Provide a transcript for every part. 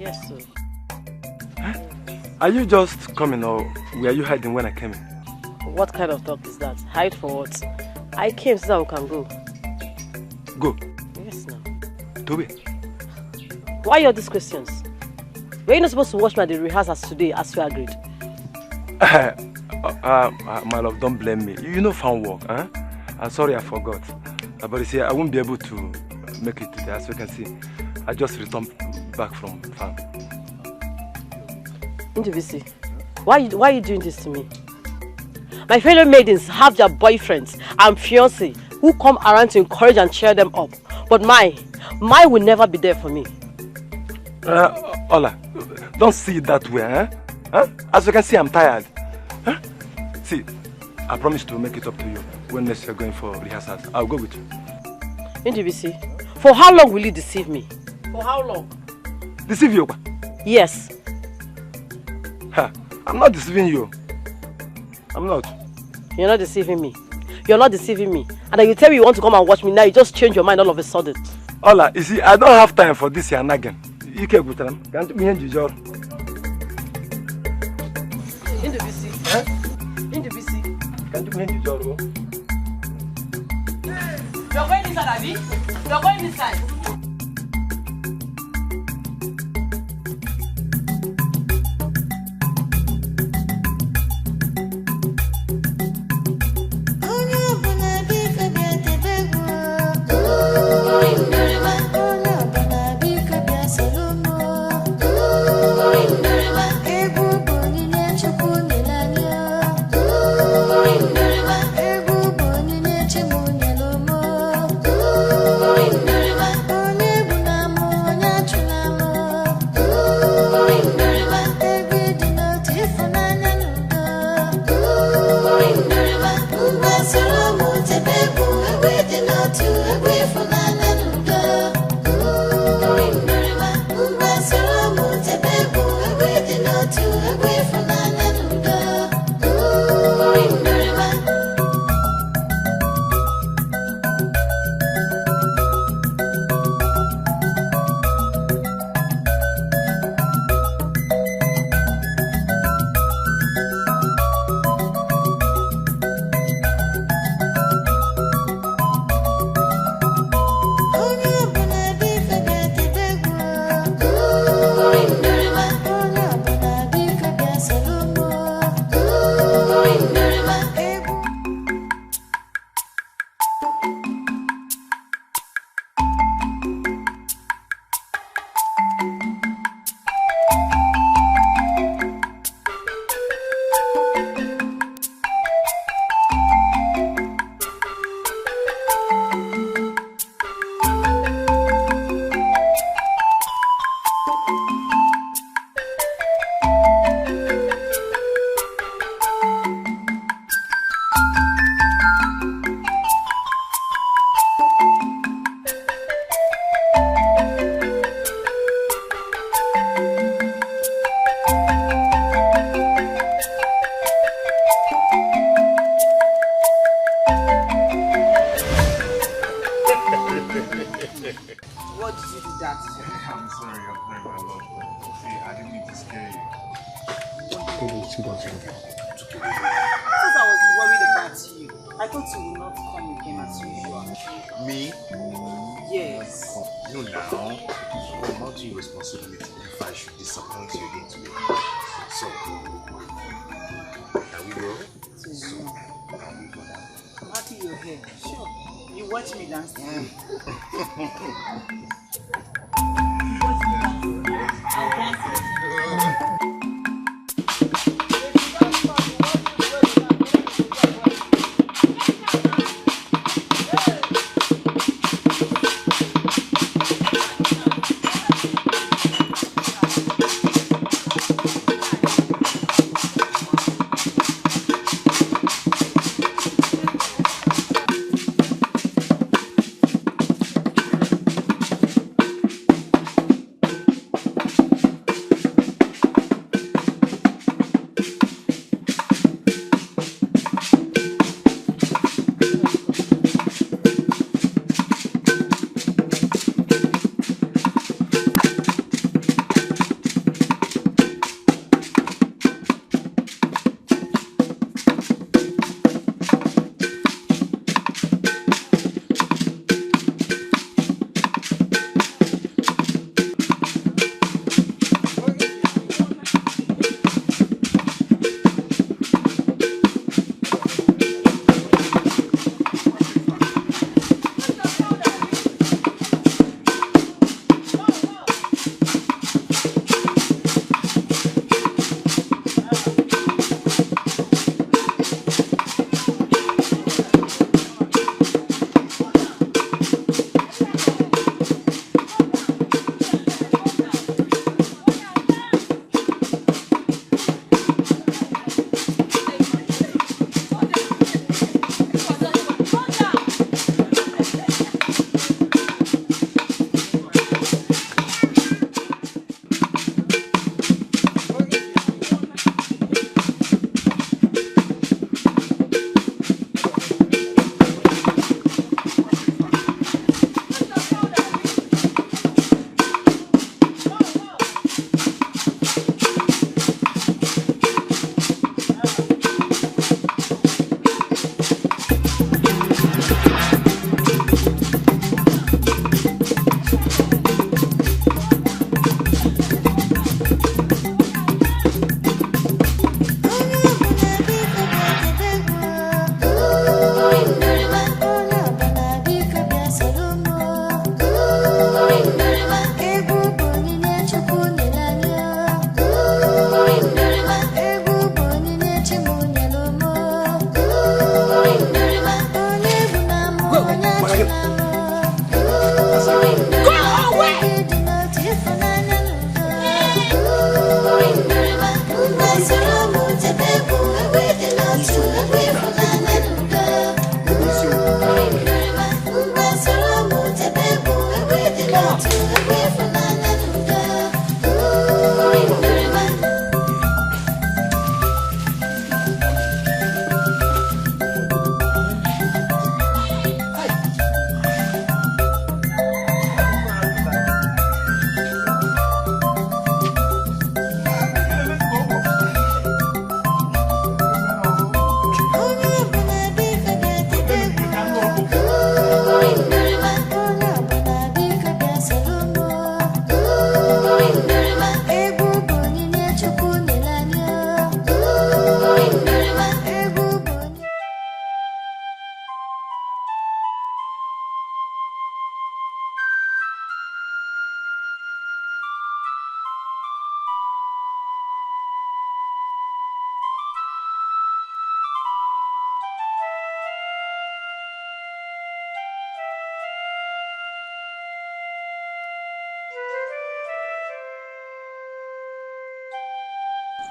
Yes, sir. Huh? Are you just coming or were you hiding when I came in? What kind of talk is that? Hide for what? I came so that we can go. Go? Yes, now. Do it. Why are these questions? Were you not supposed to watch my rehearsals today as we agreed? My love, don't blame me. You know farm work, huh? I'm sorry I forgot. But you see, I won't be able to make it today. As you can see, I just returned back from farm. Ndubisi, why are you doing this to me? My fellow maidens have their boyfriends and fiancés who come around to encourage and cheer them up. But mine will never be there for me. Ola, don't see it that way, huh? As you can see, I'm tired. Huh? See, I promise to make it up to you when next you're going for rehearsals. I'll go with you. Ndubisi, for how long will you deceive me? For how long? Deceive you? Yes. I'm not deceiving you. I'm not. You're not deceiving me. You're not deceiving me. And then you tell me you want to come and watch me, now you just change your mind all of a sudden. Ola, you see, I don't have time for this here nagging. You can't go to them. Can't be in your Ndubisi. Ndubisi. Can't be in your You're going inside, Abby? You're going inside.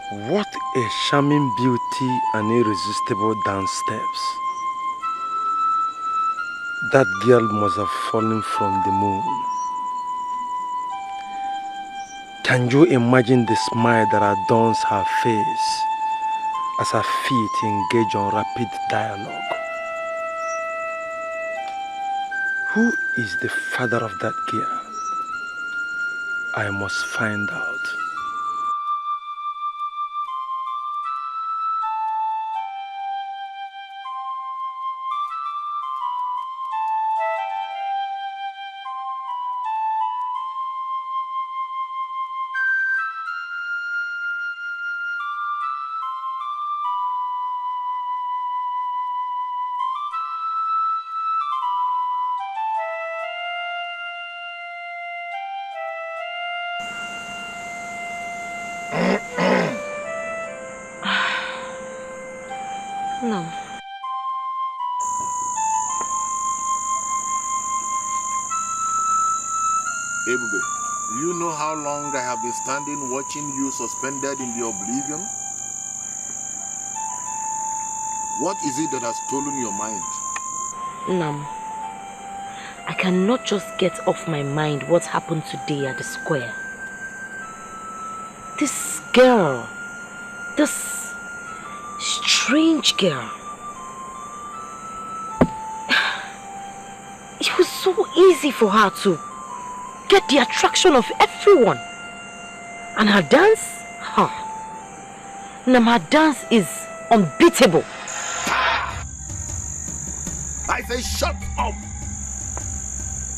What a charming beauty and irresistible dance steps. That girl must have fallen from the moon. Can you imagine the smile that adorns her face as her feet engage on rapid dialogue? Who is the father of that girl? I must find out. No. Ebube, do you know how long I have been standing watching you suspended in the oblivion? What is it that has stolen your mind? Nam, I cannot just get off my mind what happened today at the square. This girl, this strange girl. It was so easy for her to get the attraction of everyone. And her dance? Nam, her dance is unbeatable. I say shut up!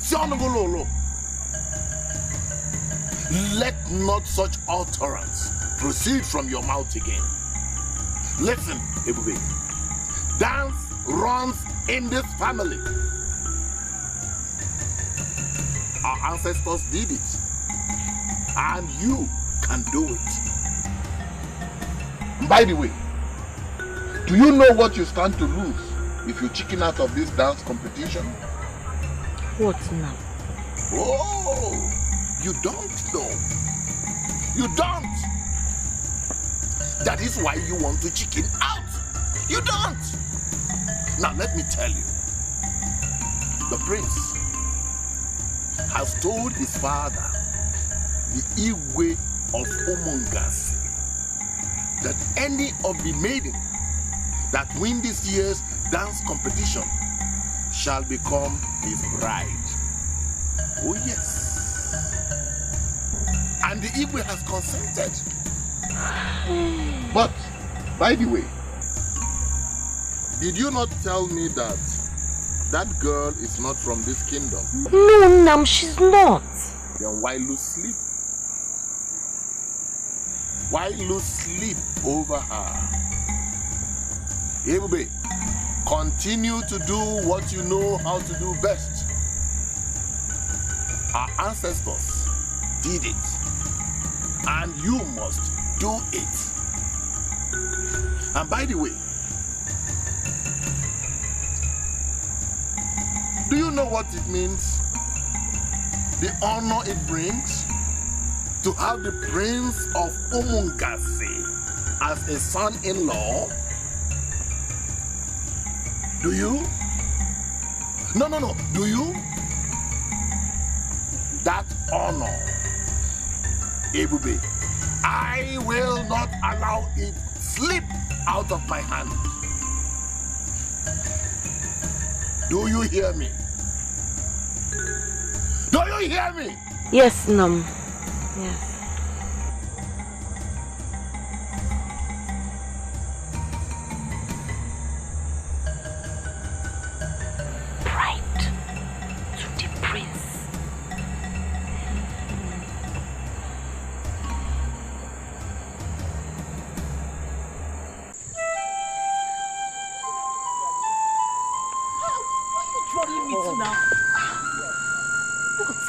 Sionogololo. Let not such utterance proceed from your mouth again. Listen, Ebube. Dance runs in this family. Our ancestors did it. And you can do it. By the way, do you know what you stand to lose if you chicken out of this dance competition? What now? Oh, you don't know. You don't. That is why you want to chicken out. You don't. Now let me tell you. The prince has told his father, the Igwe of Omongasi, that any of the maiden that win this year's dance competition shall become his bride. Oh yes. And the Igwe has consented. But, by the way, did you not tell me that that girl is not from this kingdom? No, Nam, she's not. Then why lose sleep? Why lose sleep over her? Ebube, continue to do what you know how to do best. Our ancestors did it, and you must do it. And by the way, do you know what it means? The honor it brings to have the Prince of Umungasi as a son-in-law? Do you? No. Do you? That honor, Ebube, I will not allow it slip out of my hand. Do you hear me? Do you hear me? Yes, Nam. Yes. Bride to the prince.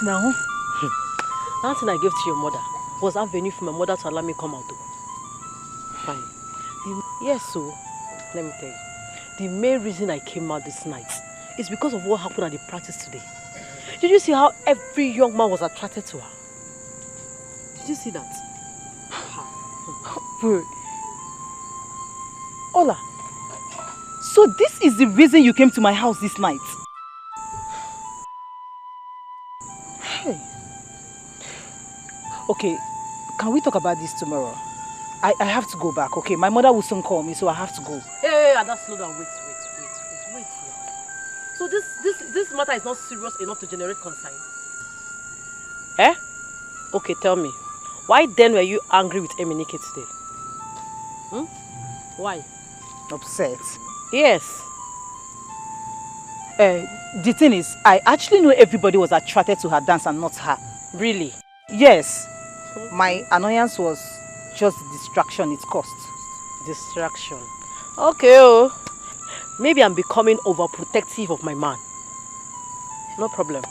Now, that thing I gave to your mother was avenue for my mother to allow me come out. Fine. Yes, so let me tell you. The main reason I came out this night is because of what happened at the practice today. Did you see how every young man was attracted to her? Did you see that? Bro. Ola, so this is the reason you came to my house this night? Okay, can we talk about this tomorrow? I have to go back, okay? My mother will soon call me, so I have to go. Hey, that's slow down. Wait. So this matter is not serious enough to generate concern? Eh? Okay, tell me. Why then were you angry with Eminike today? Why? Upset? Yes. The thing is, I actually know everybody was attracted to her dance and not her. Really? Yes. My annoyance was just the distraction it caused. Distraction. Okay, oh. Maybe I'm becoming overprotective of my man. No problem.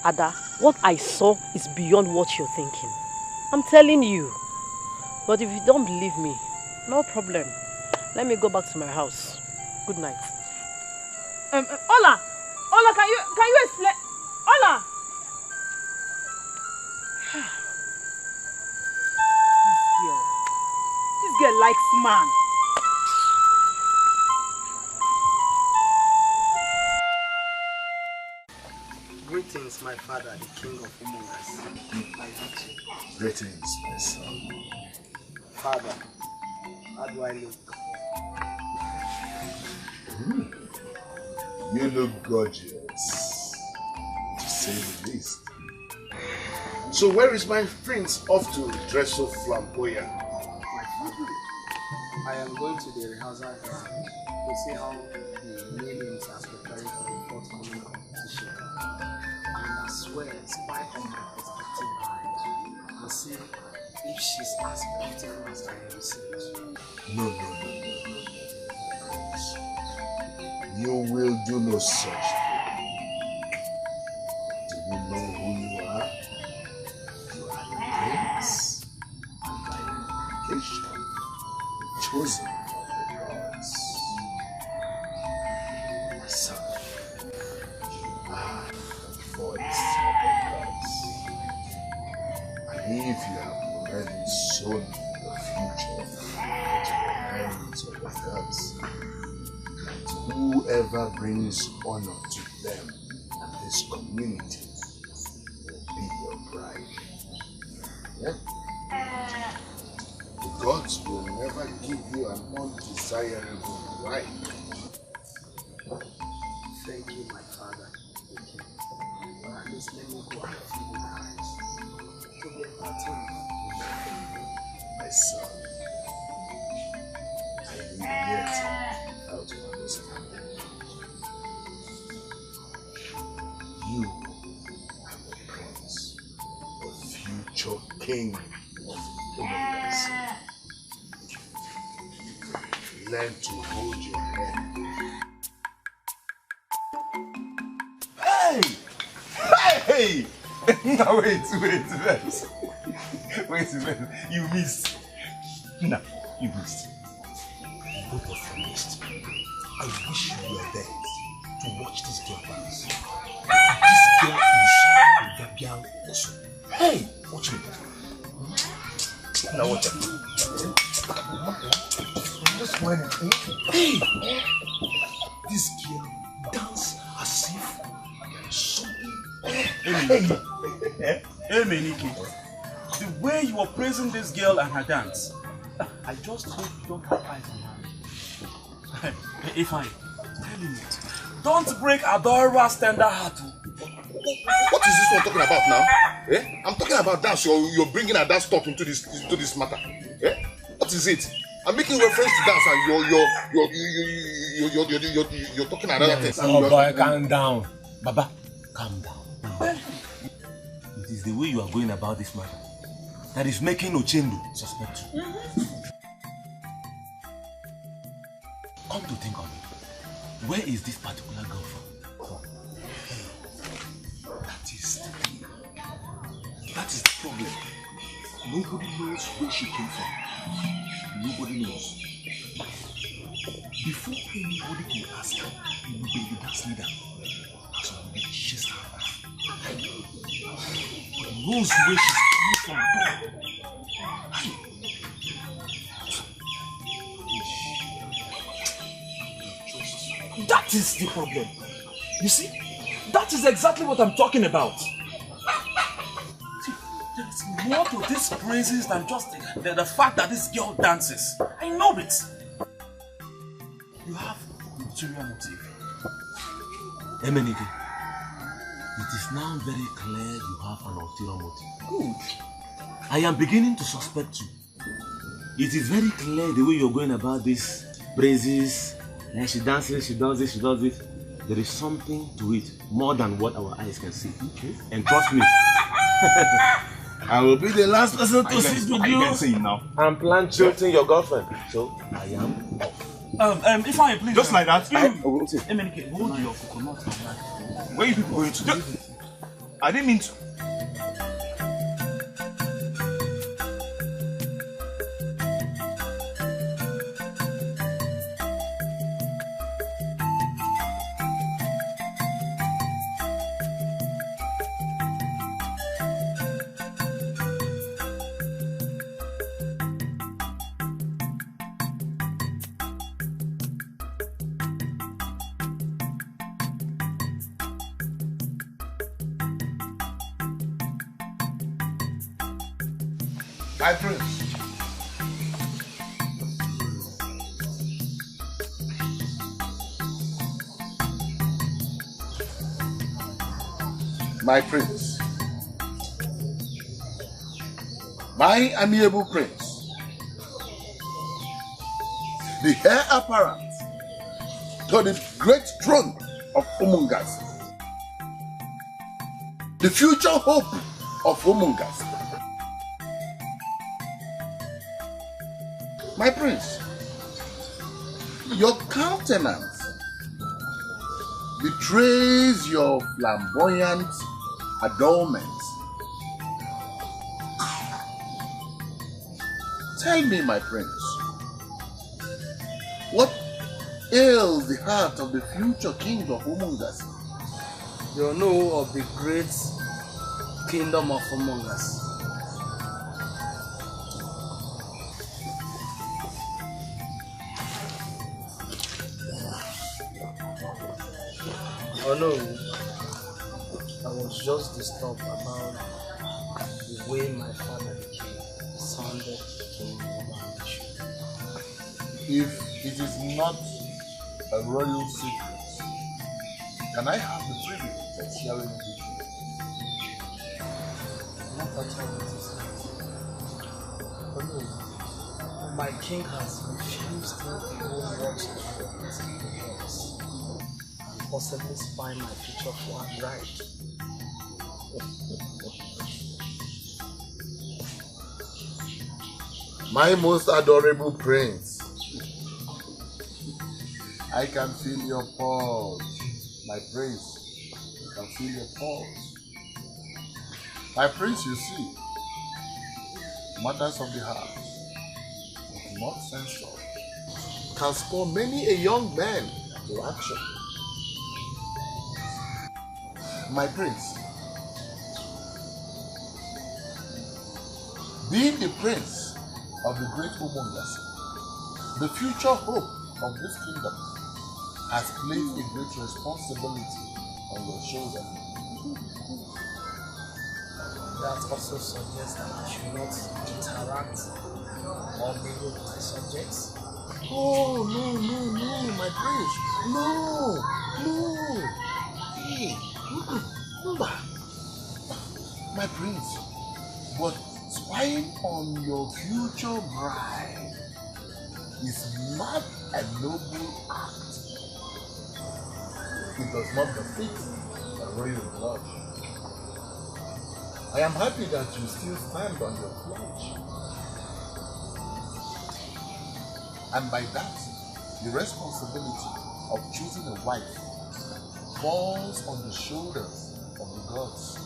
Ada, what I saw is beyond what you're thinking. I'm telling you. But if you don't believe me, no problem. Let me go back to my house. Good night. Ola, can you explain? Ola. This girl likes man. Greetings, my father, the king of Umungas. Greetings, my son. Father, how do I look? You look gorgeous, to say the least. So where is my prince off to dress so flamboyant? My father, I am going to the rehearsal ground to see how the maidens are preparing for the forthcoming competition. And I swear, spite on my perspective mind, I'll see if she's as beautiful as I am seeing. No. You will do no such thing. Do you know who you are? You are the prince, and by invitation, chosen of the gods. My son, you are the voice of the gods. And if you have already sown the future into the hands of the gods, whoever brings honor to them and this community will be your bride. Yeah? The gods will never give you an undesirable wife. Thank you, my father, the king. But at least let me go and feed the eyes to be entertained. My son, I need yet how to understand. You are the prince, the future king of Umungas. Learn to hold your head. Hey! No, wait. Wait, you missed. No, you missed. Both of you missed. I wish you were there to watch this girl dance. This girl is Gabian also. Hey, watch me. Now watch it. Just one thing. Hey, this girl dance as if there is something. Hey, Menike, do the way you are praising this girl and her dance, I just hope you don't have eyes on her. If I tell you it, don't break Adora's tender heart. What is this one talking about now? Eh? I'm talking about dance. You're bringing a dance talk into this matter. Eh? What is it? I'm making reference to dance, and you're talking another thing. Oh boy, calm down, Baba. Calm down. It is the way you are going about this matter that is making Ochendo suspect you. Come to think of it, where is this particular girl from? That is the problem. Nobody knows where she came from. Nobody knows. Before anybody can ask her, you will be the dance leader. So she's her life. Knows where she's coming from. That is the problem. You see, that is exactly what I'm talking about. There's more to these praises than just the fact that this girl dances. I know it. You have ulterior motive. Emenike, it is now very clear you have an ulterior motive. Good. I am beginning to suspect you. It is very clear the way you're going about these praises. And she dances, she does this, she does this. There is something to it more than what our eyes can see. Okay. And trust me, I will be the last person to sit with you. I'm planning shooting your girlfriend. So I am off. If I please. Just like that. Emenike, hold your coconut. Where are you people going to? I didn't mean to. My prince. My prince. My amiable prince. The heir apparent to the great throne of Umungas. The future hope of Umungas. My prince, your countenance betrays your flamboyant adornments. Tell me, my prince, what ails the heart of the future king of Umungas? You know of the great kingdom of Umungas. Oh no, I was just disturbed about the way my father became sounded king of Ambition. If it is not a royal secret, can I have the privilege of sharing it with you? Not at all, it is not. Oh no, my king has refused to do what he wants. Possibly spy my future for her right. My most adorable prince, I can feel your pulse. My prince, I can feel your pulse. My prince, you see, matters of the heart, not sensual, can spur many a young man to action. My prince, being the prince of the great Umungas, the future hope of this kingdom has placed a great responsibility on your shoulders. that also suggests that I should not interact or mingle with my subjects? Oh, no, my prince. No. Hey, Mba. My prince, but spying on your future bride is not a noble act. It does not befit a royal blood. I am happy that you still stand on your pledge. And by that, the responsibility of choosing a wife falls on the shoulders of the gods.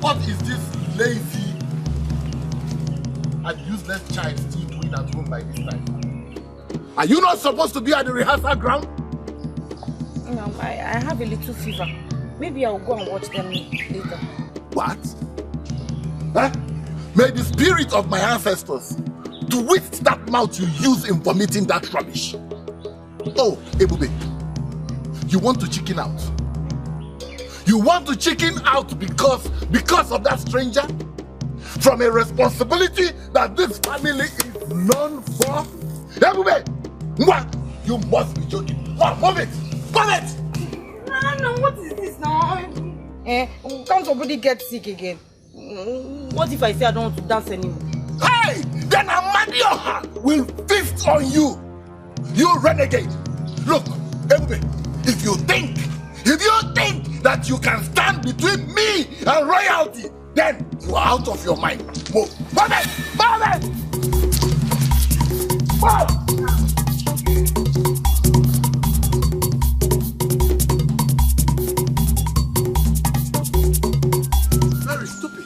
What is this lazy and useless child still doing at home by this time? Are you not supposed to be at the rehearsal ground? No, I have a little fever. Maybe I'll go and watch them later. What? Huh? May the spirit of my ancestors twist that mouth you use in vomiting that rubbish. Oh, Ebube, you want to chicken out? You want to chicken out because of that stranger? From a responsibility that this family is known for? Ebube, you must be joking. Move it! Move it! No, what is this now? Can't somebody get sick again? What if I say I don't want to dance anymore? Hey! Then Amadioha will feast on you! You renegade! Look, Ebube, if you think that you can stand between me and royalty, then you are out of your mind. Move! Move it! Move it! Move! Very stupid.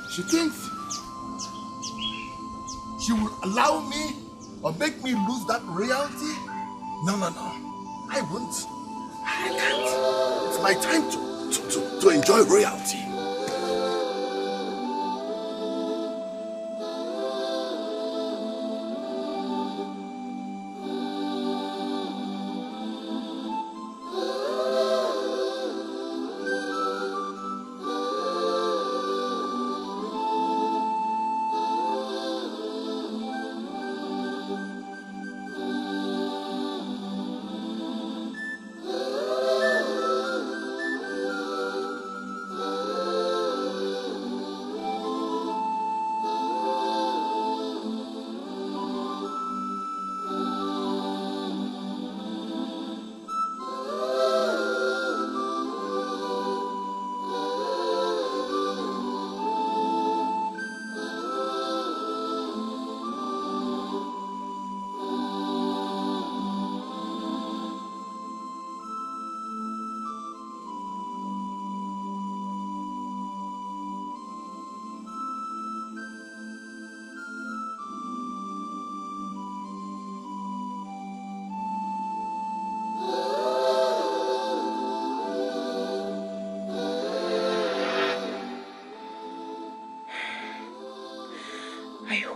She thinks she will allow me or make me lose that royalty? No. I won't. I can't. It's my time to enjoy royalty.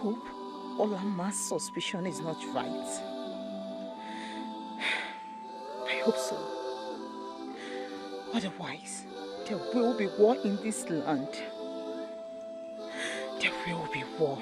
hope Olama's suspicion is not right. I hope so. Otherwise, there will be war in this land. There will be war.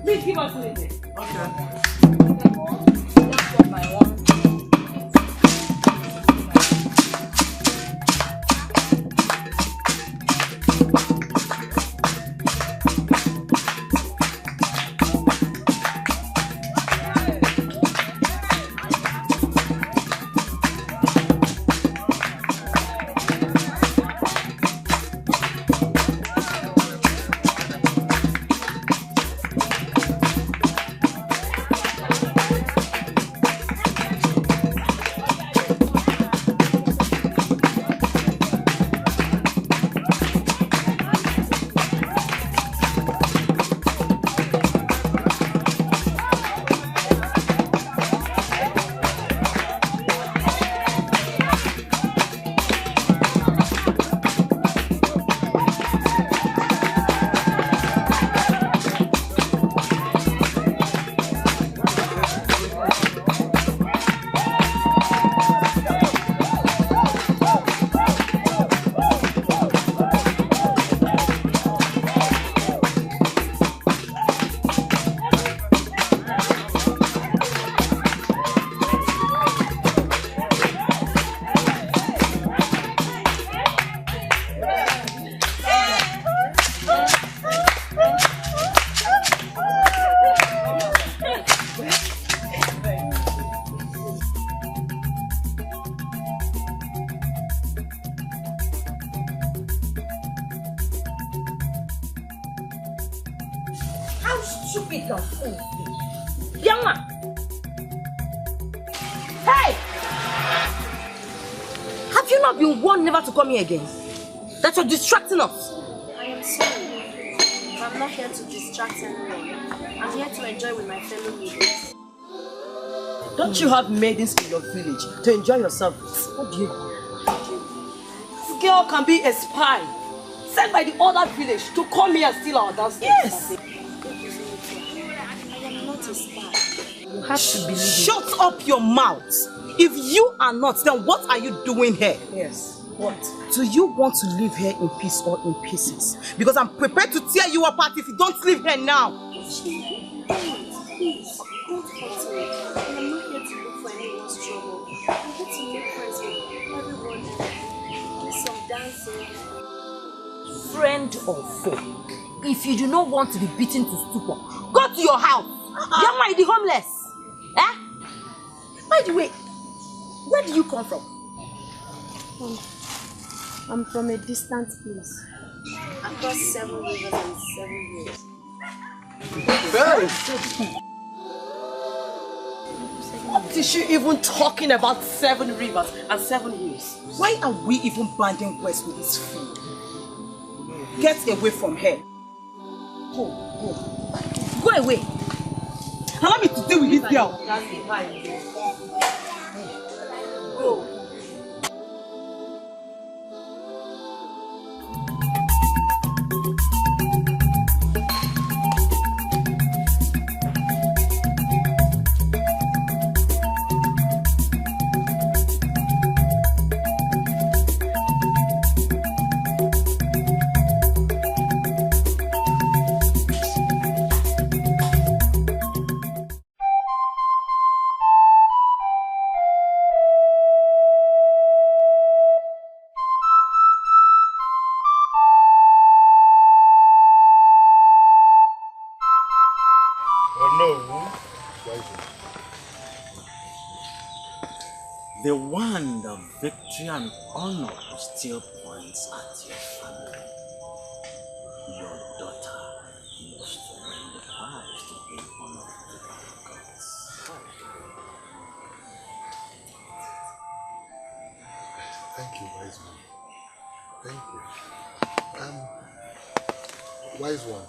Please give us a minute. Okay. Never to come here again. That you're distracting us. I am sorry. I'm not here to distract anyone. I'm here to enjoy with my fellow maidens. Don't you have maidens in your village to enjoy yourself? What do you? This girl can be a spy sent by the other village to come here and steal our dance. Yes. I am not a spy. You have to believe it. Shut up your mouth. If you are not, then what are you doing here? Yes. What? Do you want to live here in peace or in pieces? Because I'm prepared to tear you apart if you don't live here now. Please, don't hurt me. I'm not here to look for anyone's trouble. I'm here to make friends with everyone and do some dancing. Friend or foe, if you do not want to be beaten to stupor, go to your house. Young man, the homeless. Eh? By the way, where do you come from? I'm from a distant place. Across 7 rivers and 7 years. What is she even talking about 7 rivers and 7 years? Why are we even banding words with this fool? Get away from her. Go away. Allow me to deal with this girl. Go. No. The wand of victory and honor still points at your family. Your daughter must win the prize to bring honor to our gods. Thank you, wise one. Thank you. Wise one.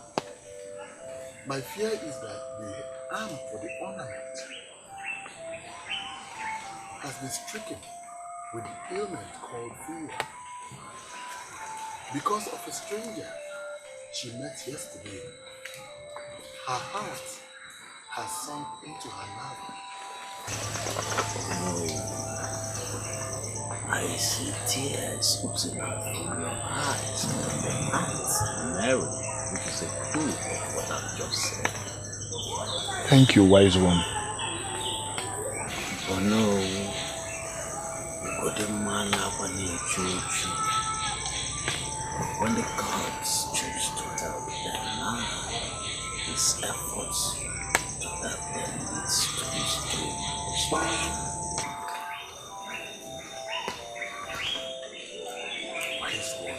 My fear is that the arm for the ornament has been stricken with the ailment called fear. Because of a stranger she met yesterday, her heart has sunk into her lap. No, I see tears oozing out from your eyes and your Aunt Mary, which is a proof of what I've just said. Thank you, wise one. Oh no, good man when the gods choose to help their man, his efforts to help them leads to his doom. Wise one.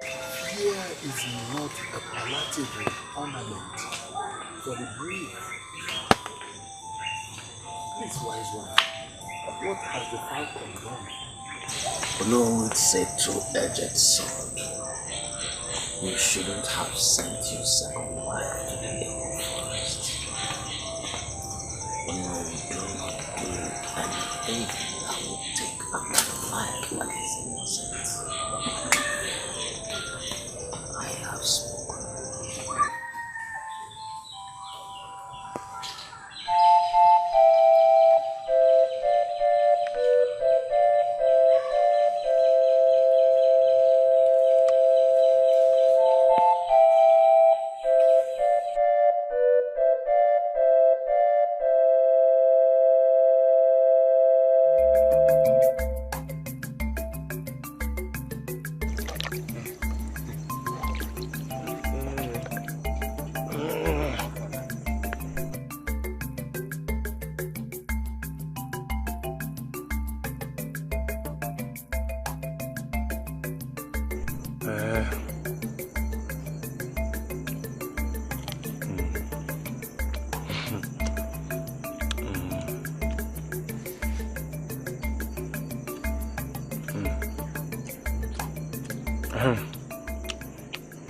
Fear is not a palatable ornament for the brave. Please, wise one, what has the falcon done? No, it's a two-edged sword. You shouldn't have sent your second wife to the evil forest. No, do not do anything that will take a man's life that is innocent. I have spoken.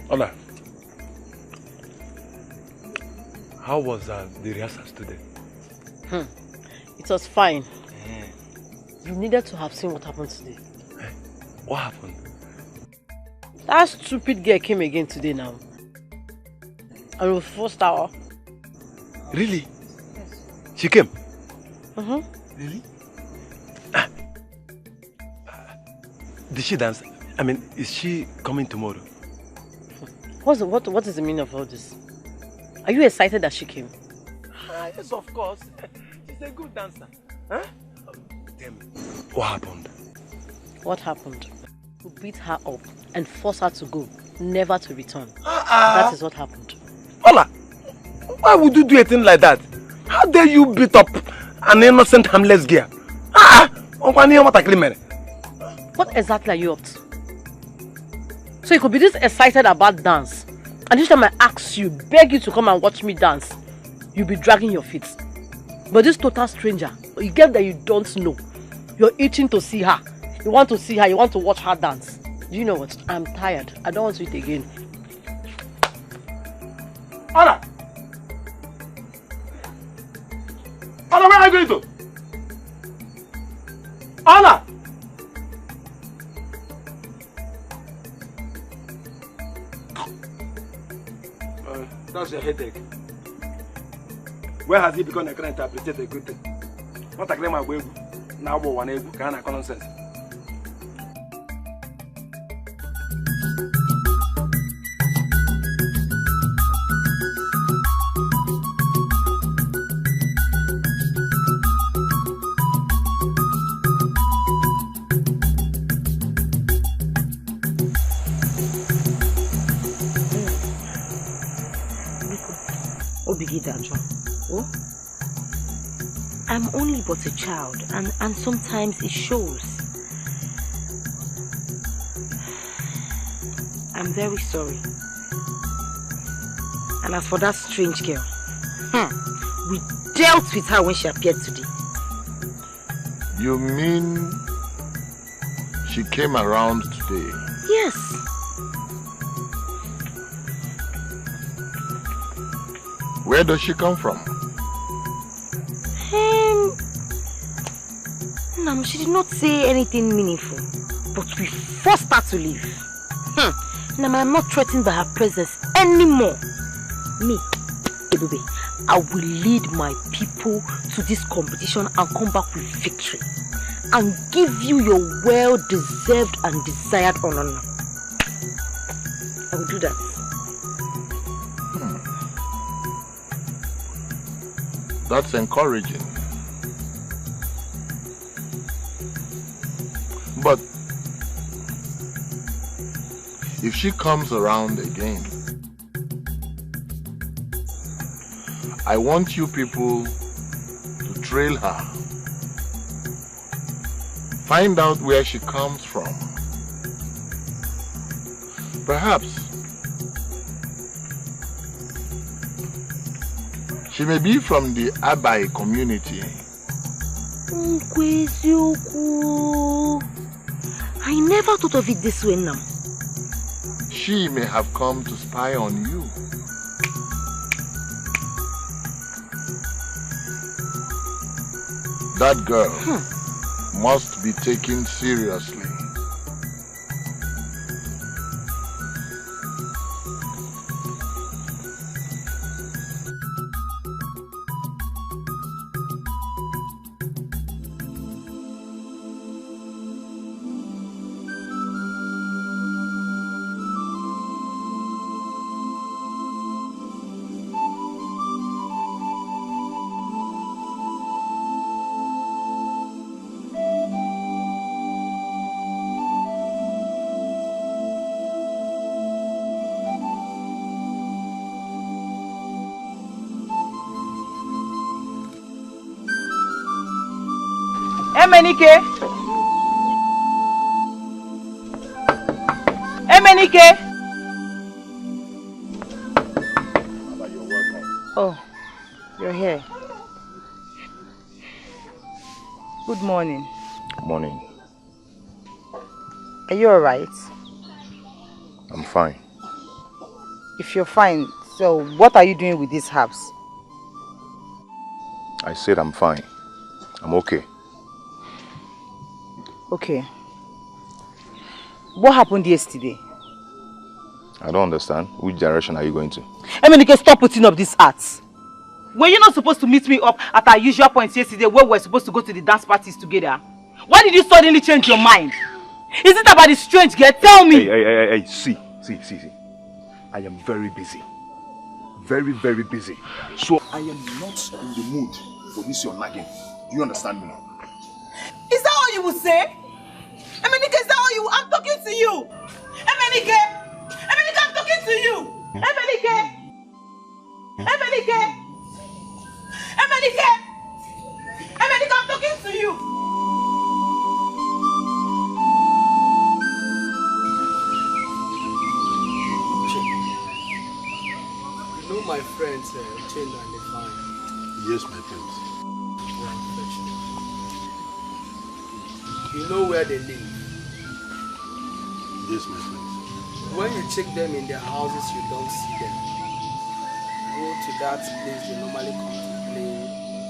Ola, how was the rehearsals today? It was fine. You needed to have seen what happened today. What happened? That stupid girl came again today now. And we forced her. Really? Yes. She came? Really? Did she dance? I mean, is she coming tomorrow? What is the meaning of all this? Are you excited that she came? Yes, of course. She's a good dancer. Huh? Tell me, what happened? What happened? We beat her up and forced her to go, never to return. That is what happened. Ola, why would you do a thing like that? How dare you beat up an innocent, harmless girl? What exactly are you up to? So you could be this excited about dance, and each time I ask you, beg you to come and watch me dance, you'll be dragging your feet. But this total stranger, you get that you don't know, you're itching to see her. You want to see her, you want to watch her dance. Do you know what? I'm tired. I don't want to eat again. Anna! Anna, where are you going to? Anna! That's your headache. Where has he become a grand interpreter a good thing? What a grandma will now one able can I nonsense. be that, John. Oh? I'm only but a child, and sometimes it shows. I'm very sorry. And as for that strange girl, we dealt with her when she appeared today. You mean she came around today? Yes. Where does she come from? No, she did not say anything meaningful, but we forced her to leave. Now I'm not threatened by her presence anymore. Me, Ebube, I will lead my people to this competition and come back with victory. And give you your well-deserved and desired honor. I will do that. That's encouraging. But if she comes around again, I want you people to trail her. Find out where she comes from. Perhaps she may be from the Abai community. Ugezu, I never thought of it this way now. She may have come to spy on you. That girl must be taken seriously. Emenike! Emenike! You're welcome. Oh, you're here. Good morning. Morning. Are you alright? I'm fine. If you're fine, so what are you doing with this house? I said I'm fine. I'm okay. Okay. What happened yesterday? I don't understand. Which direction are you going to? Emenike, stop putting up these arts. Were you not supposed to meet me up at our usual points yesterday where we were supposed to go to the dance parties together? Why did you suddenly change your mind? Is it about this strange girl? Tell me! Hey, see. I am very busy. Very, very busy. So I am not in the mood for this your nagging. Do you understand me? Is that all you will say? Emenike, is that all you will? I'm talking to you! Emenike! Emenike, I'm talking to you! Emenike! Emenike! Emenike! Emenike, I'm talking to you! You know my friends, Chinda and Define. Yes, my friends. They are affectionate. You know where they live. Yes, my friends. When you check them in their houses, you don't see them. Go to that place they normally come to play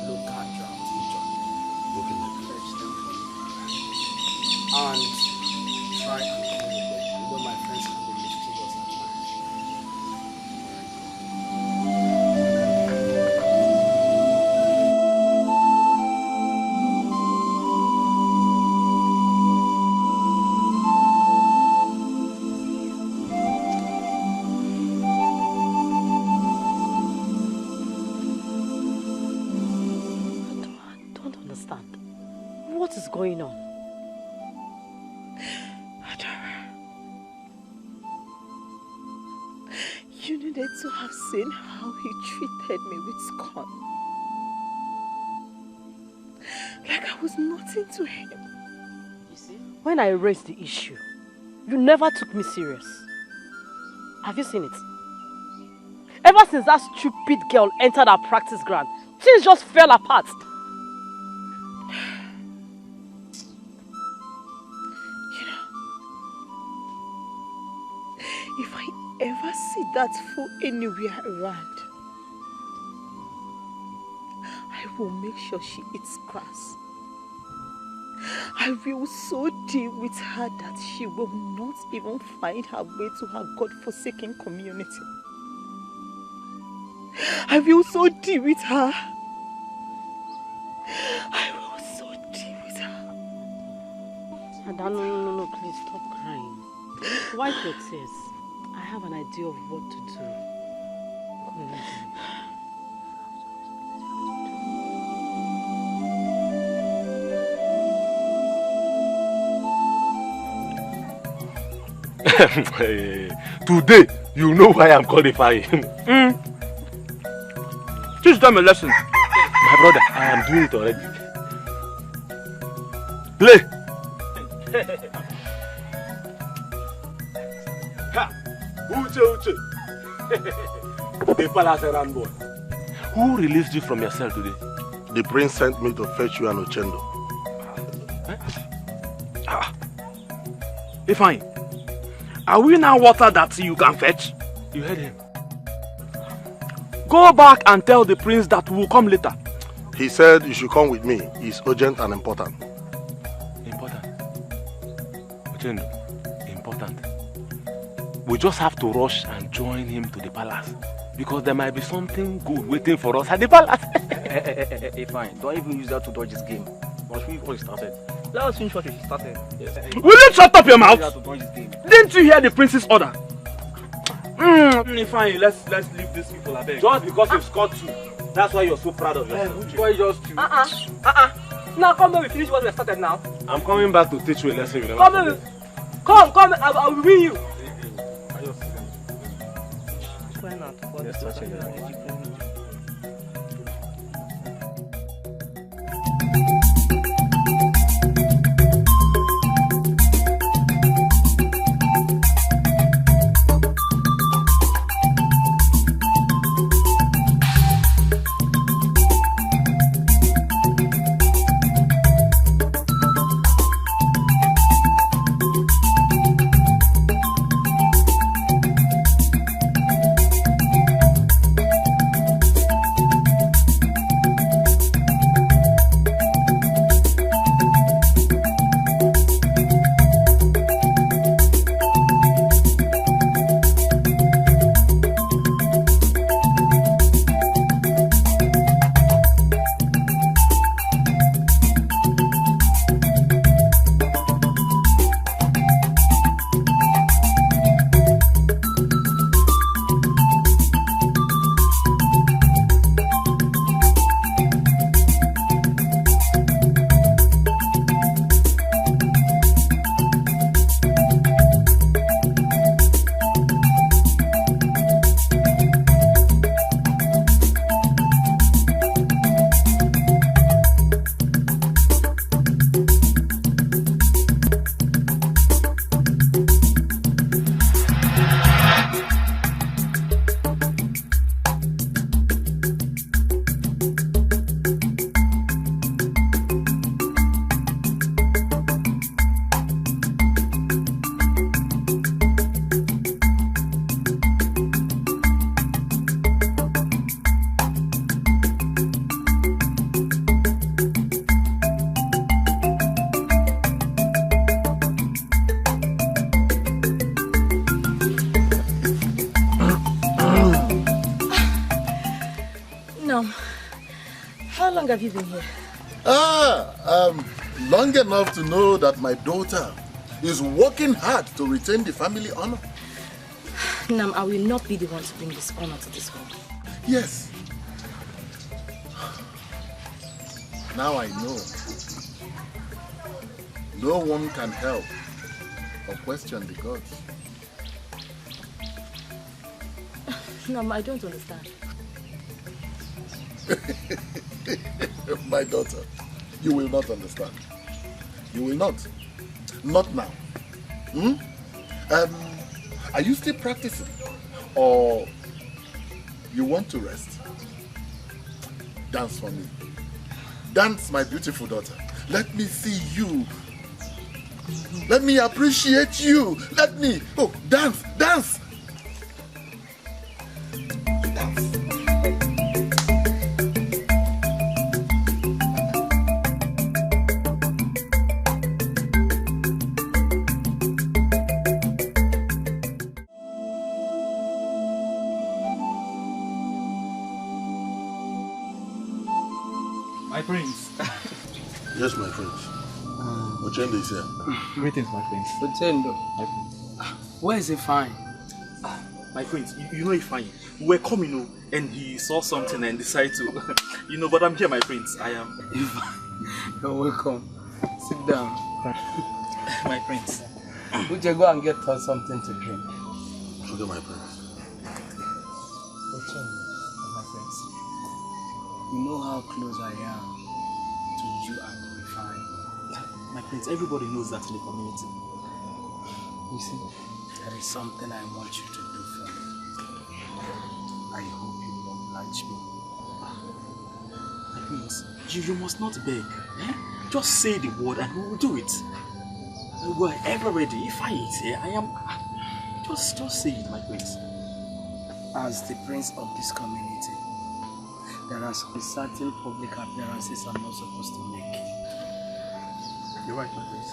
local draft. Okay, my friends. And try and come with them. You know my friends can be mischievous at times. What is going on? Adara. You needed to have seen how he treated me with scorn. Like I was nothing to him. You see, when I raised the issue, you never took me serious. Have you seen it? Ever since that stupid girl entered our practice ground, things just fell apart. If I ever see that fool anywhere around, I will make sure she eats grass. I will so deal with her that she will not even find her way to her God-forsaken community. I will so deal with her. I will so deal with her. Ada, no, please stop crying. Wipe your tears. I have an idea of what to do. Today, you know why I'm qualifying. Teach them a lesson. My brother, I am doing it already. Play. Uche. The palace around boy. Who released you from your cell today? The prince sent me to fetch you an Ochendo. Fine. Are we now water that you can fetch? You heard him. Go back and tell the prince that we'll come later. He said you should come with me. It's urgent and important. Important? Ochendo, important. We just have to rush and join him to the palace. Because there might be something good waiting for us at the palace. Fine. Don't even use that to dodge this game. Once we already started. Let us finish what we started. Yes. Will you shut up your mouth? Didn't you hear the prince's order? Fine, let's leave these people a bit. Just because you've scored 2. That's why you're so proud of yourself. Why just 2? Now come on, we finish what we started now. I'm coming back to teach you a lesson. You Come, I will win you. Why not? How long have you been here? Long enough to know that my daughter is working hard to retain the family honor. Nam, I will not be the one to bring this honor to this home. Yes. Now I know. No one can help or question the gods. No, I don't understand. My daughter, you will not understand. You will not. Not now. Are you still practicing? Or you want to rest? Dance for me. Dance, my beautiful daughter. Let me see you. Let me appreciate you. Let me. Oh, dance, dance. My prince. Yes, my prince. Ochendo is here. Greetings, my prince. Ochendo. My prince. Where is he fine? My prince, you know Ifeanyi. We were coming and he saw something and decided to, but I'm here, my prince. I am. You're welcome. Sit down. My prince. Uche, go and get us something to drink. Okay, my prince. Ochendo, my prince. You know how close I am to you and Ifeanyi. My prince, everybody knows that in the community. You see, there is something I want you to do for me. I hope you will oblige me. My prince, you must not beg. Eh? Just say the word and we will do it. We are ever ready. If I eat here, I am. Just say it, my prince. As the prince of this community, there are some certain public appearances I'm not supposed to make. You're right, my prince.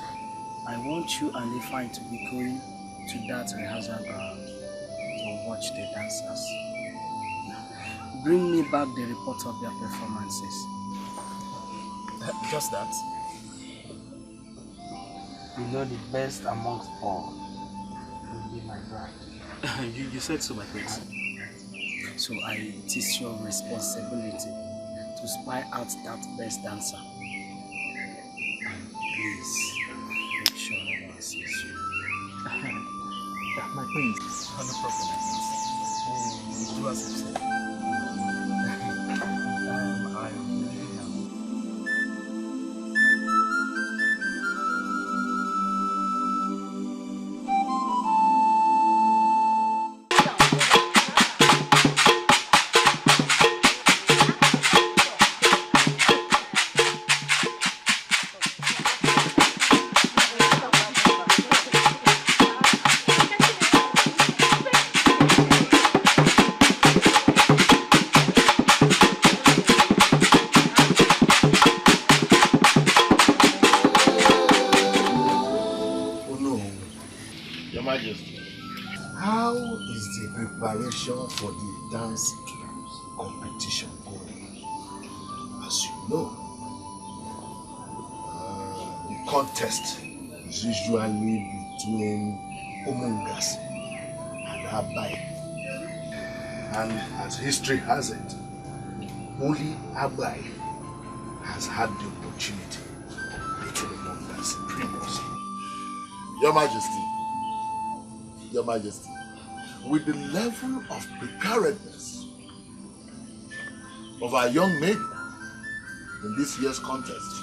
I want you and Ifeanyi to be going to that rehearsal ground to watch the dancers. Bring me back the report of their performances. Just that. You know the best amongst all will be my bride. you said so, my prince. So it is your responsibility to spy out that best dancer. And please, make sure no one sees you. My prince, no problem, my prince. Do as you said. I am leaving now. Preparation for the dance competition going. As you know, the contest is usually between Umungas and Abai. And as history has it, only Abai has had the opportunity of beating Umungas previously. Your Majesty, with the level of preparedness of our young maiden in this year's contest,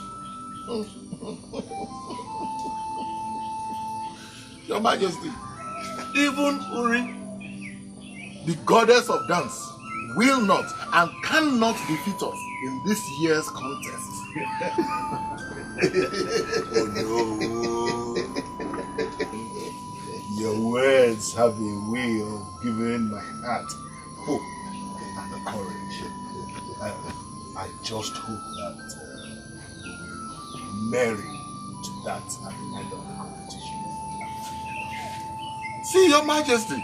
Your Majesty, even Uri, the goddess of dance, will not and cannot defeat us in this year's contest. Oh no. Your words have a way of giving my heart hope and courage. I just hope that we will marry to that at the end of the competition. See, Your Majesty,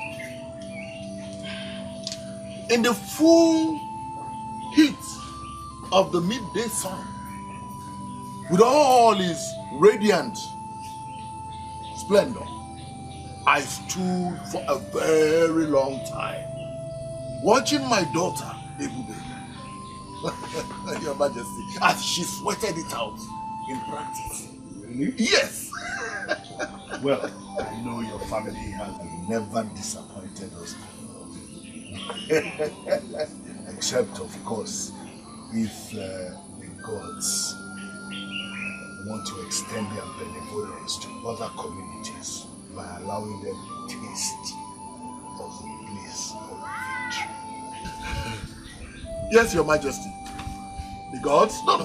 in the full heat of the midday sun, with all his radiant splendor, I stood for a very long time, watching my daughter, Ebube, Your Majesty, as she sweated it out in practice. Really? Yes! Well, I know your family has never disappointed us. Except, of course, if the gods want to extend their benevolence to other communities by allowing them to taste of the bliss of victory. Yes, Your Majesty. The gods? No.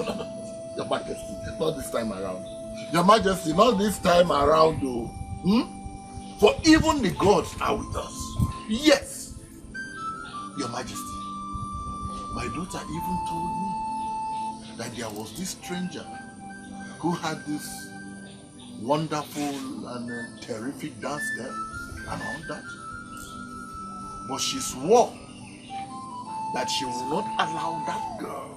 Your Majesty, not this time around. Your Majesty, not this time around, though. For even the gods are with us. Yes, Your Majesty. My daughter even told me that there was this stranger who had this wonderful and terrific dance there and all that. But she swore that she will not allow that girl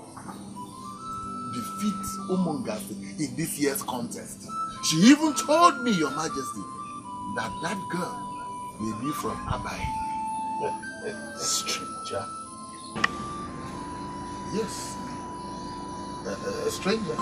defeat Umongasi in this year's contest. She even told me, Your Majesty, that that girl may be from Abai. Stranger. Yes. A stranger.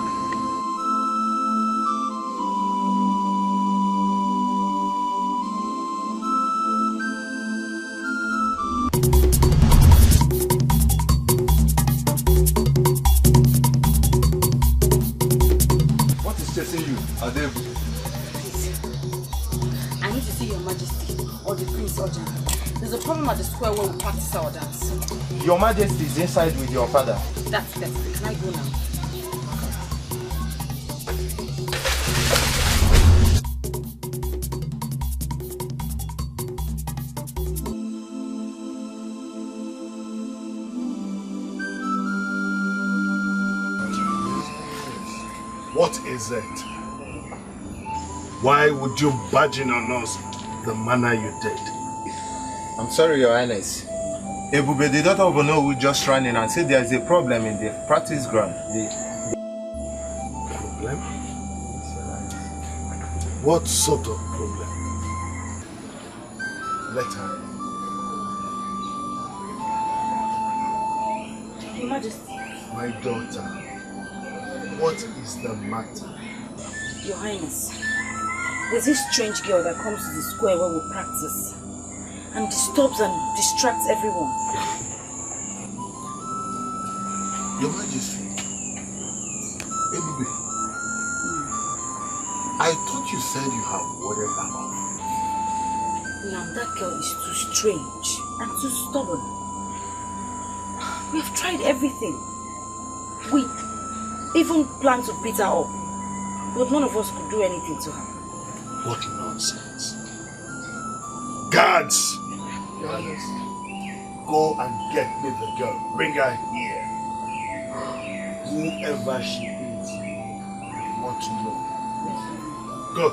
What is chasing you, Adeb? Please, I need to see Your Majesty or the Prince urgent. There's a problem at the square where we practice our dance. Your Majesty is inside with your father. That's it. Can I go now? What is it? Why would you barge in on us the manner you did? I'm sorry, Your Highness. Ebube, the daughter of Onowu, just ran in and said there is a problem in the practice ground. Problem? What sort of problem? Let her. Your Majesty. My daughter, what is the matter? Your Highness, there's this strange girl that comes to the square where we practice and disturbs and distracts everyone. Your Majesty, Ebube, I thought you said you have warded her off. Now that girl is too strange and too stubborn. We have tried everything. We even planned to beat her up, but none of us could do anything to her. What nonsense. Guards! Your Highness, go and get me the girl. Bring her here. Whoever she is, I want to know. Go.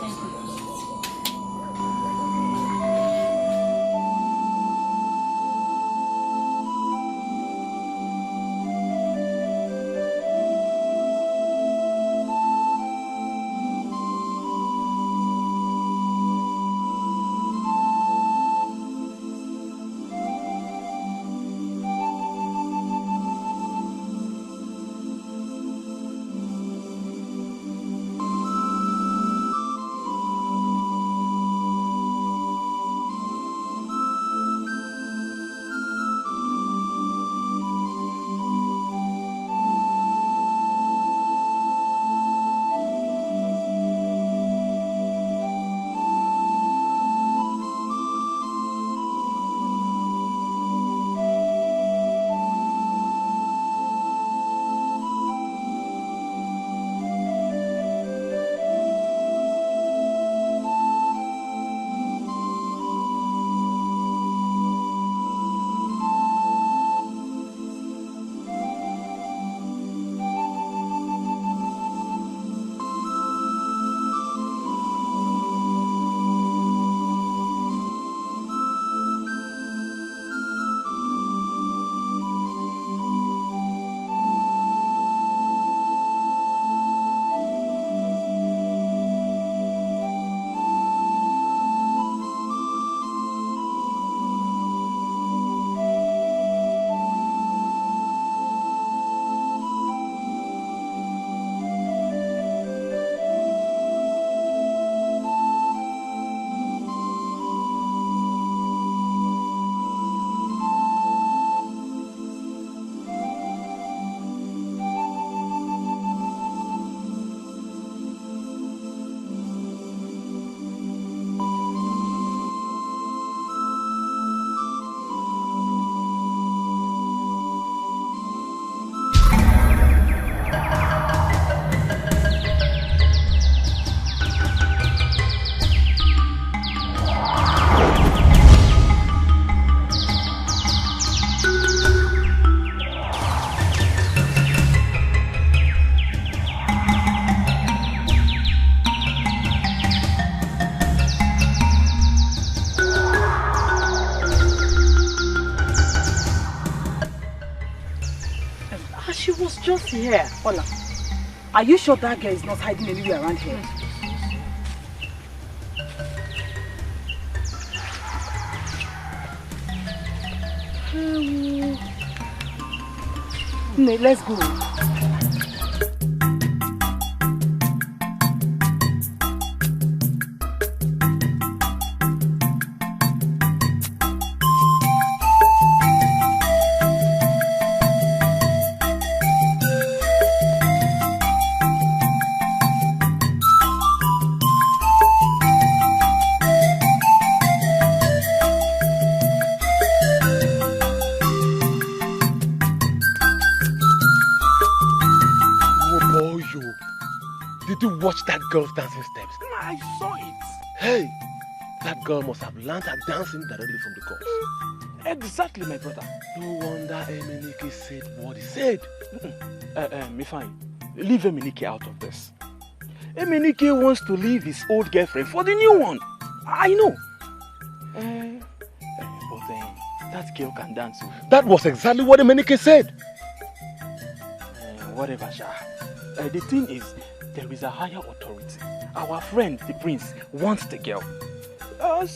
She was just here. Ola, are you sure that girl is not hiding anywhere around here? No, let's go. Did you watch that girl's dancing steps? I saw it. Hey, that girl must have learned her dancing directly from the course. Exactly, my brother. No wonder Emenike said what he said. Mifine, leave Emenike out of this. Emenike wants to leave his old girlfriend for the new one. I know. But that girl can dance. That was exactly what Emenike said. Whatever, Sha. The thing is, there is a higher authority. Our friend, the prince, wants the girl. But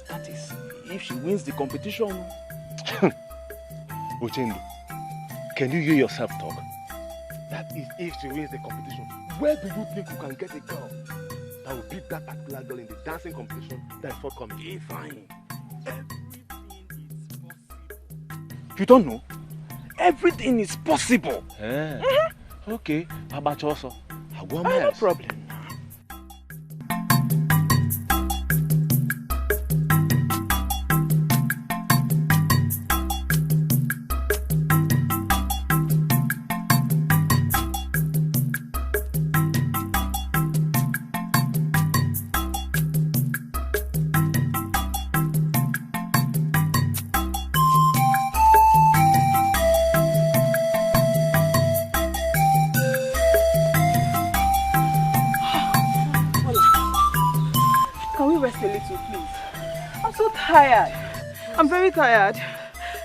that is if she wins the competition. Uchendu, can you hear yourself talk? That is if she wins the competition. Where do you think you can get a girl that will beat that particular girl in the dancing competition that is forthcoming? Fine. Everything is possible. You don't know? Everything is possible. Okay, how about you also? No problem. Tired. I'm very tired.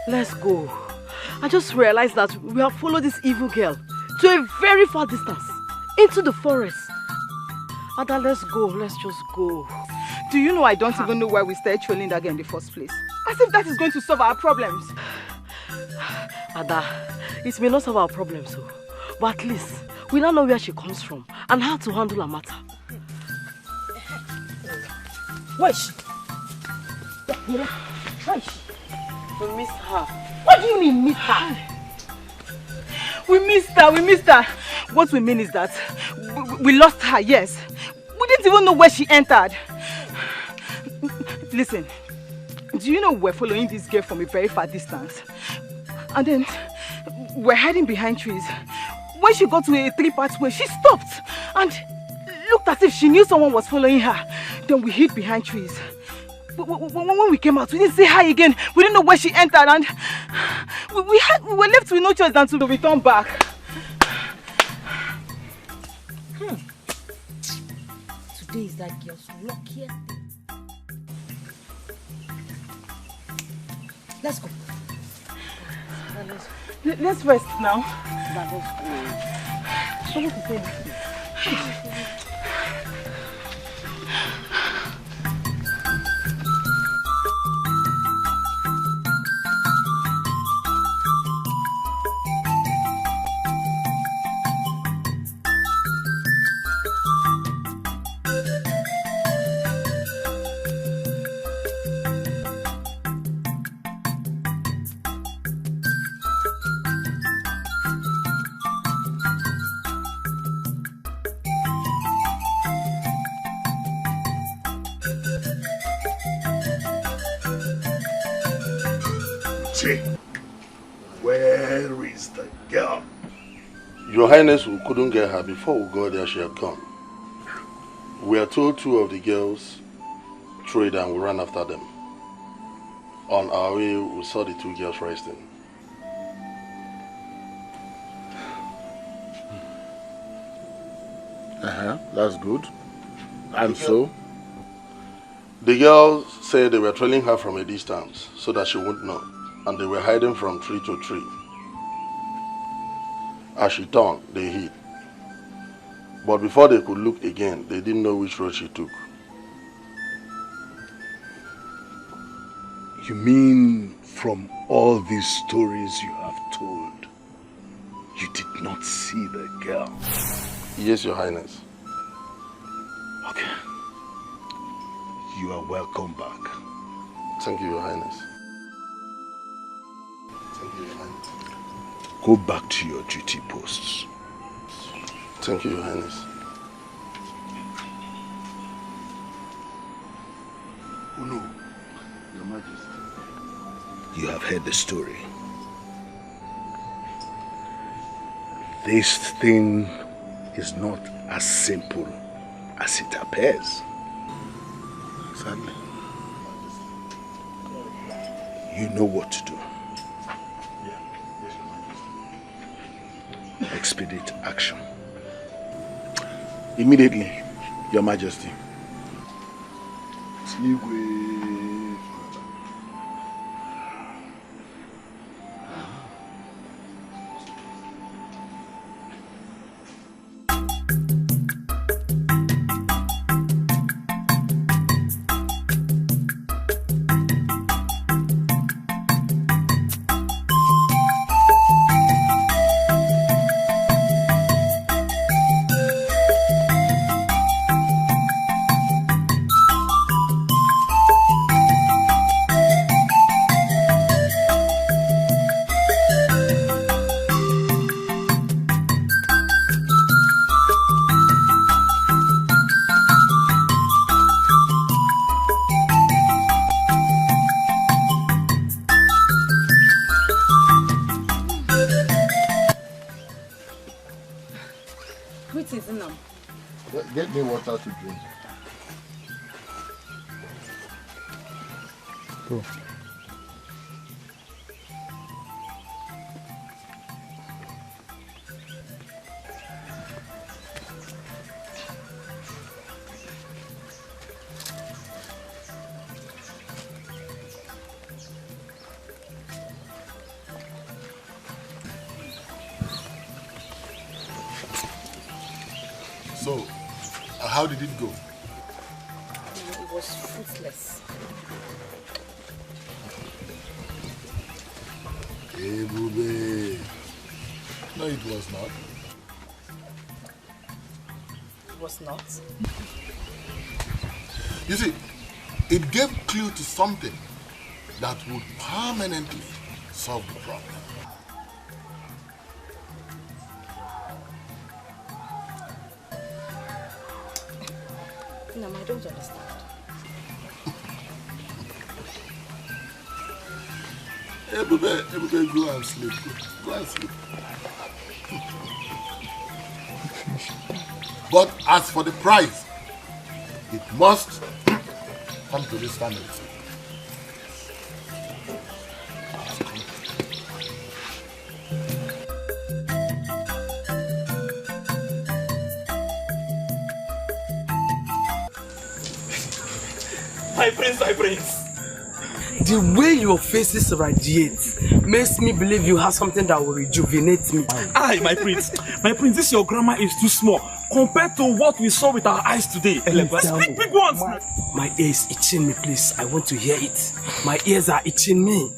Let's go. I just realized that we have followed this evil girl to a very far distance, into the forest. Ada, let's go. Let's just go. Do you know I don't even know why we started trolling that girl in the first place? As if that is going to solve our problems. Ada, it may not solve our problems, but at least we now know where she comes from and how to handle her matter. Where is she? Where is she? We missed her. What do you mean miss her? We missed her. What we mean is that we lost her, yes. We didn't even know where she entered. Listen, do you know we're following this girl from a very far distance? And then we're hiding behind trees. When she got to a three-part way, she stopped and looked as if she knew someone was following her. Then we hid behind trees. When we came out, we didn't say hi again. We didn't know where she entered, and we were left with no choice than to return back. Today is that girl's luckiest day. Let's go. Let's rest now. Let's go. Where is the girl? Your Highness, we couldn't get her. Before we got there, she had gone. We are told two of the girls threw it and we ran after them. On our way, we saw the two girls resting. That's good. And so? The girls said they were trailing her from a distance so that she wouldn't know. And they were hiding from tree to tree. As she turned, they hid. But before they could look again, they didn't know which road she took. You mean from all these stories you have told, you did not see the girl? Yes, Your Highness. Okay. You are welcome back. Thank you, Your Highness. Thank you, Your Highness. Go back to your duty posts. Thank you, Your Highness. Oh no, Your Majesty. You have heard the story. This thing is not as simple as it appears. Exactly. You know what to do. Expedite action. Immediately, Your Majesty. Get me water to drink. Go. So, how did it go? It was fruitless. Hey, Bube. No, it was not. It was not. You see, it gave clue to something that would permanently solve the problem. No, I don't understand. Hey, Bube, go and sleep. Go and sleep. But as for the prize, it must come to this family. My prince. The way your faces radiate makes me believe you have something that will rejuvenate me. Aye, my prince, this your grammar is too small compared to what we saw with our eyes today. Let's speak big ones. My ears itching me, please. I want to hear it. My ears are itching me.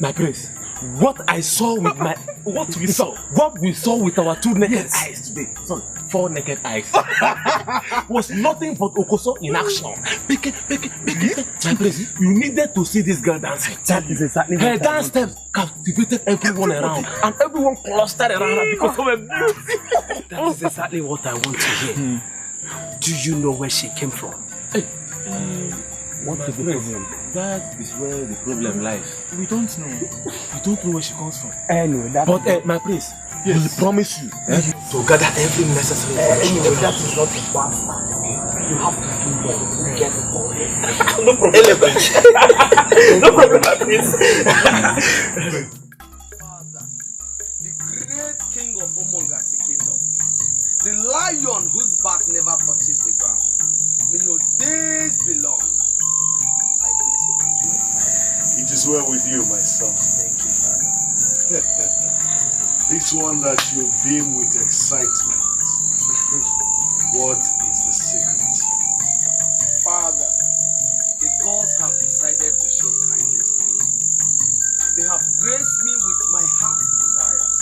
My prince, what I saw with my what we saw with our two naked eyes today. Sorry, 4 naked eyes was nothing but Okoso in action. My prince, you needed to see this girl dancing. That is exactly her dance steps captivated everyone around, and everyone clustered around her because of her beauty. That is exactly what I want to hear. Do you know where she came from? What is the problem? That is where the problem lies. We don't know. We don't know where she comes from. Anyway, but my prince, we promise you to gather every necessary information. Anyway, that is not a bad start. You have to do what you get it for. No problem. No problem, my prince. Father, the great king of Omongasi kingdom, the lion whose back never touches the ground, may your days be long. It is well with you, my son. Thank you, Father. This one that you beam with excitement. What is the secret? Father, the gods have decided to show kindness to me. They have graced me with my heart's desires.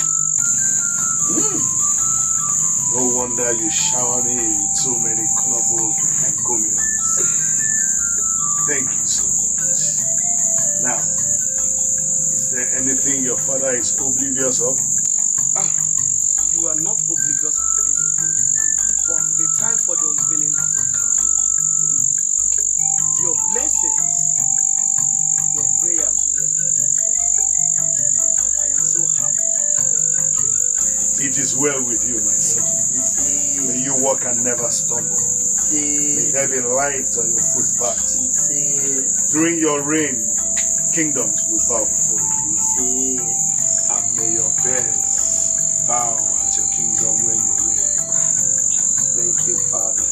No wonder you shower me with so many colorful encomiums. Thank you so much. Now, is there anything your father is oblivious of? You are not oblivious of anything, but the time for the unveiling has not come. Your blessings, your prayers made me success. I am so happy. It is well with you, my son. May you walk and never stumble. May there be light on your footpath. During your reign, kingdoms will bow before you. And may your beds bow at your kingdom when you reign. Thank you, Father.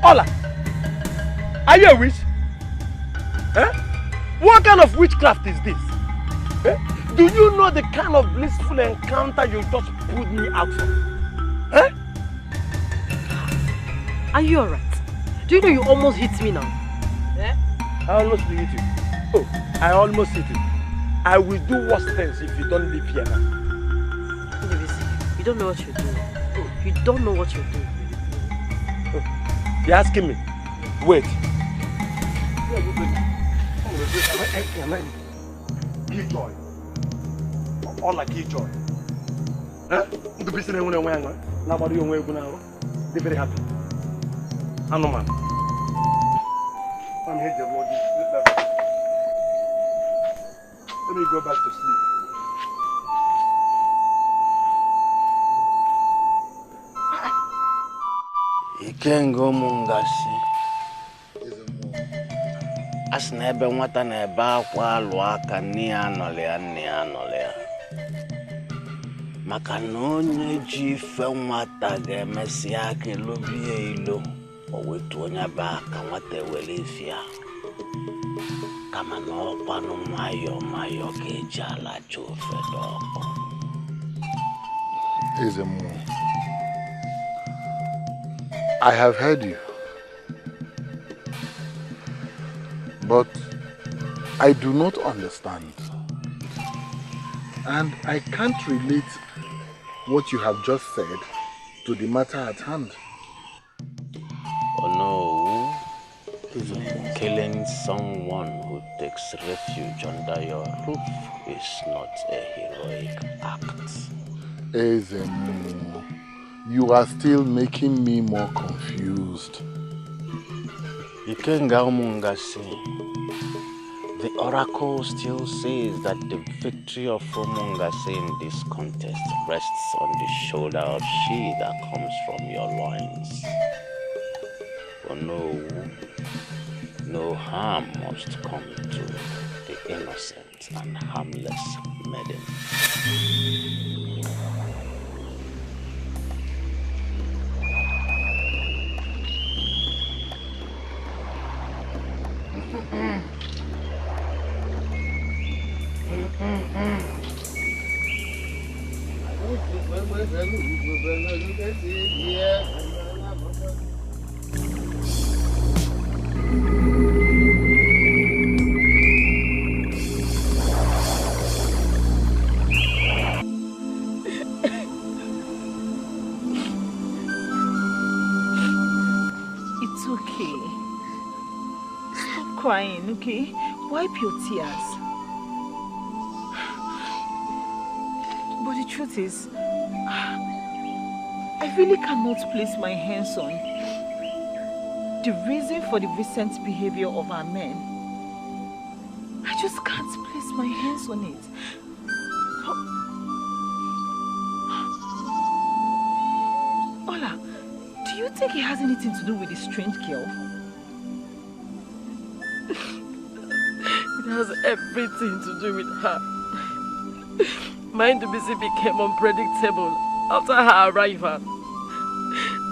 Ola, are you a witch? Eh? What kind of witchcraft is this? Eh? Do you know the kind of blissful encounter you just put me out of? Eh? Are you alright? Do you know you almost hit me now? Eh? I almost hit you. Oh, I almost hit you. I will do worse things if you don't leave here now. You don't know what you're doing. You don't know what you're doing. You're asking me? Wait. Keyjoy. All like keyjoy. Eh? The person who went away. Nobody who went away. They're very happy. I know, man. I'm here, the Lord. Let me go back to sleep. Ikengo mungasi. Asna ebe nwata na ebe akwa alụ aka nni anọlịa. Maka na onye ji ife nwata ga-emesi aka elobie ilo o wetu onye be aka nwata ewere ife ya. Kama na ọkwanụ nwayọ ka eji ala ji ofe dọkọ. Ezemo, I have heard you, but I do not understand, and I can't relate what you have just said to the matter at hand. Oh no, killing someone who takes refuge under your roof is not a heroic act. Ezemo, you are still making me more confused. Ikenga Umungasi. The oracle still says that the victory of Umungasi in this contest rests on the shoulder of she that comes from your loins. For no harm must come to the innocent and harmless maiden. It's okay. Stop crying, okay? Wipe your tears. But the truth is, I really cannot place my hands on the reason for the recent behavior of our men. I just can't place my hands on it. Ola, do you think it has anything to do with the strange girl? It has everything to do with her. My intimacy became unpredictable after her arrival.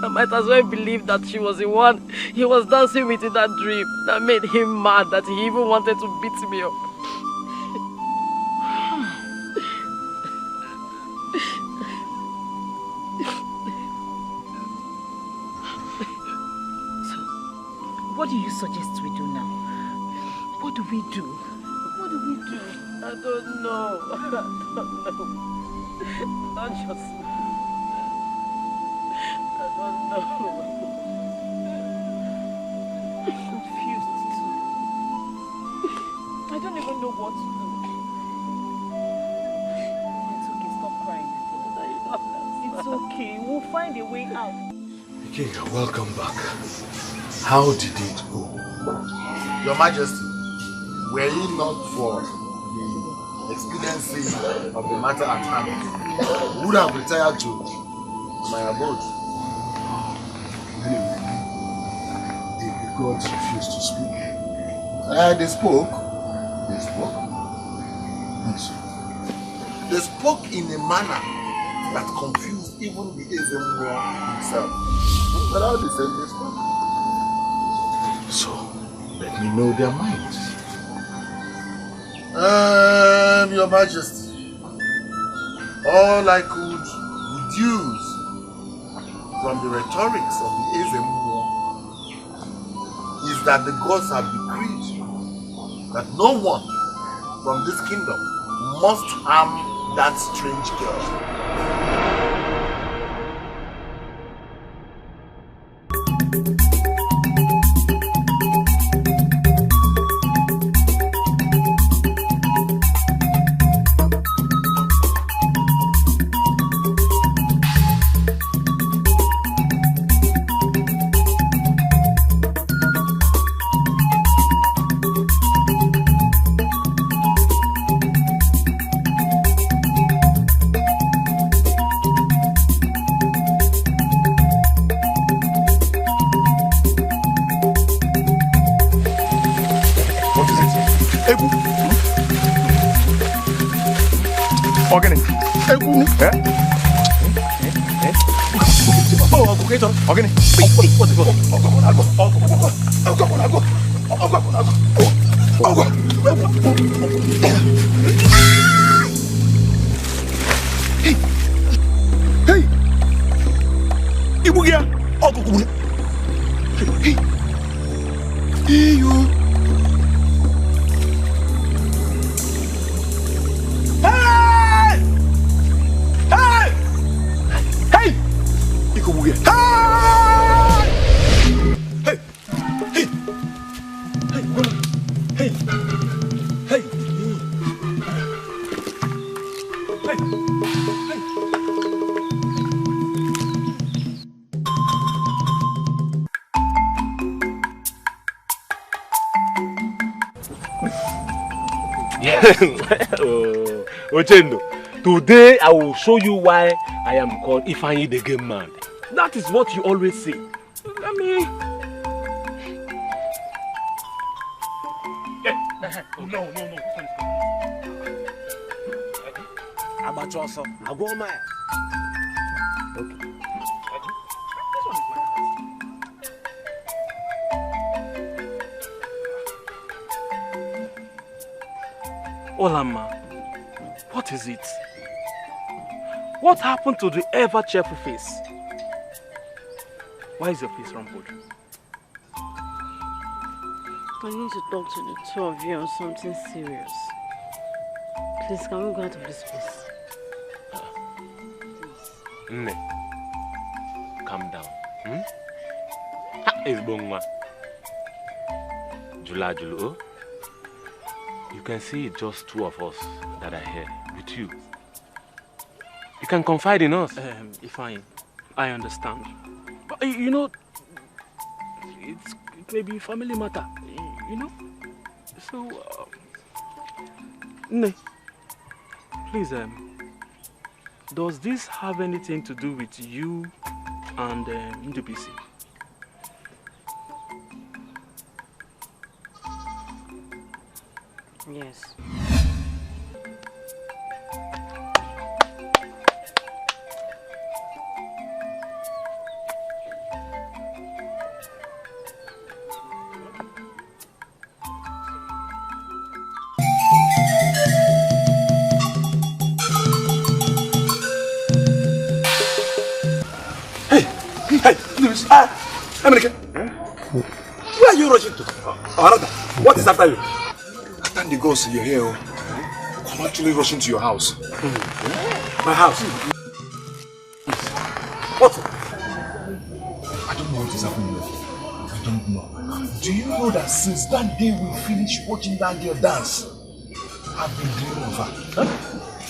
I might as well believe that she was the one he was dancing with in that dream that made him mad that he even wanted to beat me up. So, what do you suggest we do now? What do we do? What do we do? I don't know. I don't know. Don't just... I don't know. I'm confused too. I don't even know what to do. It's okay, stop crying. It's okay, we'll find a way out. Okay, welcome back. How did it go? Your Majesty, were it not for the expediency of the matter at hand, we would have retired to my abode. Anyway, the gods refused to speak. They spoke. They spoke? Yes. They spoke in a manner that confused even the Ezemwa himself. But all the same, they spoke. So, let me know their minds. Your Majesty, all I could deduce from the rhetorics of the Ezemwa is that the gods have decreed that no one from this kingdom must harm that strange girl. Organic. Oh, organic. Hey, Ibu ya, hey, you. Ochendo, today I will show you why I am called Ifeanyi the Game Man. That is what you always say. I mean, No. Abachoso. Agoma. Okay. This one is my house. Olama, what is it? What happened to the ever cheerful face? Why is your face rumpled? I need to talk to the two of you on something serious. Please, can we go out of this place? Nne, calm down. Ha, is Bongwa. Jula Julu. You can see it's just two of us that are here with you. You can confide in us. Ifeanyi, I understand. But you know, it may be family matter, you know? So, Nne, please, does this have anything to do with you and NDPC? Yes. Hey, Lewis. America. Where are you rushing to? Rather, what is after you? After the ghost, you're here. I'm actually rushing to your house. My house? What? I don't know what is happening. I don't know. Do you know that since that day we finished watching that girl dance, I've been dreaming of her.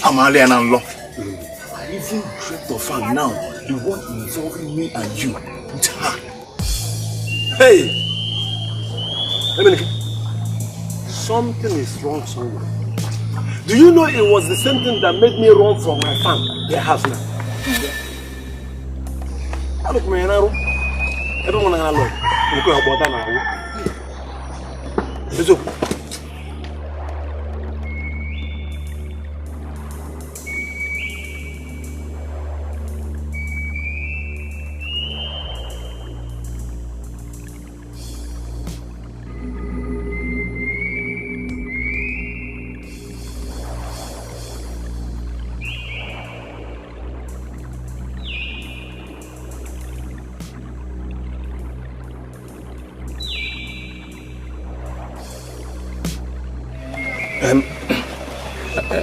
I'm Ali and I'm lost. I even dreamt of her now, the one involving me and you with her. Hey! America. Something is wrong somewhere. Do you know it was the same thing that made me run from my farm, their house now? I look, man, I don't want to have a look. I'm going to go down now. Let's go.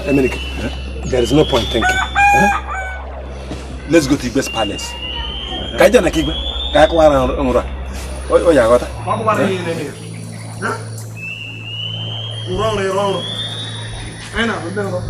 America, there is no point thinking. Let's go to Igbe's palace. Kaija na Kigbe. Kaya kwa ngura. Oya gota. Wako ni nini? Wrong. Aina, ndero.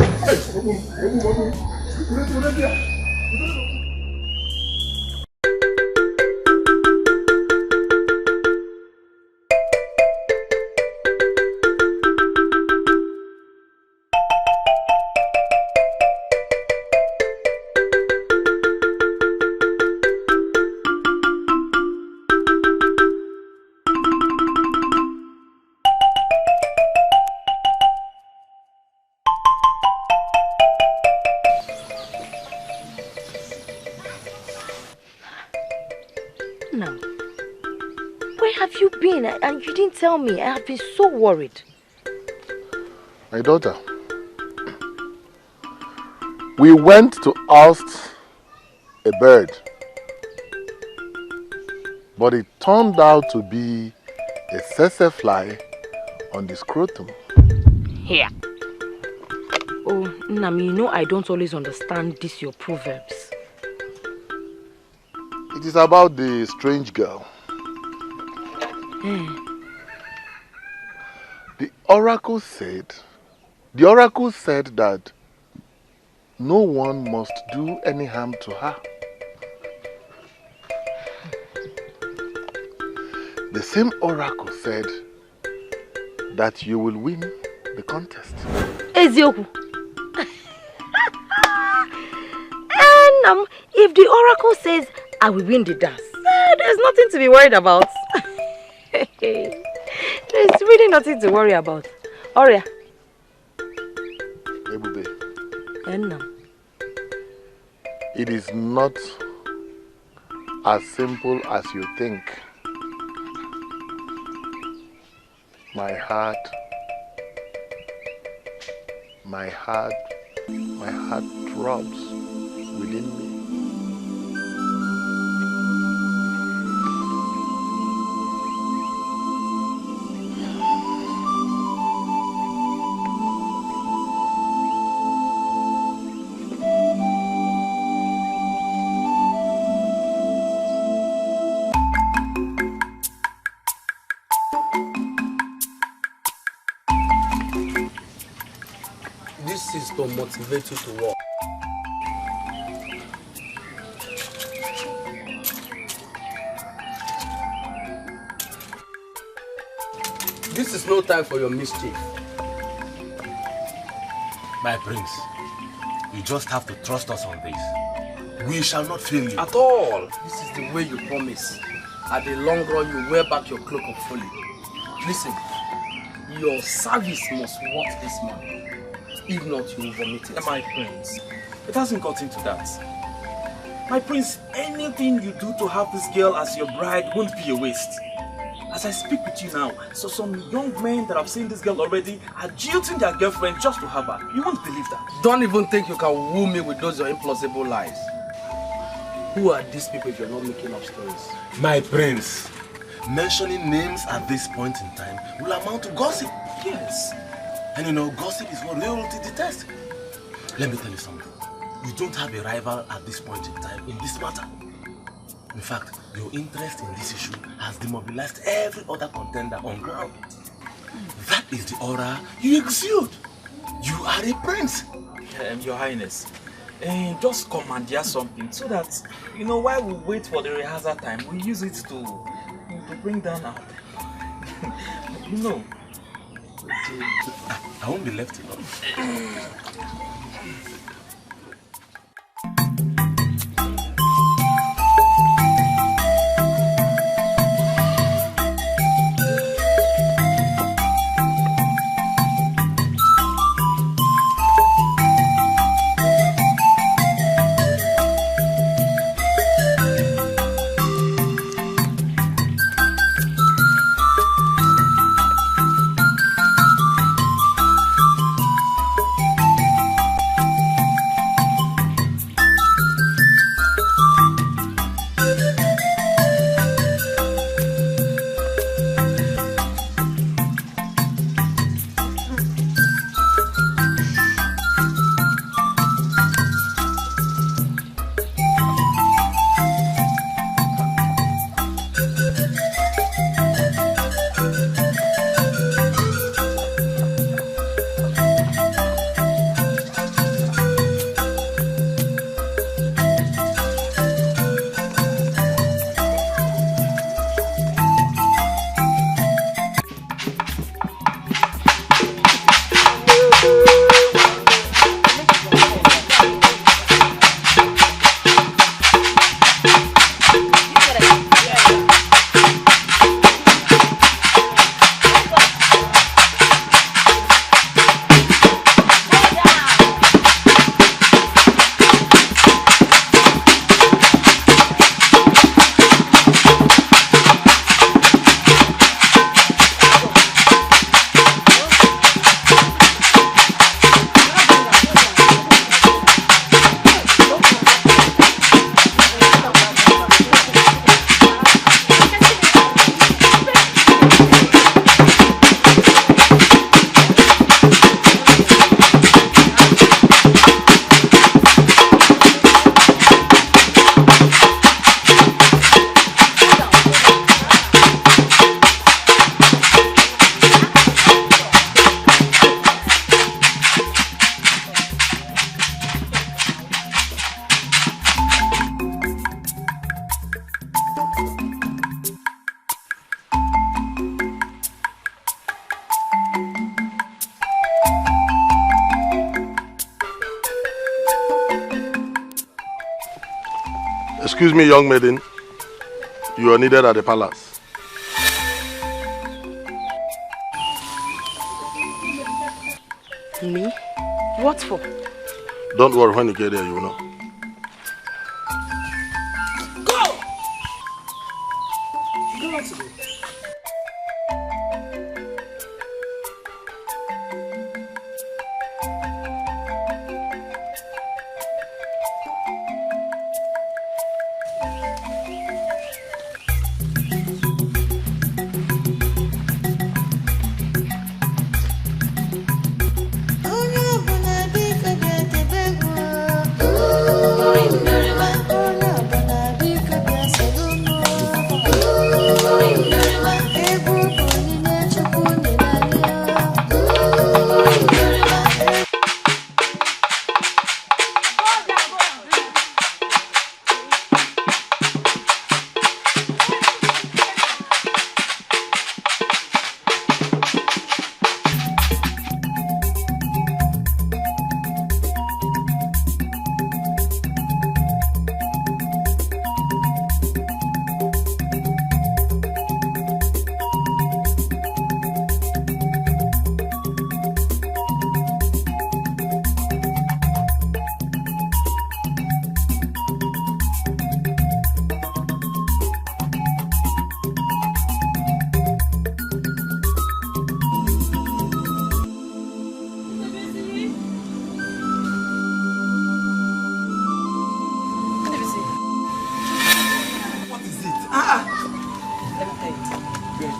And you didn't tell me. I have been so worried. My daughter, we went to oust a bird, but it turned out to be a tsetse fly on the scrotum. Here. Oh, Nami, you know I don't always understand these your proverbs. It is about the strange girl. The oracle said that no one must do any harm to her. The same oracle said that you will win the contest. Ezioku. And if the oracle says I will win the dance, there's nothing to be worried about. There's really nothing to worry about. Oria. Ebube. Enna. It is not as simple as you think. My heart throbs within me. This is to motivate you to work. This is no time for your mischief. My prince, you just have to trust us on this. We shall not fail you. At all. This is the way you promise. At the long run, you wear back your cloak of folly. Listen, your service must worth this man. If not, you will vomit it. My prince, it hasn't got into that. My prince, anything you do to have this girl as your bride won't be a waste. As I speak with you now, so some young men that have seen this girl already are jilting their girlfriend just to have her. You won't believe that. Don't even think you can woo me with those your implausible lies. Who are these people if you're not making up stories? My prince, mentioning names at this point in time will amount to gossip. Yes. And you know, gossip is what royalty detests. Let me tell you something. You don't have a rival at this point in time in this matter. In fact, your interest in this issue has demobilized every other contender on ground. That is the aura you exude. You are a prince. Your Highness, just commandeer something so that, you know, while we wait for the rehearsal time, we use it to bring down our... you know. I won't be left alone. Excuse me, young maiden. You are needed at the palace. Me? What for? Don't worry, when you get there, you will know. Go! You don't want to go.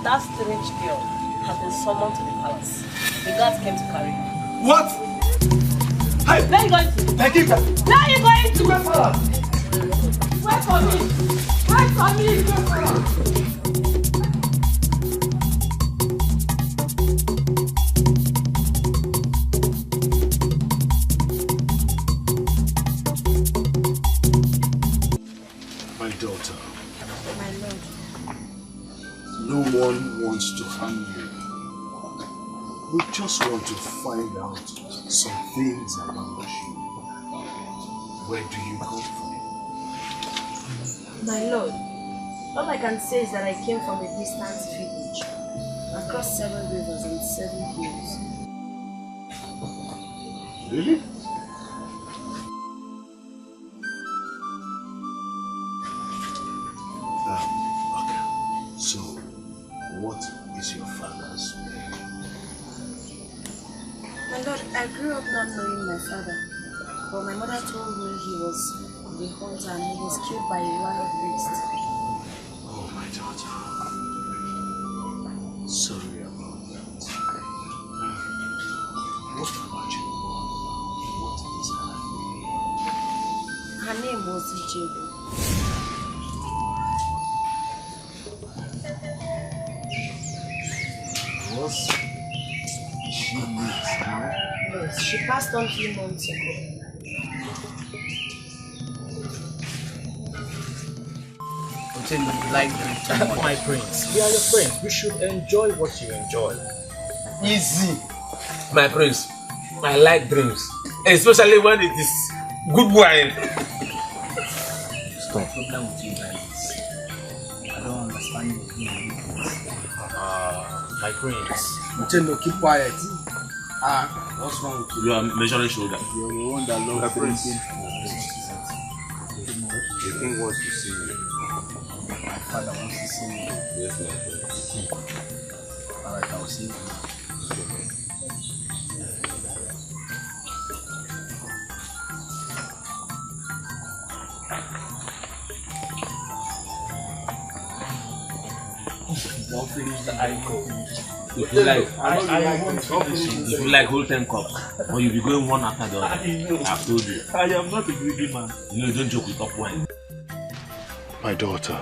That strange girl has been summoned to the palace. The guards came to carry her. What? Hey! Where are you going to? Thank you. Where are you going to? Wait for her. Wait for me! Wait for me! Wait for her! My daughter. My lord. No one wants to harm you. We just want to find out some things about you. Where do you come from? My lord, all I can say is that I came from a distant village, across 7 rivers and 7 hills. Really? Okay. So, what is your father's name? My lord, I grew up not knowing my father, but my mother told me he was a hunter and he was killed by a wild beast. Oh, my daughter. Sorry about that. What about your mom? What is her name? Her name was Ugezu. Was she lives now? Yes, she passed on 3 months ago. Like my prince, we are your friends. We should enjoy what you enjoy. Easy, my prince. I like drinks, especially when it is good wine. Stop. The problem with you guys, I don't understand you. My prince. Uchendo, keep quiet. What's wrong with you? You are measuring shoulder. You're the one that loves drinking. The king wants to see you. My father wants to see you. Yes, my friend. Alright, I'll see you. Don't finish the icon. If you like whole 10 cups, or you'll be going one after the other. I've told you. I am not a greedy man. You know, you don't joke with up wine. My daughter,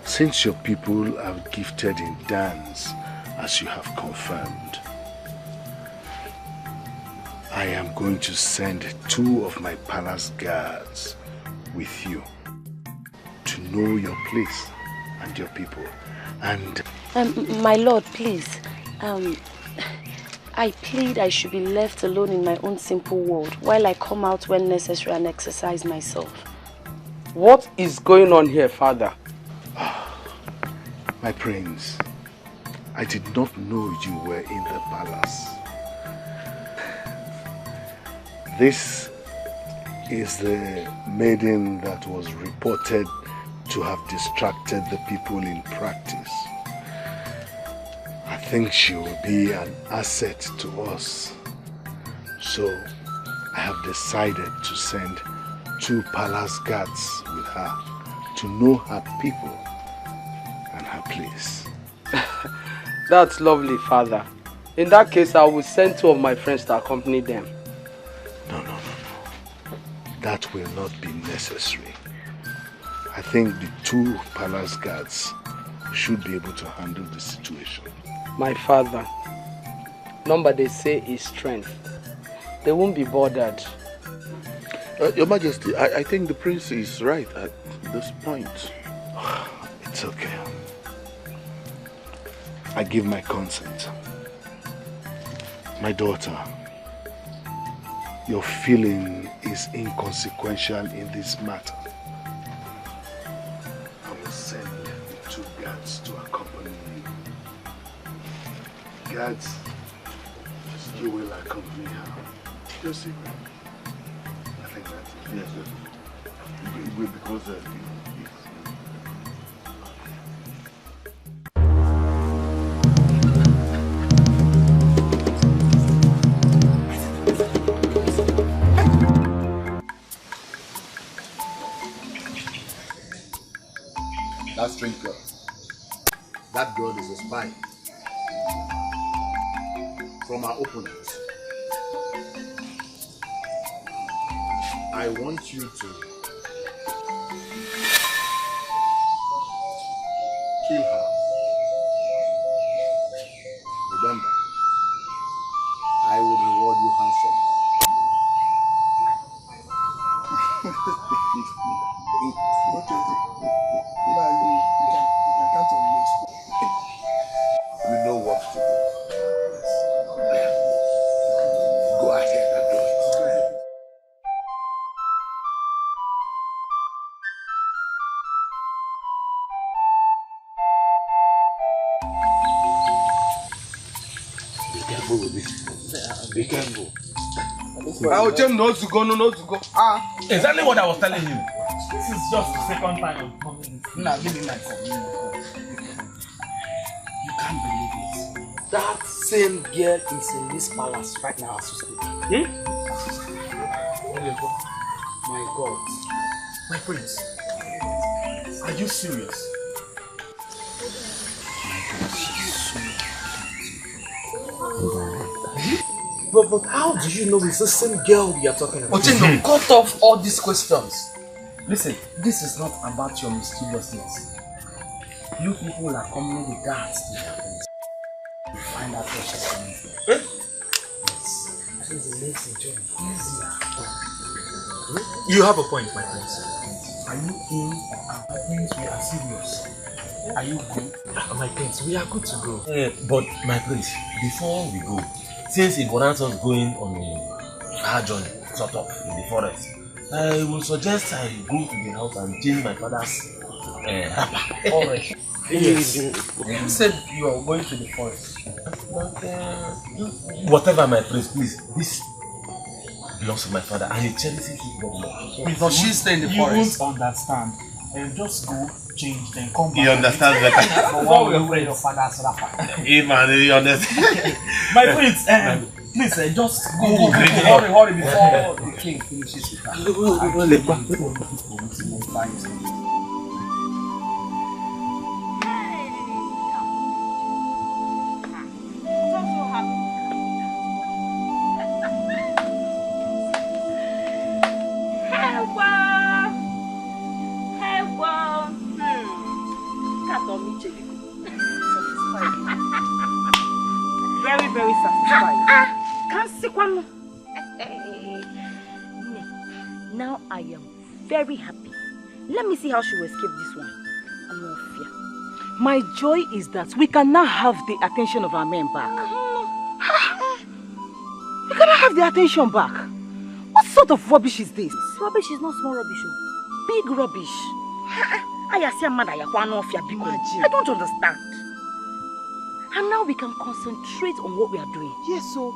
since your people are gifted in dance, as you have confirmed, I am going to send 2 of my palace guards with you to know your place and your people. And my lord, please. I plead I should be left alone in my own simple world while I come out when necessary and exercise myself. What is going on here, father? my prince, I did not know you were in the palace. This is the maiden that was reported to have distracted the people in practice. I think she will be an asset to us. So I have decided to send 2 palace guards with her to know her people and her place. That's lovely, Father. In that case, I will send 2 of my friends to accompany them. No. That will not be necessary. I think the 2 palace guards should be able to handle the situation. My father, number they say is strength. They won't be bothered. Your Majesty, I think the prince is right at this point. It's okay. I give my consent. My daughter, your feeling is inconsequential in this matter. I will send the 2 guards to accompany you. Guards, you will accompany her. Just see. I think that's it. Yes, yes. Because that strange girl. That girl is a spy from our opponent. I want you to kill her. Remember, I will reward you handsomely. We know what to do. Go ahead and do it. Be careful with this. Be careful. I'll tell you not to go, not to go. Exactly what I was telling you. This is just the second time I'm coming. Now, give me my phone. You can't believe it. That same girl is in this palace right now as we speak. My God. My prince, are you serious? But how do you know it's the same girl we are talking about? Ochendo, cut off all these questions. Listen, this is not about your mischievousness. You people are coming with guards to their place. You find out where she's coming from. Yes. I think it makes the journey easier. You have a point, my prince. Are you in or out? That means we are serious. Are you good? My prince, we are good to go. But my prince, before we go, since it warrants us going on a far journey, sort of, in the forest, I will suggest I go to the house and change my father's wrapper. Alright. Yes. You said you are going to the forest. But, whatever, my prince, please, this belongs to my father and he cherishes it very much. But she's staying in the forest. You won't understand. Just go, change, then come back. He understands better. But why will you wear your father's wrapper? Hey man, he understands. My prince, please just go. Hurry before the king finishes with her. Very, very satisfied. Can't see one. Now I am very happy. Let me see how she will escape this one. I'm no fear. My joy is that we can now have the attention of our men back. We cannot have the attention back. What sort of rubbish is this? Rubbish is not small rubbish. Big rubbish. I don't understand. And now we can concentrate on what we are doing. Yes, so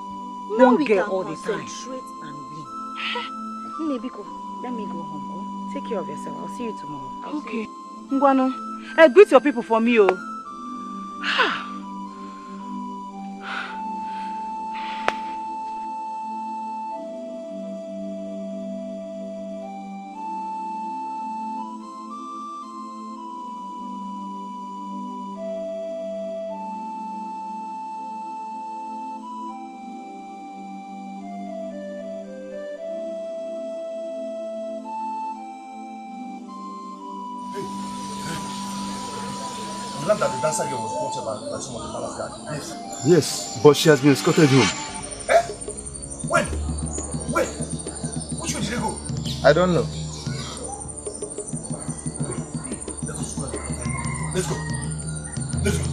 now won't we get can all the time. concentrate and win. Nebiko, let me go home. Oh? Take care of yourself. I'll see you tomorrow. Okay. Ngwano, greet your people for me, oh. That the dancer girl was brought about by some of the palace guard. Yes. Yes, but she has been escorted home. Eh? When? Which way did they go? I don't know. Let's go. Let's go.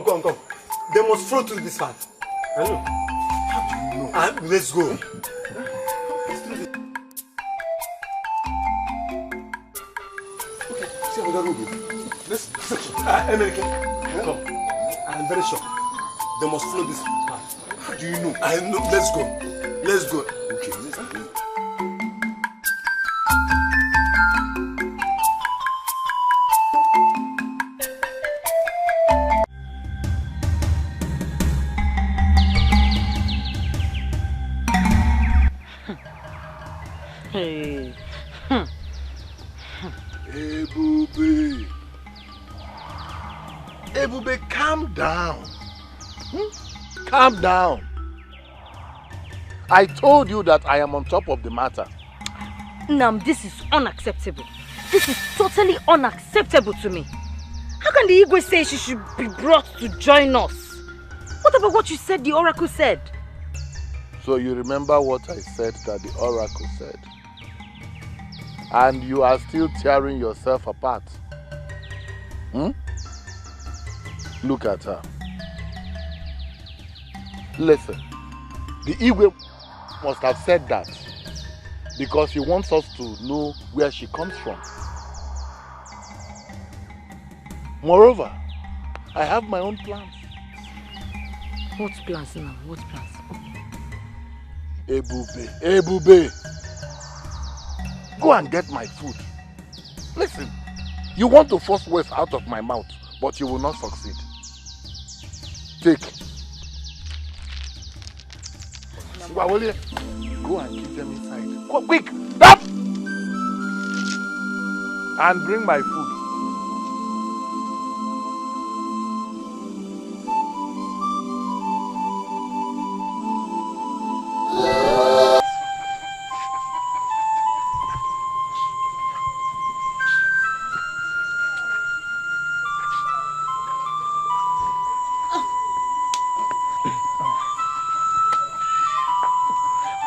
Come. They must flow through this part. I know. How do you know? Let's go. Okay, see how that will go. Let's search it. American, come. I'm very sure. They must flow this part. How do you know? I know. Let's go. Okay, let's go. Ebube, calm down. Calm down. I told you that I am on top of the matter. Nam, this is unacceptable. This is totally unacceptable to me. How can the Igwe say she should be brought to join us? What about what you said the oracle said? So you remember what I said that the oracle said? And you are still tearing yourself apart. Look at her. Listen, the Igwe must have said that because he wants us to know where she comes from. Moreover, I have my own plans. What plans now? What plans? Ebube. Go and get my food. Listen, you want to force words out of my mouth, but you will not succeed. Take. Go and keep them inside. Go quick! Stop! And bring my food.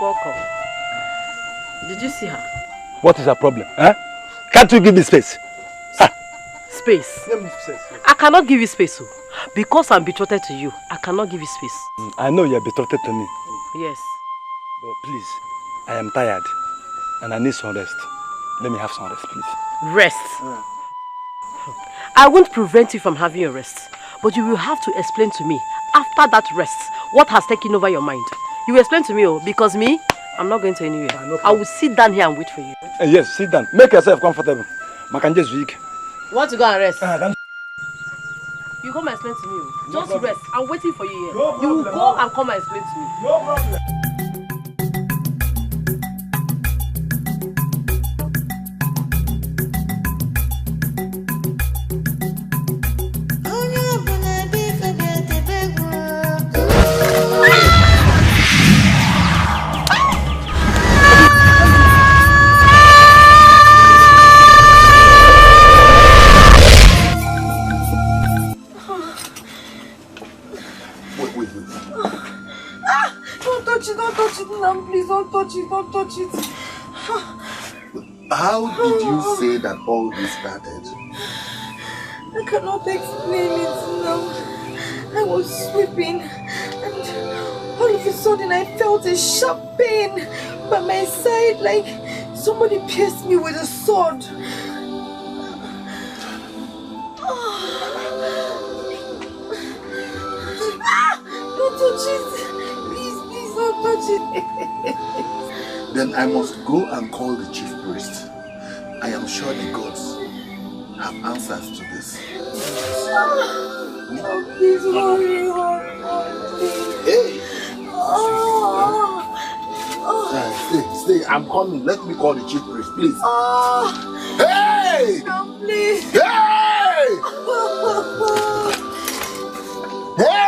Welcome. Did you see her? What is her problem? Huh? Can't you give me space? space. I cannot give you space. Because I'm betrothed to you, I cannot give you space. I know you're betrothed to me. Yes. But please, I am tired and I need some rest. Let me have some rest, please. Rest? I won't prevent you from having your rest. But you will have to explain to me, after that rest, what has taken over your mind. You will explain to me, because me, I'm not going to anywhere. I will sit down here and wait for you. Yes, sit down. Make yourself comfortable. Makanje's weak. You want to go and rest? You come and explain to me. Just rest. I'm waiting for you here. You will go and come and explain to me. No problem. Don't touch it. How did you say that all this started? I cannot explain it now. I was sweeping and all of a sudden I felt a sharp pain by my side, like somebody pierced me with a sword. Don't touch it. Please, don't touch it. Then I must go and call the chief priest. I am sure the gods have answers to this. Oh, please hurry. Hey! Stay. I'm coming. Let me call the chief priest, please. Hey! Please. Hey! Hey!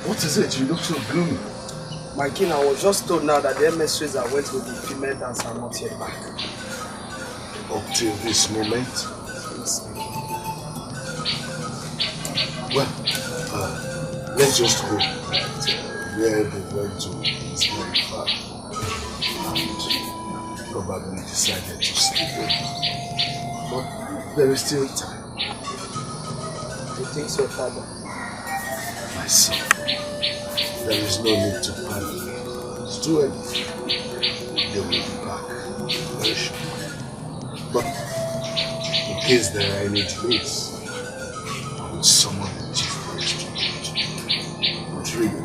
What is it? You look so gloomy. My king, I was just told now that the emissaries that went with the female dance are not yet back. Up till this moment? Yes. Well, let's just go. where they went to is very far and probably decided to sleep over. But there is still time. You think so, Father? My son, there is no need to panic. It's too early. They will be back very soon. But in case there are any delays, I will summon the chief priest. But really,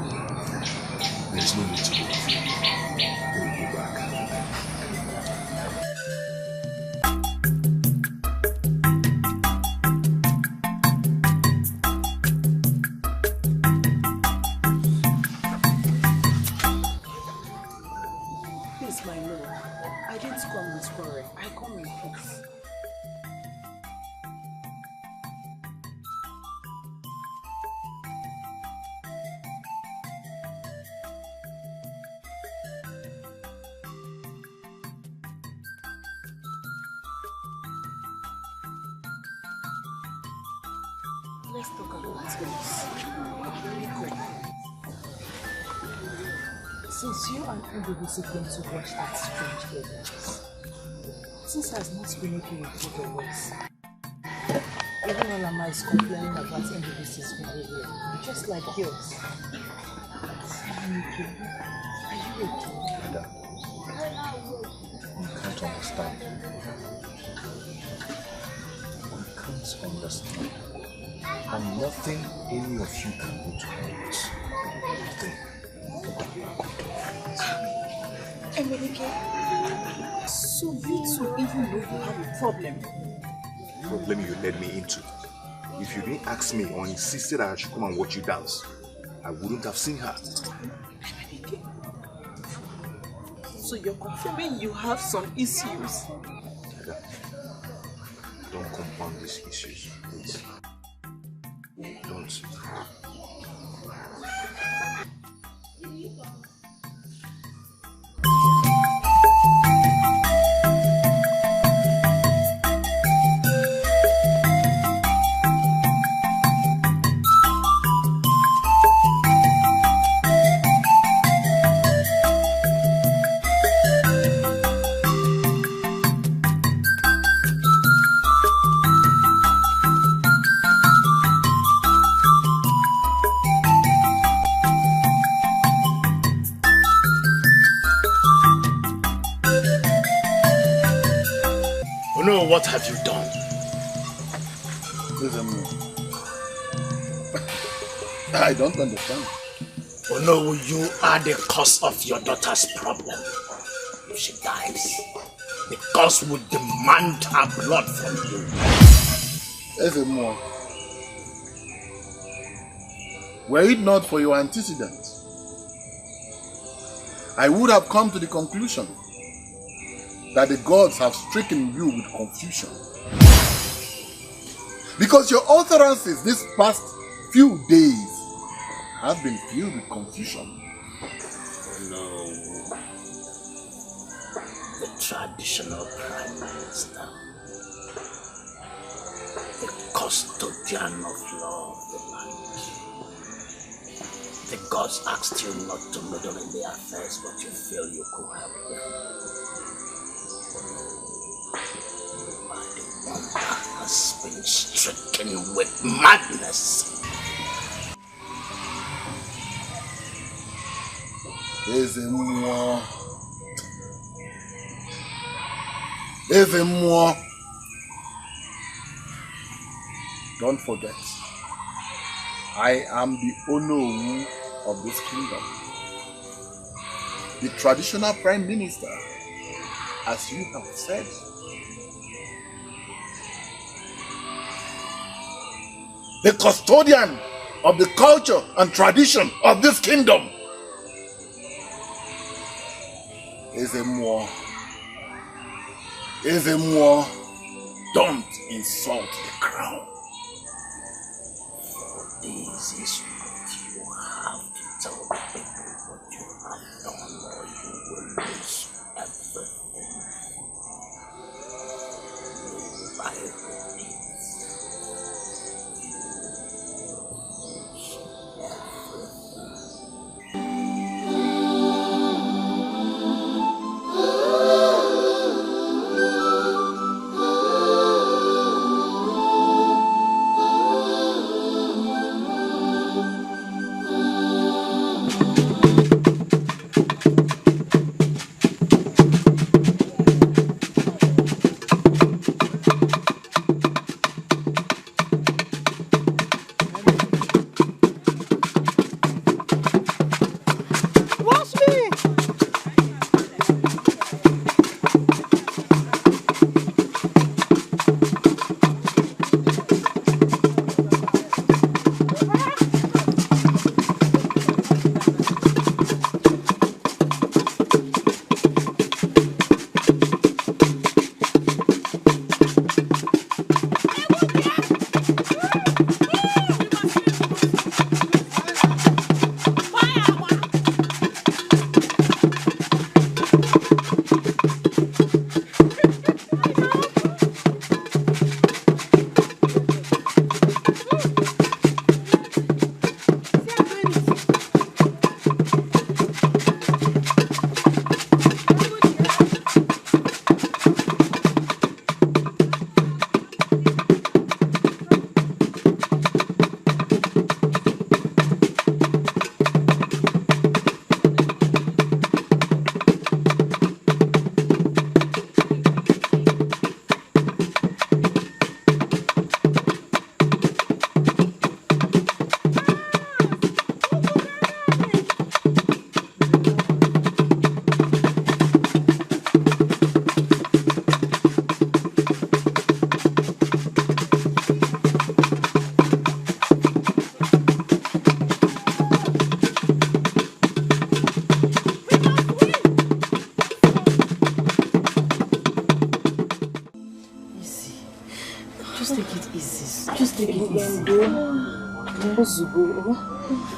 there is no need to be afraid. They will be back. Please, my lord. I didn't come with quarrel. I come in peace. Let's talk about this. Since you and NBBC came to watch that strange evidence, since has not been able to report the words. Even Olama is complaining about NBBC's behavior, just like yours. Aniki, are you okay? Dad, you can't understand. You can't understand. And nothing any of you can do to help us. Nothing. Emelike, so you two even know you have a problem. Problem you led me into. If you didn't ask me or insisted that I should come and watch you dance, I wouldn't have seen her. Emelike, so you're confirming you have some issues? Dada, don't compound these issues, please. Don't. What have you done? I don't understand. Oh no, you are the cause of your daughter's problem. If she dies, the cause would demand her blood from you. Ezemo, were it not for your antecedent, I would have come to the conclusion that the gods have stricken you with confusion. Because your utterances these past few days have been filled with confusion. Oh no. The traditional prime minister, the custodian of law of the land. The gods asked you not to meddle in their affairs, but you feel you could help them. Has been stricken with madness. Ezemo. Don't forget, I am the Onowu of this kingdom. The traditional prime minister, as you have said. The custodian of the culture and tradition of this kingdom. Ezemo, don't insult the crown. This is what you have to tell people what you have done, or you will lose everything. I repeat.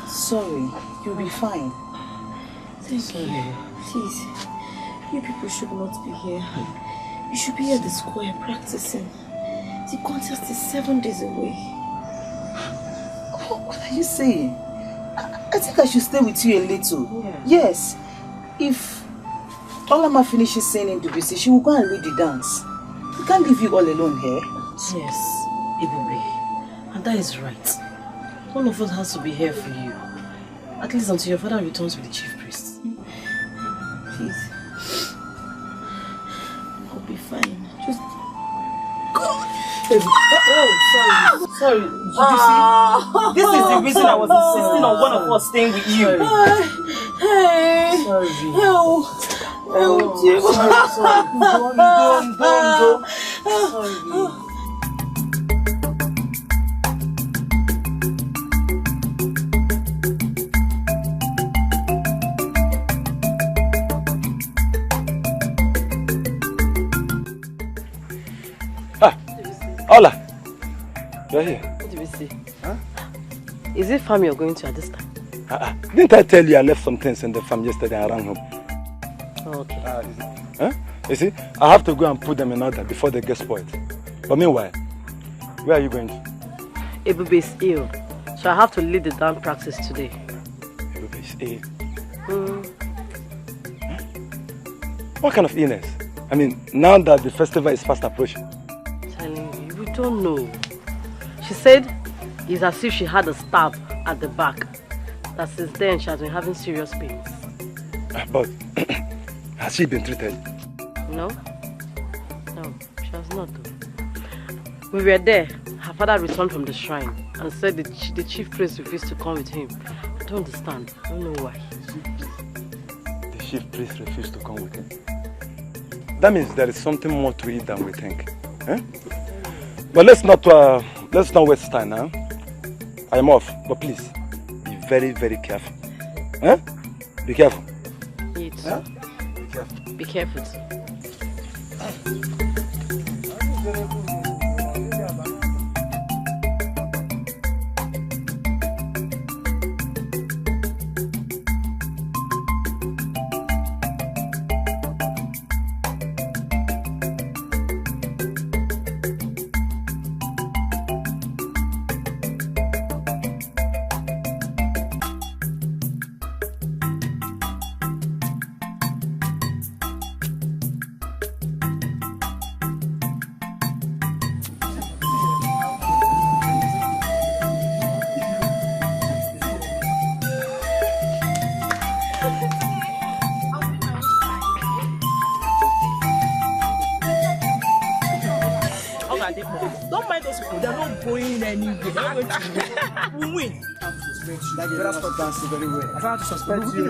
Sorry, you'll be fine. Thank you. Please, you people should not be here. You should be at the square practicing. The contest is 7 days away. What are you saying? I think I should stay with you a little. Yeah. Yes. If Olama finishes singing Dubuisi, she will go and lead the dance. We can't leave you all alone here. Yes, Ibube. And that is right. All of us has to be here for you. At least until your father returns with the chief priest. Please. I'll be fine. Just go. Oh, sorry. Did you see? This is the reason I was insisting on one of us staying with you. Hey. Sorry. Sorry. Ola, you're here. What do we see? Huh? Is it farm you're going to at this time? Didn't I tell you I left some things in the farm yesterday and I ran home? Oh, okay. Huh? You see, I have to go and put them in order before they get spoiled. But meanwhile, where are you going to? Ibube is ill, so I have to lead the dance practice today. Ibube is ill? What kind of illness? I mean, now that the festival is fast approaching. We don't know. She said it's as if she had a stab at the back. That since then she has been having serious pains. But has she been treated? No. No, she has not though. We were there. Her father returned from the shrine and said the chief priest refused to come with him. I don't understand. I don't know why. The chief priest refused to come with him? That means there is something more to it than we think. Eh? But let's not waste time now. I am off, but please be very, very careful. Eh? Be careful. You too. Eh? Be careful. Be careful too. Don't mind those people, they're not going anywhere. We'll win. I have to suspect you. You better stop dancing very well. I have to suspect you.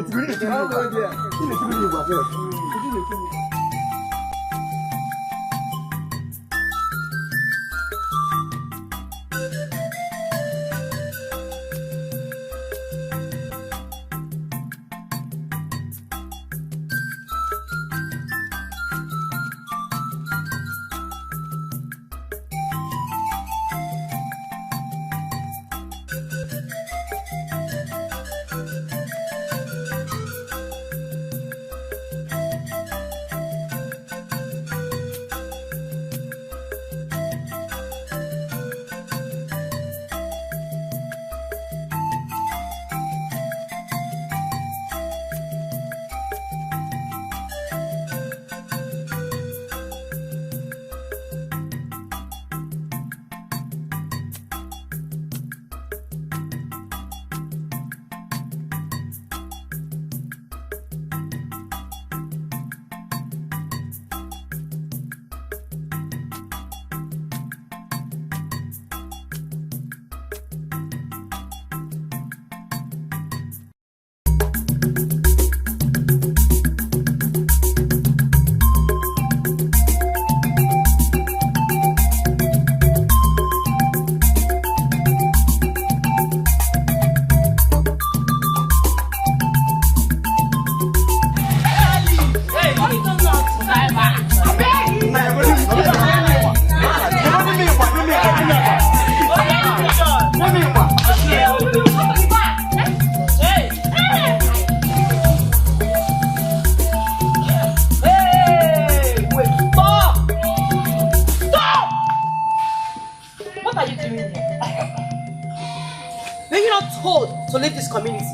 Were you not told to leave this community?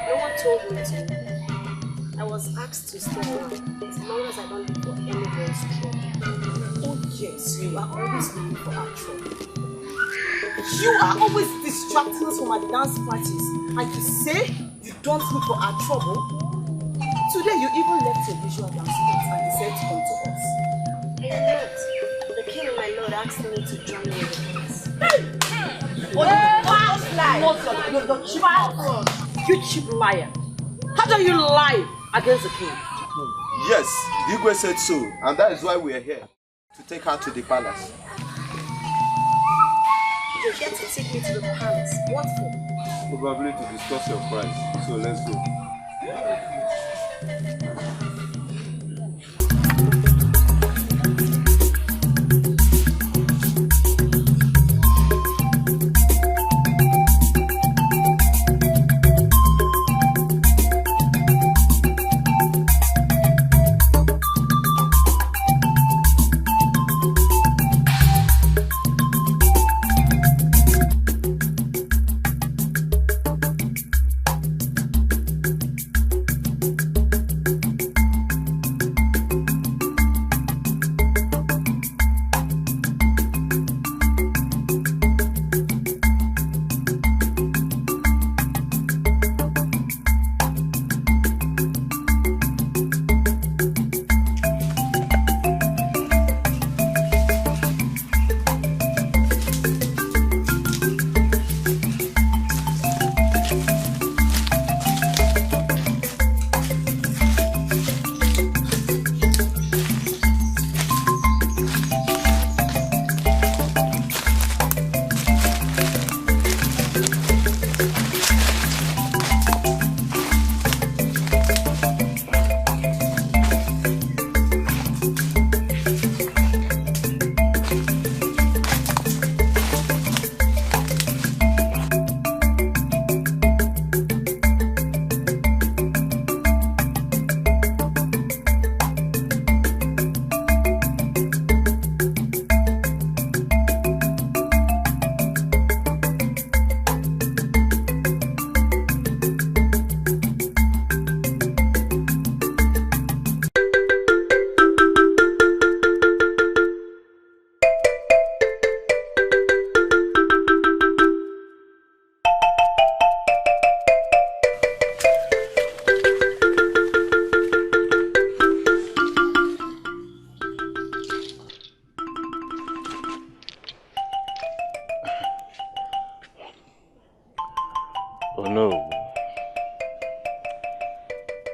No one told me to. I was asked to stay around as long as I don't look for anyone's trouble. Oh yes, you are always looking for our trouble. You are always distracting us from our dance parties, and you say you don't look for our trouble. Today you even left your visual dance class and decided to come to us. I am not. The king and my lord asked me to join you in the dance. You cheap liar. How do you lie against the king? Yes, Dikeh said so, and that is why we are here. To take her to the palace. You get to take me to the palace. What for? Probably to discuss your price. So let's go.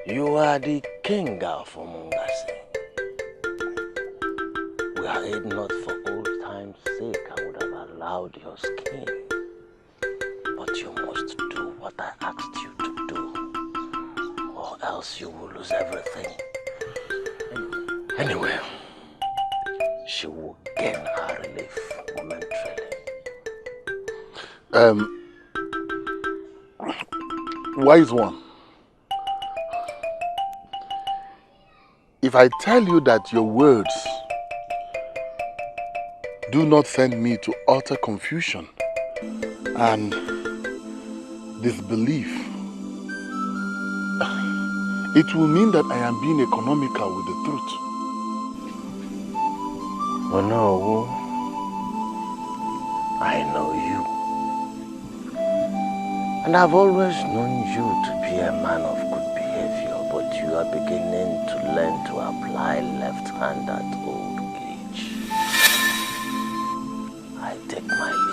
You are the king of Mungasi. Were it not for old time's sake, I would have allowed your skin. But you must do what I asked you to do, or else you will lose everything. Anyway, she will gain her relief momentarily. Wise one. If I tell you that your words do not send me to utter confusion and disbelief, it will mean that I am being economical with the truth. Oh no, I know you. And I've always known you to be a man of good behavior, but you are beginning to learn to apply left hand at old age. I take my leave.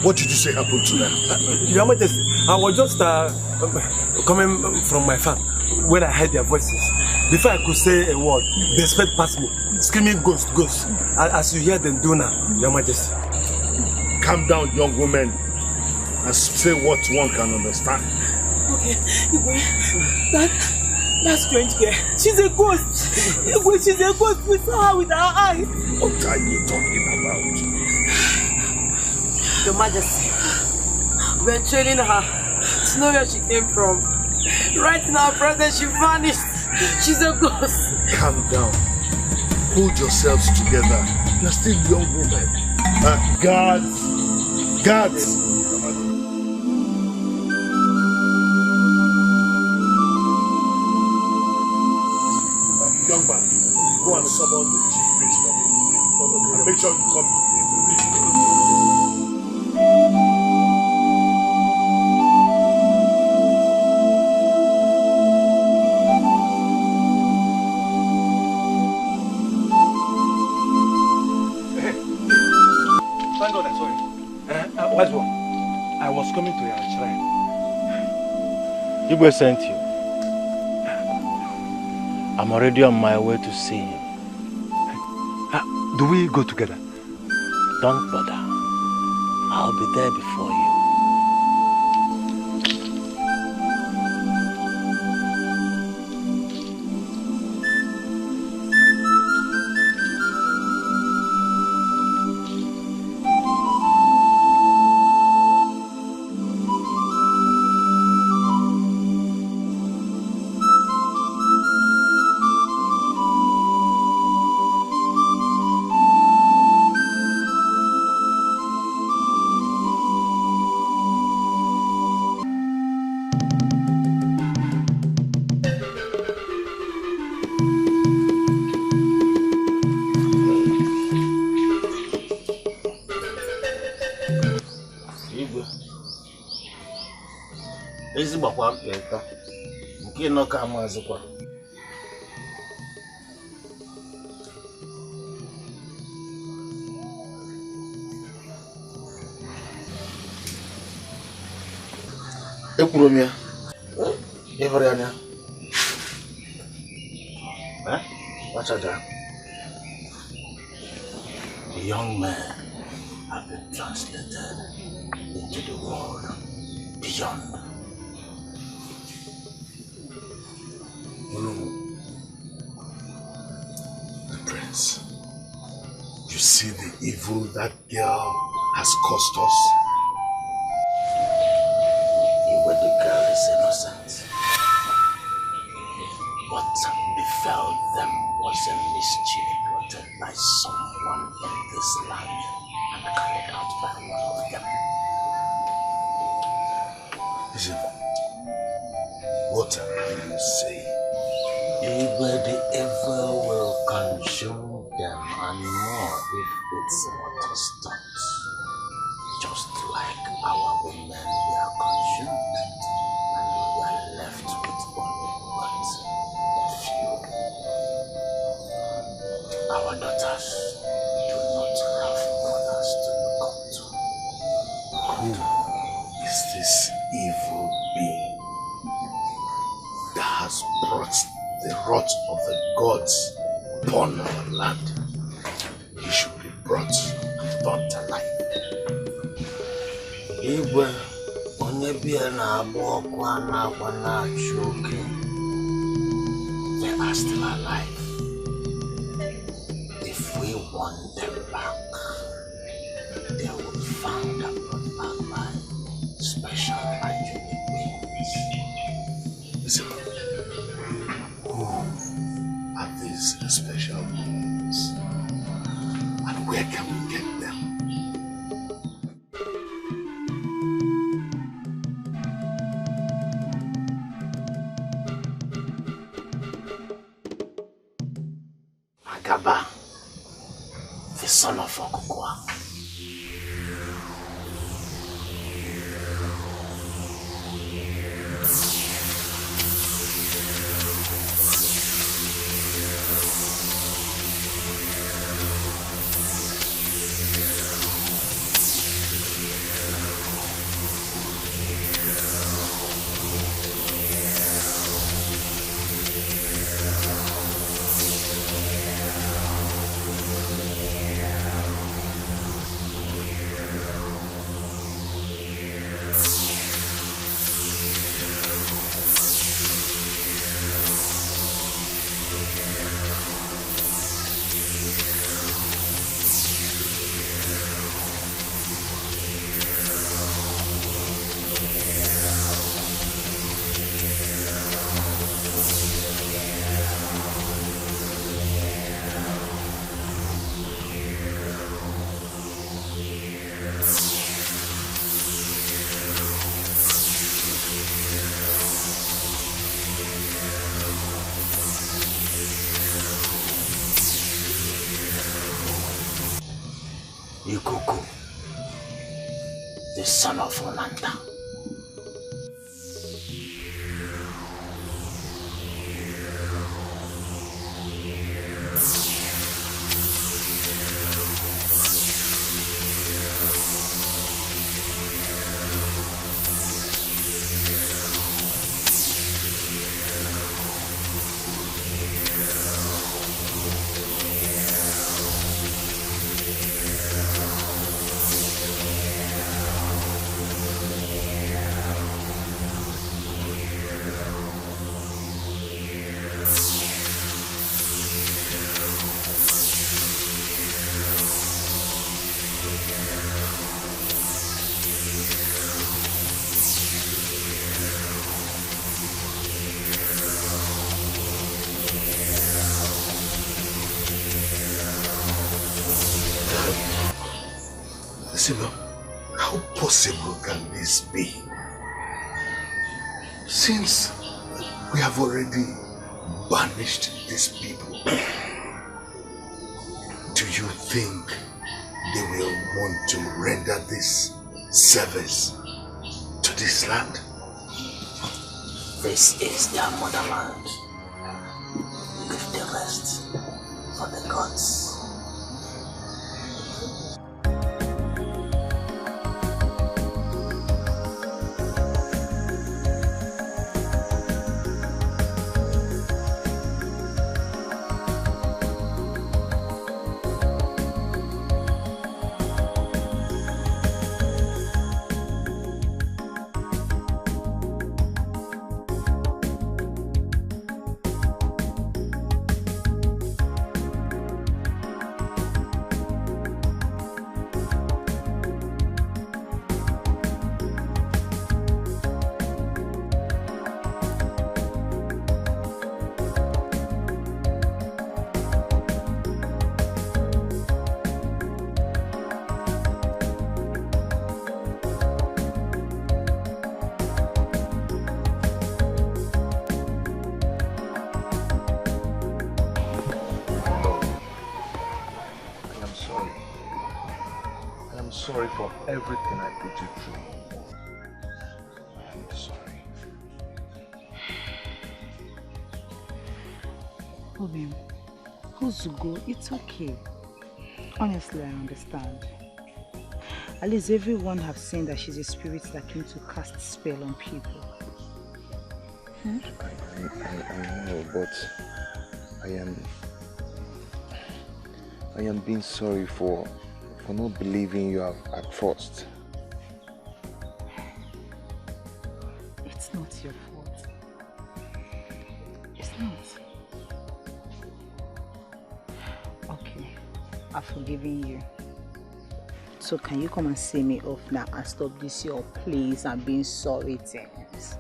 What did you say happened to them? Your Majesty, I was just coming from my farm when I heard their voices. Before I could say a word, they sped past me, screaming ghost, ghost, as you hear them do now, Your Majesty. Calm down, young woman, and say what one can understand. Okay, that strange girl, she's a ghost. She's a ghost. We saw her with our eyes. What are you talking about? Your Majesty, we're training her to know where she came from. Right in our presence, she vanished. She's a ghost. Calm down. Hold yourselves together. You're still young women. Guards! Guards! Young man, go and summon the chief priest for me. And make sure you come Thank God, I'm sorry. Wise one, I was coming to your shrine. Igwe sent you. I'm already on my way to see him. Do we go together? Don't bother. I'll be there before you. Ekuromia. Everyanya. What's that? The young men have been translated into the world beyond. The prince, you see the evil that girl has caused us? Even the girl is innocent. What befell them was a mischief plotted by someone in this land and carried out by one of them. Listen, what are you saying? Even the evil will consume them and more if it's not stopped. Just like our women were consumed and we were left with only but a few. Our daughters do not have mothers to look up to. Who is this evil being that has brought the wrath of the gods upon our land? He should be brought and burnt alive. Igwe, onye bia na agba ọkụ anakwa na-achụ oke. They are still alive. If we want them back, they will find and brought back by special angelic beings. Listen, who are these special beings? And where can we get them? Agaba, the son of Okukwa. Ikuku, the son of Olanda. Sima, how possible can this be? Since we have already banished these people, do you think they will want to render this service to this land? This is their motherland. Leave the rest for the gods. Sorry for everything I put you through. I'm sorry. Obim, Ugezu, it's okay. Honestly, I understand. At least everyone have seen that she's a spirit that came to cast spell on people. Hmm? I know, but I am being sorry for not believing you at first. It's not your fault. It's not. Okay, I've forgiven you. So can you come and see me off now and stop this your please and being sorry things?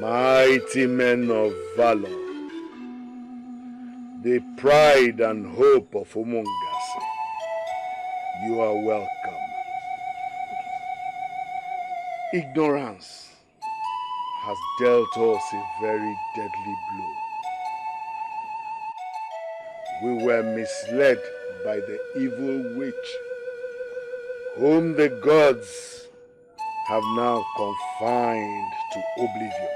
Mighty men of valor, the pride and hope of Umongasi, you are welcome. Ignorance has dealt us a very deadly blow. We were misled by the evil witch, whom the gods have now confined to oblivion.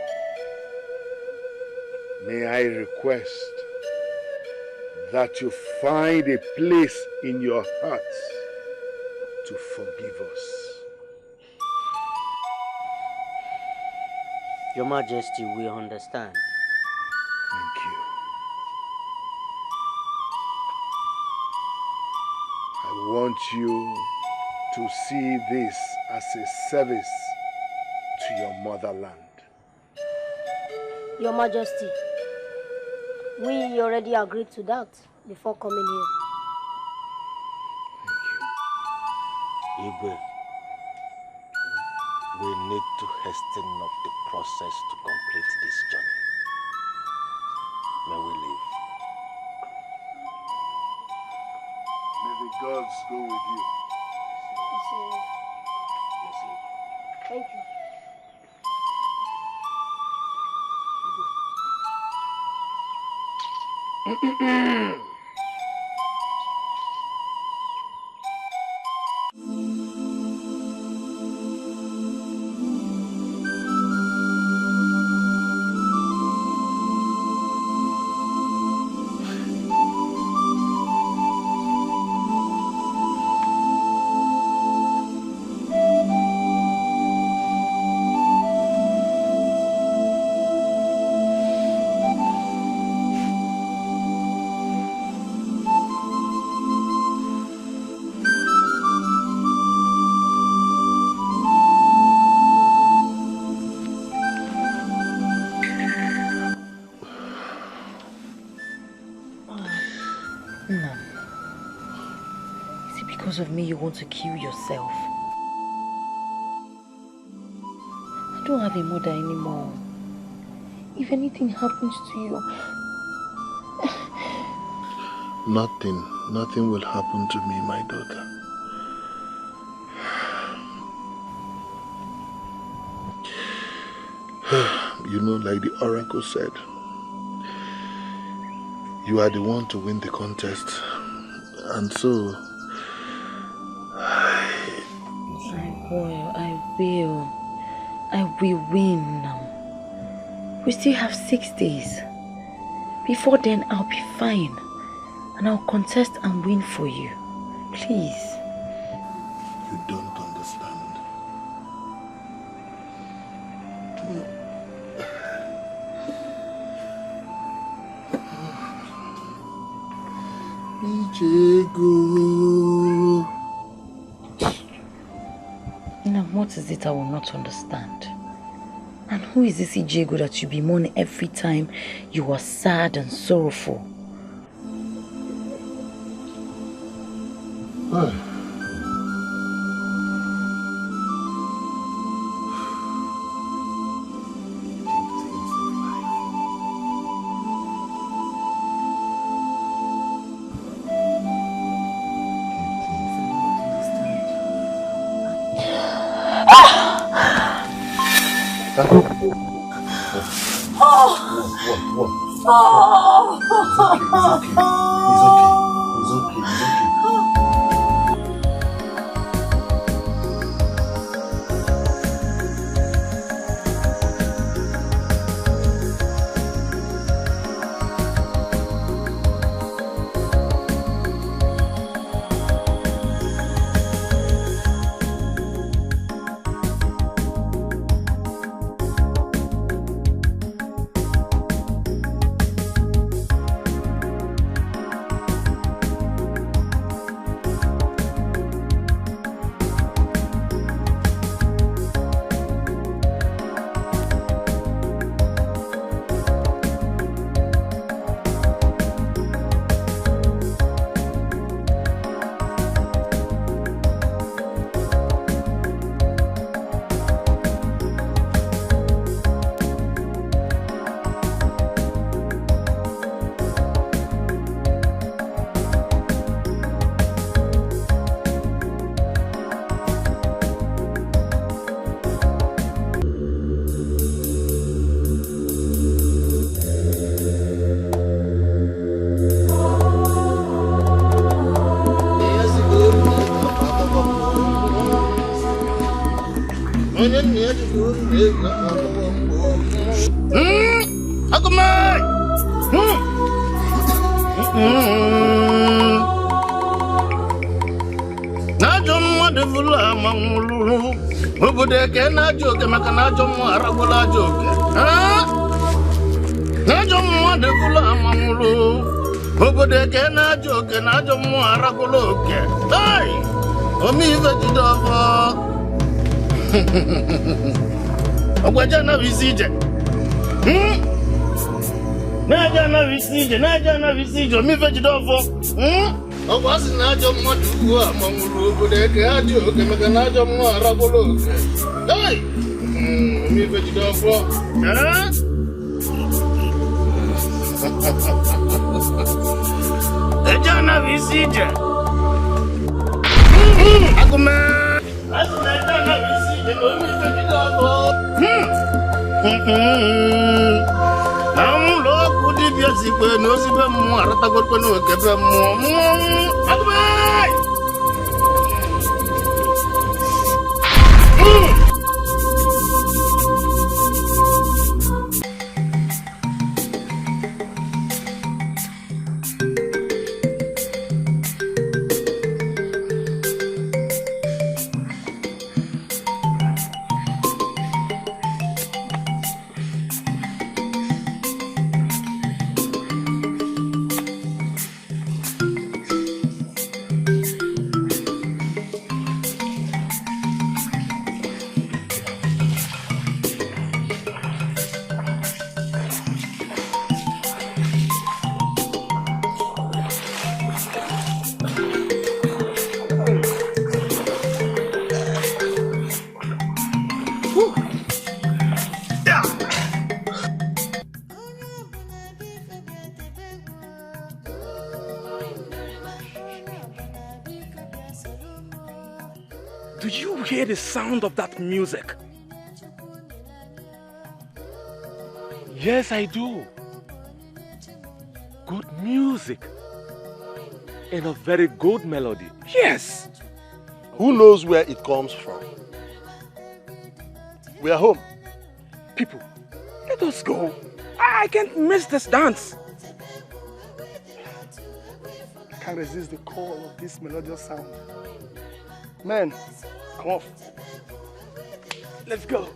May I request that you find a place in your hearts to forgive us. Your Majesty, we understand. Thank you. I want you to see this as a service to your motherland. Your Majesty, we already agreed to that before coming here. Igwe, we need to hasten up the process to complete this journey. May we leave? gods go with you. Thank you. Of me, you want to kill yourself. I don't have a mother anymore. If anything happens to you, nothing will happen to me, my daughter. You know, like the oracle said, you are the one to win the contest, and so I will win now. We still have 6 days. Before then, I'll be fine. And I'll contest and win for you. Please. You don't understand. Ugezu. Now, what is it I will not understand? And who is this Ugezu that you bemoan every time you are sad and sorrowful? Do you hear the sound of that music? Yes, I do. Good music. And a very good melody. Yes. Who knows where it comes from? We are home. People, let us go. I can't miss this dance. I can't resist the call of this melodious sound. Men, come off. Let's go.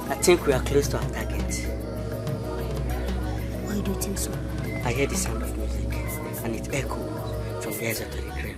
I think we are close to our target. Why do you think so? I hear the sound of music, and it echoes from the desert to the crane.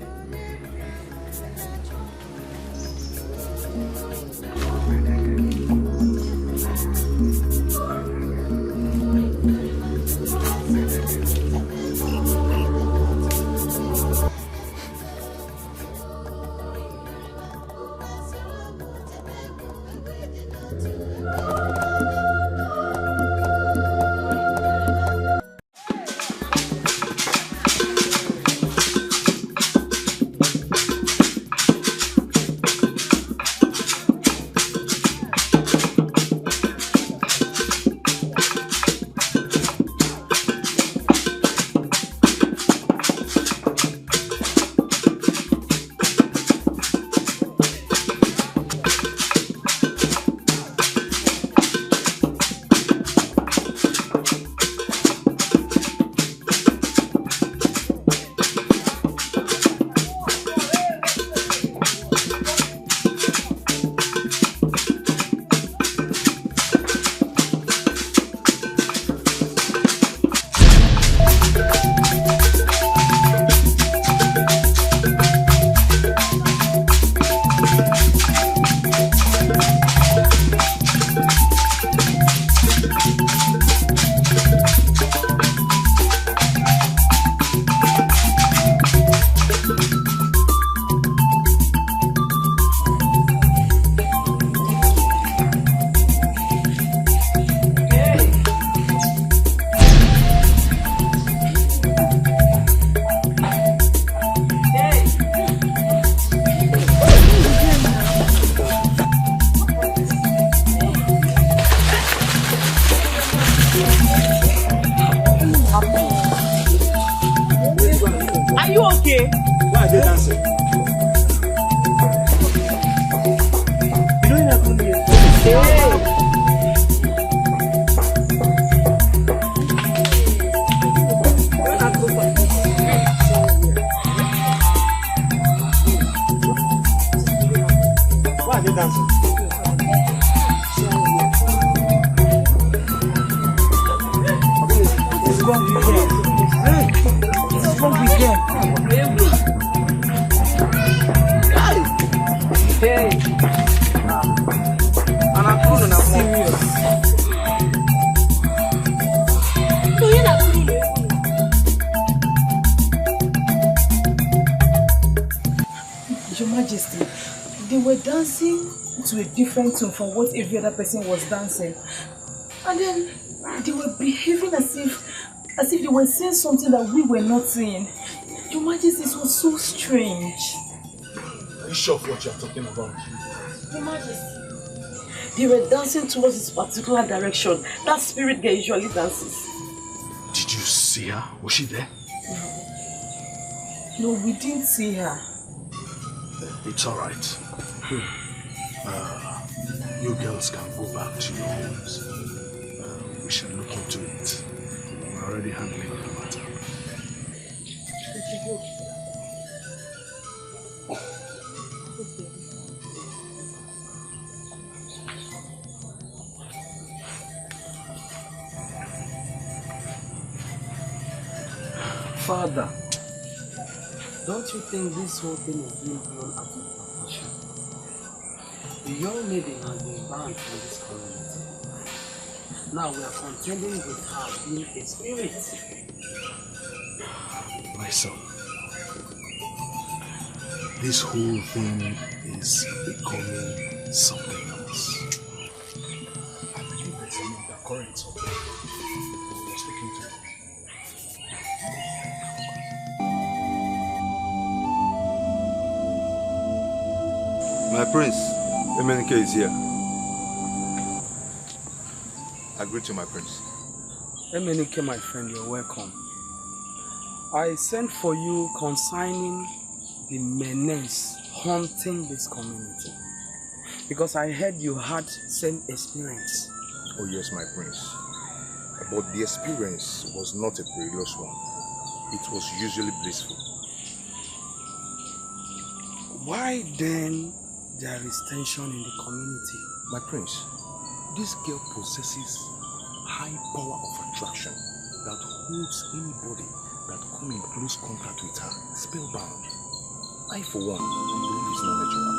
Are they dancing? What's wrong with them? What's wrong with them? Hey! And I'm calling them serious. Your Majesty, they were dancing to a different tune from what every other person was dancing. And then they were behaving as if they were saying something that we were not saying. Your Majesty, it was so strange. Are you sure of what you are talking about? Your Majesty, they were dancing towards this particular direction. That spirit girl usually dances. Did you see her? Was she there? No, we didn't see her. It's alright. You girls can go back to your homes. We should look into it. We're already handling the matter. Father, don't you think this whole thing is being blown out of proportion? The young lady has been banned from this community. Now we are contending with her being a spirit. My son, this whole thing is becoming something else. I believe there's an undercurrent of it. Let's look into it. My prince, MNK is here. I greet you, my prince. MNK, my friend, you're welcome. I sent for you concerning the menace haunting this community. Because I heard you had same experience. Oh yes, my prince. But the experience was not a perilous one. It was usually blissful. Why then there is tension in the community? My prince, this girl possesses high power of attraction that holds anybody that come in close contact with her spellbound. I, for one, believe it's not natural.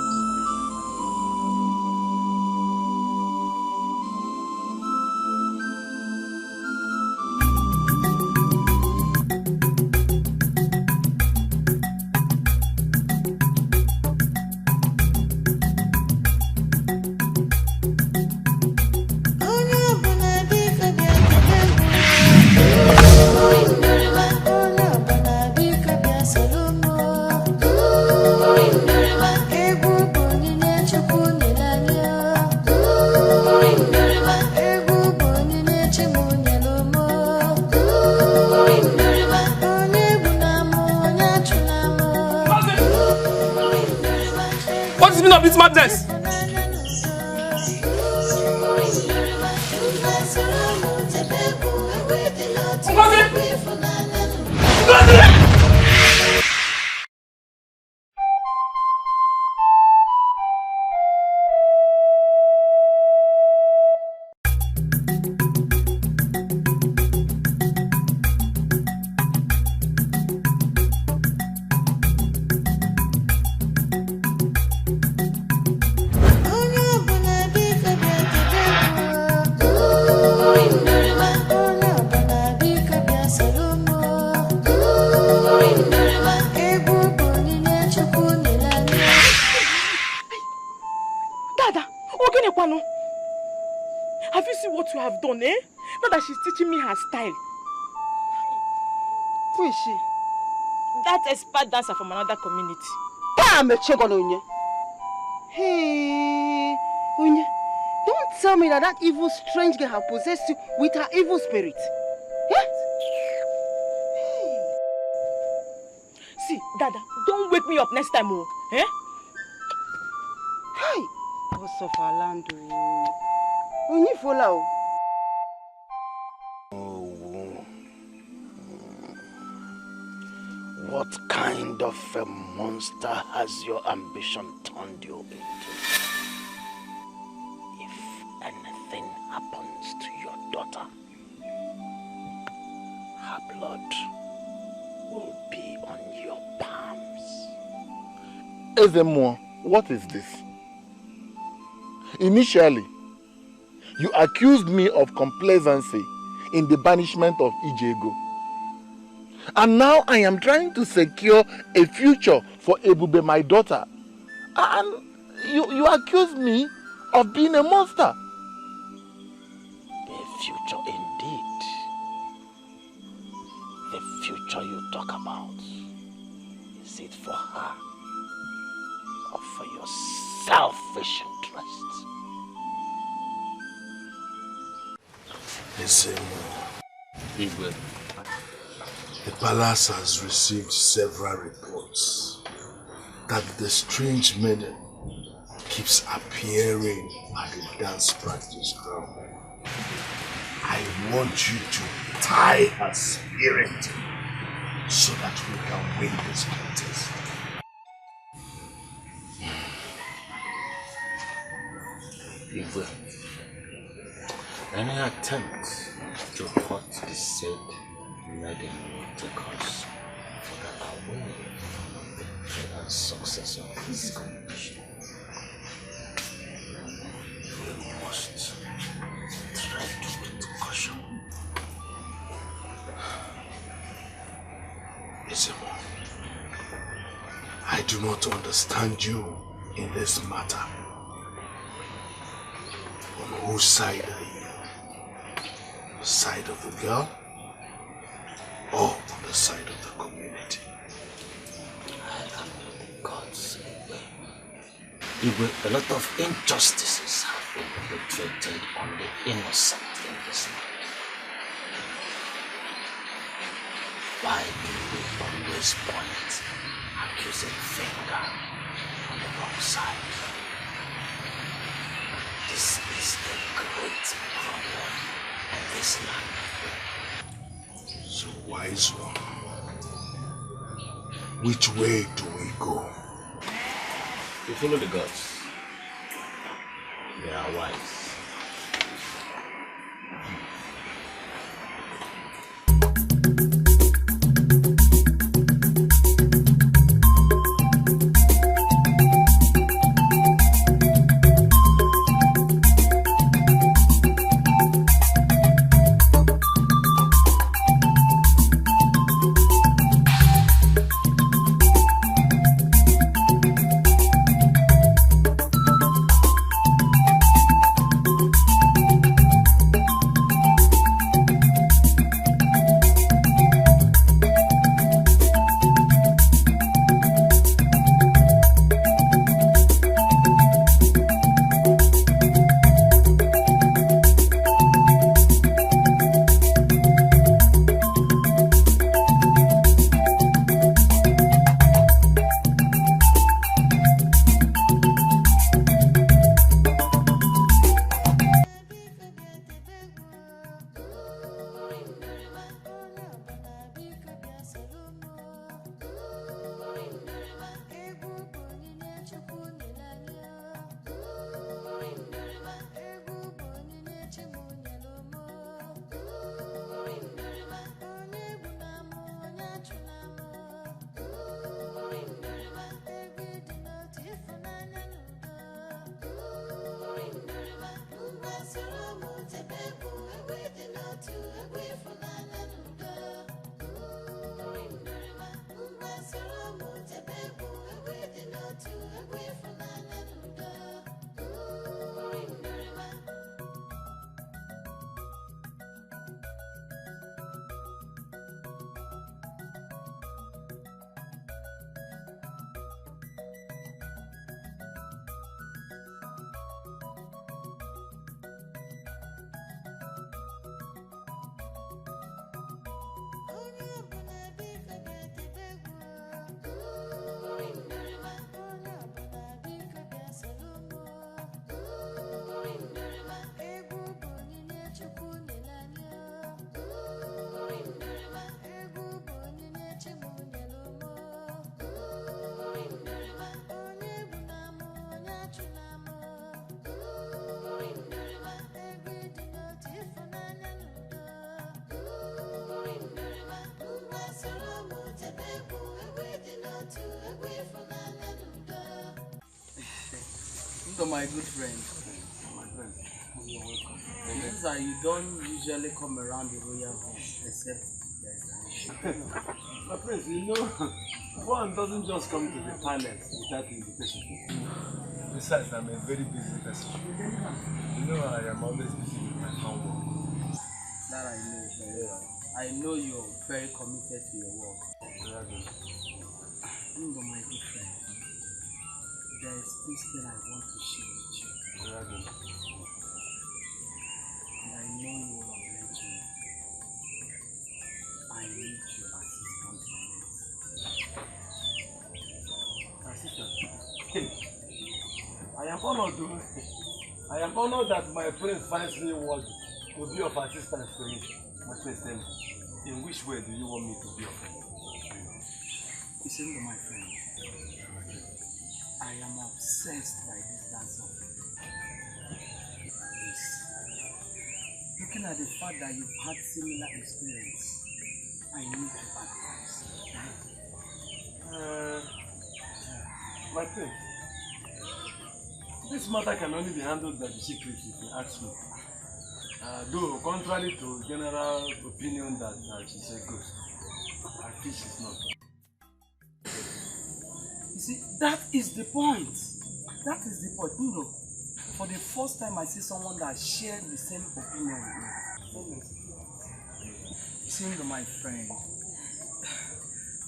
Of this madness. Have you seen what you have done, eh? Now that she's teaching me her style. Who is she? That expert dancer from another community. Hey, Unye, don't tell me that evil strange girl has possessed you with her evil spirit. Yeah? See, Dada, don't wake me up next time, oh. Eh? Hey, what's of our land, Unye follow. What kind of a monster has your ambition turned you into? anything happens to your daughter, her blood will be on your palms. Ezemo, what is this? Initially, you accused me of complacency in the banishment of Ugezu. And now I am trying to secure a future for Ebube, my daughter. And you accuse me of being a monster. A future indeed. The future you talk about, is it for her or for your selfish interests? Listen, Igwe. The palace has received several reports that the strange maiden keeps appearing at the dance practice ground. I want you to tie her spirit so that we can win this contest. Igwe, any attempt to hurt the said maiden will take us further away from the present success of this competition. We must tread with caution. Ezemo, I do not understand you in this matter. On whose side are you? The side of the girl or on the side of the community? I am God's Igwe, a lot of injustices have been perpetrated on the innocent in this land. Why do we always point accusing finger on the wrong side? This is a great problem in this land. So wise one, which way do we go? We follow the gods. They are wise. Tonto, my good friend. You're welcome. It is that you don't usually come around the royal home except there's an issue. My friends, you know, one doesn't just come to the palace without invitation. Besides, I'm a very busy person. You know, I am always busy with my homework. That I know. Yeah. I know you're very committed to your work. Tonto, my good friend, there is this thing I want to share with you. And I know you will oblige me. I need your assistance in this. Assistant, I am honored that my friend finds me worthy to be of assistance to him. My friend, tell me, in which way do you want me to be of help? Listen to my friend. I am obsessed by this dance of this. Looking at the fact that you've had similar experience, I need your advice. My friend, this matter can only be handled by the secret if you ask me. Though, contrary to general opinion that she's a ghost, I feel she's not. You see, that is the point. That is the point. You know, for the first time I see someone that shared the same opinion with me. Listen to my friend.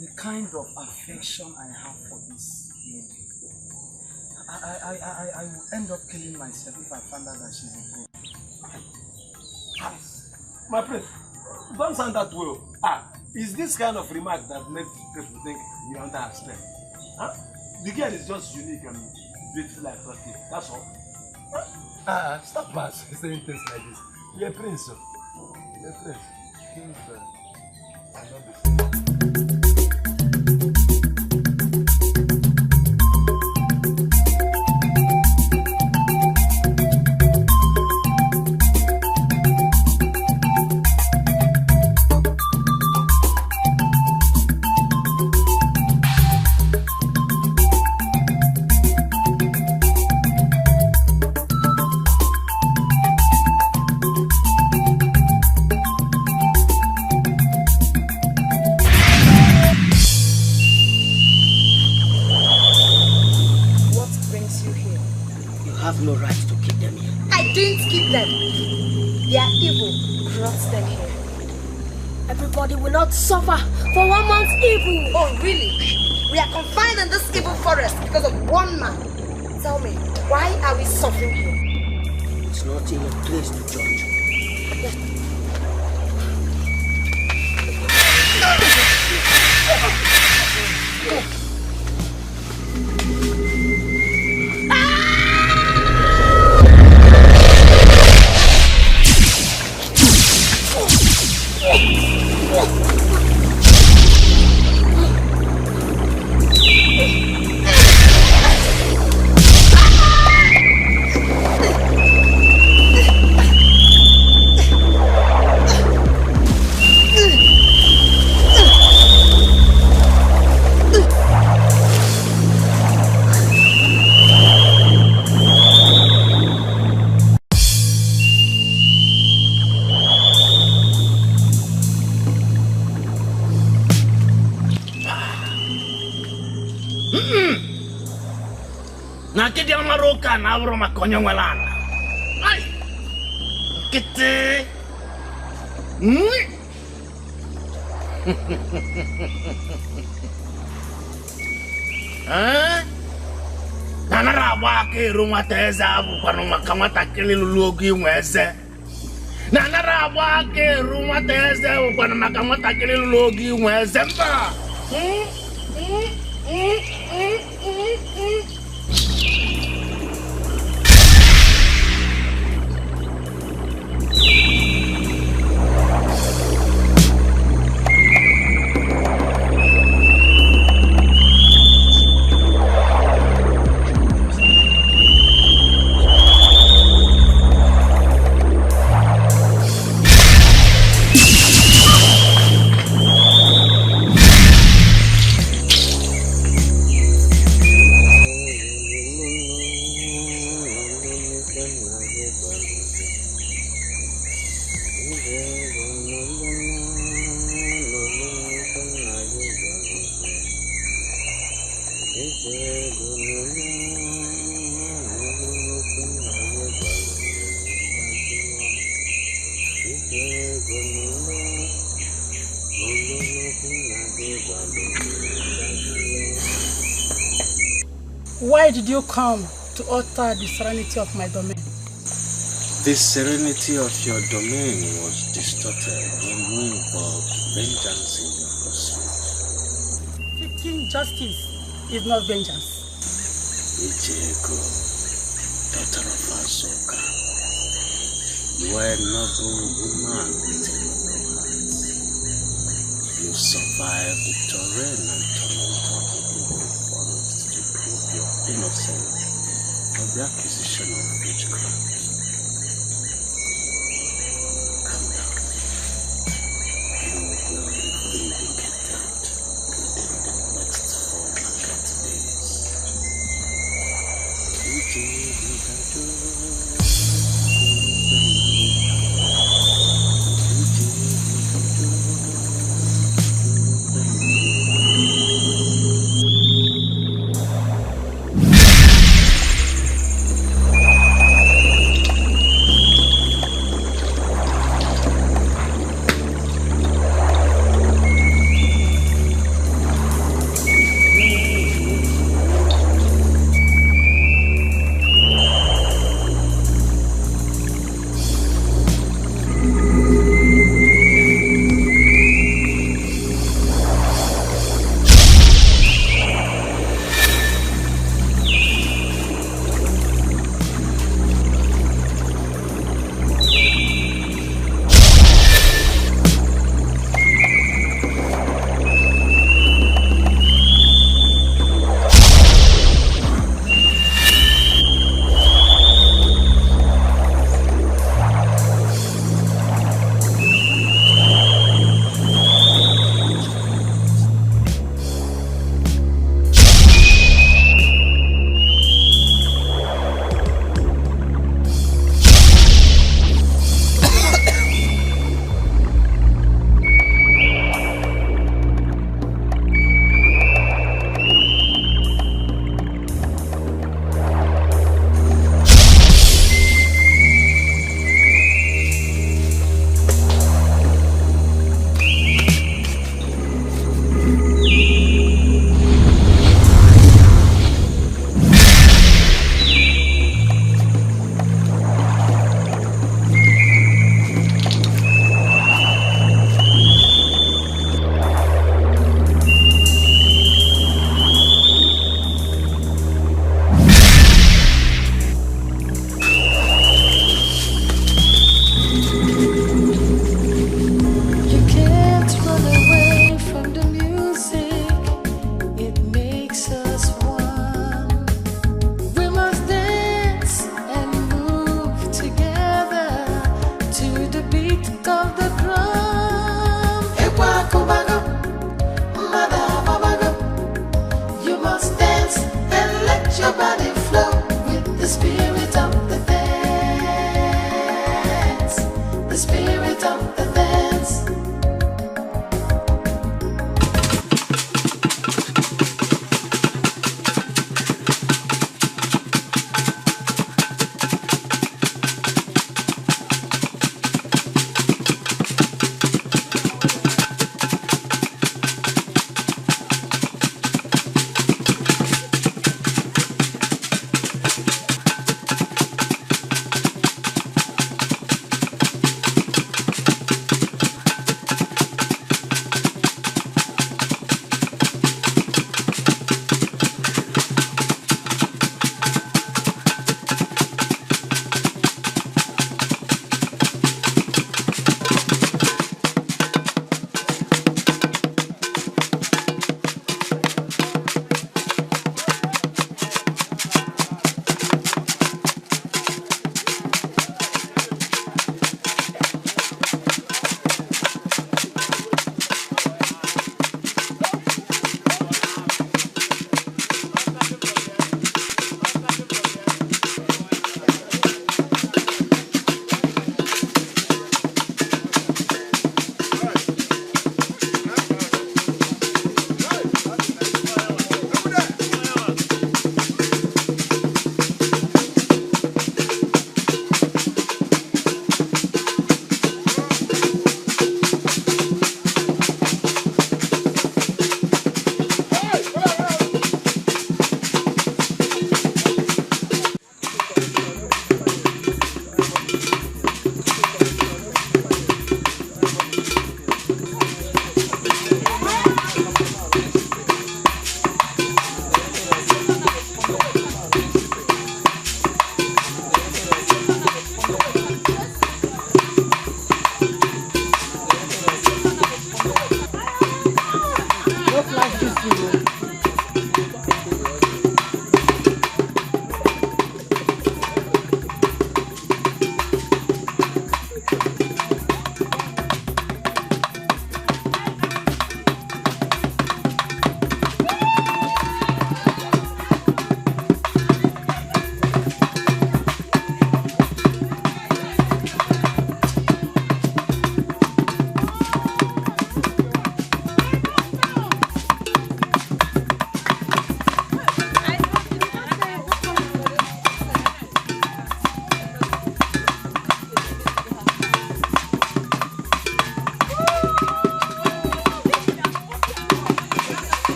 The kind of affection I have for this lady, I will end up killing myself if I find out that she's a ghost. My friend, don't sound that way. Is this kind of remark that makes people think you understand? Huh? The girl is just unique and beautiful like nothing. That's all. Stop saying things like this. You're a prince, sir. You're a prince. Kings are not the same. Suffer for 1 month's evil. Oh, really? We are confined in this evil forest because of one man. Tell me, why are we suffering here? It's not in your place to judge. Abro makonyo walana. Ay. Kete. Nanara wake rumah teza bukan rumah kamata kili lulugi mweze. Nanara wake rumah teza bukan rumah kamata kili lulugi mweze mba. Why did you come to alter the serenity of my domain? The serenity of your domain was distorted when you involved vengeance in your pursuit. Seeking justice is not vengeance. Ugezu, daughter of Asoka, you are a noble woman with a noble heart. You survived the terrain and torment of the evil forest to prove your innocence of the accusation of witchcraft. Calm down. You will be vindicated within the next 4 market days.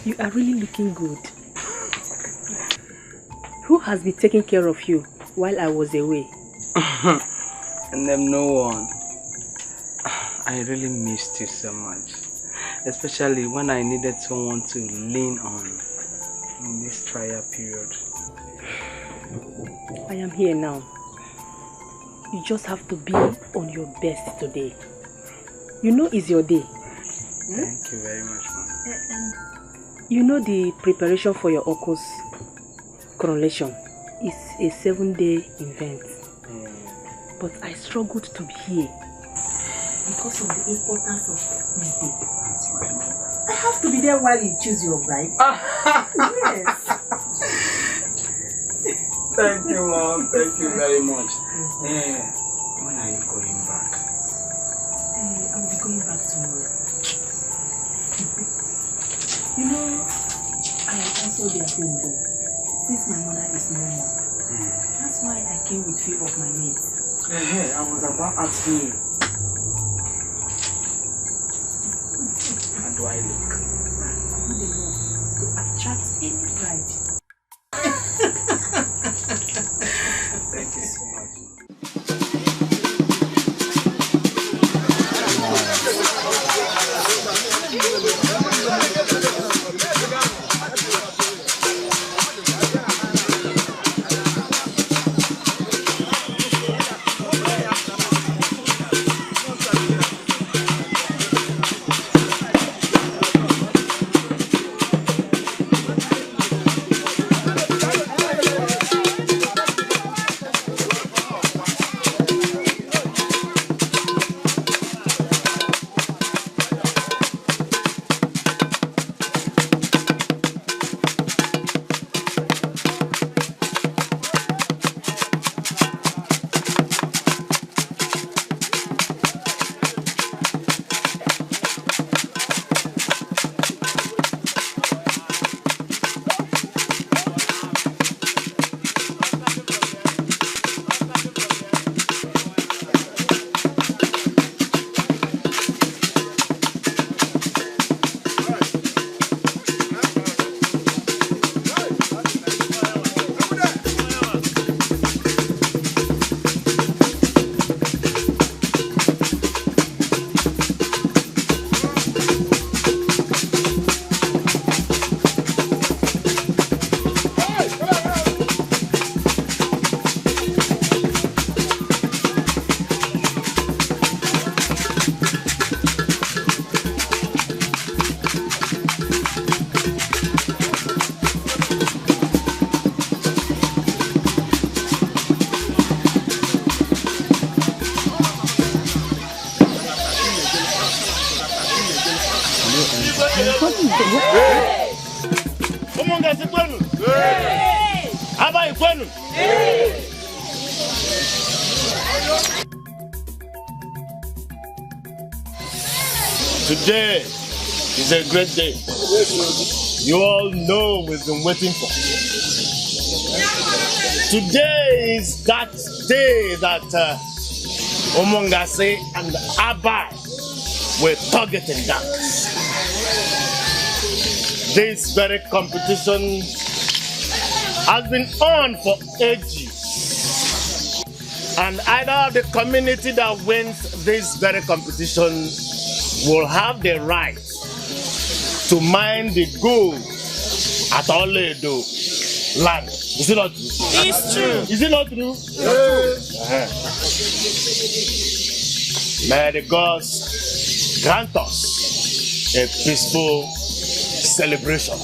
You are really looking good. Who has been taking care of you while I was away? And then no one. I really missed you so much. Especially when I needed someone to lean on in this trial period. I am here now. You just have to be on your best today. You know it's your day. Thank you very much, Mom. You know the preparation for your uncle's coronation is a 7-day event. But I struggled to be here because of the importance of this day. That's right. I have to be there while you choose your bride. Yes. Thank you, Mom. Thank you very much. When are you going back? I will be going back tomorrow. You know, I am also their home boy, since my mother is no more. That's why I came with few of my mates. I was about asking you. How do I look? They attract any bride. Thank you so much. Today is a great day. You all know we've been waiting for. Today is that day that Omongase and Abai were targeting dance. This very competition has been on for ages. And either the community that wins this very competition will have the right to mine the gold at Oledo land. Is it not true? It's true. Is it not true? May the gods grant us a peaceful celebration.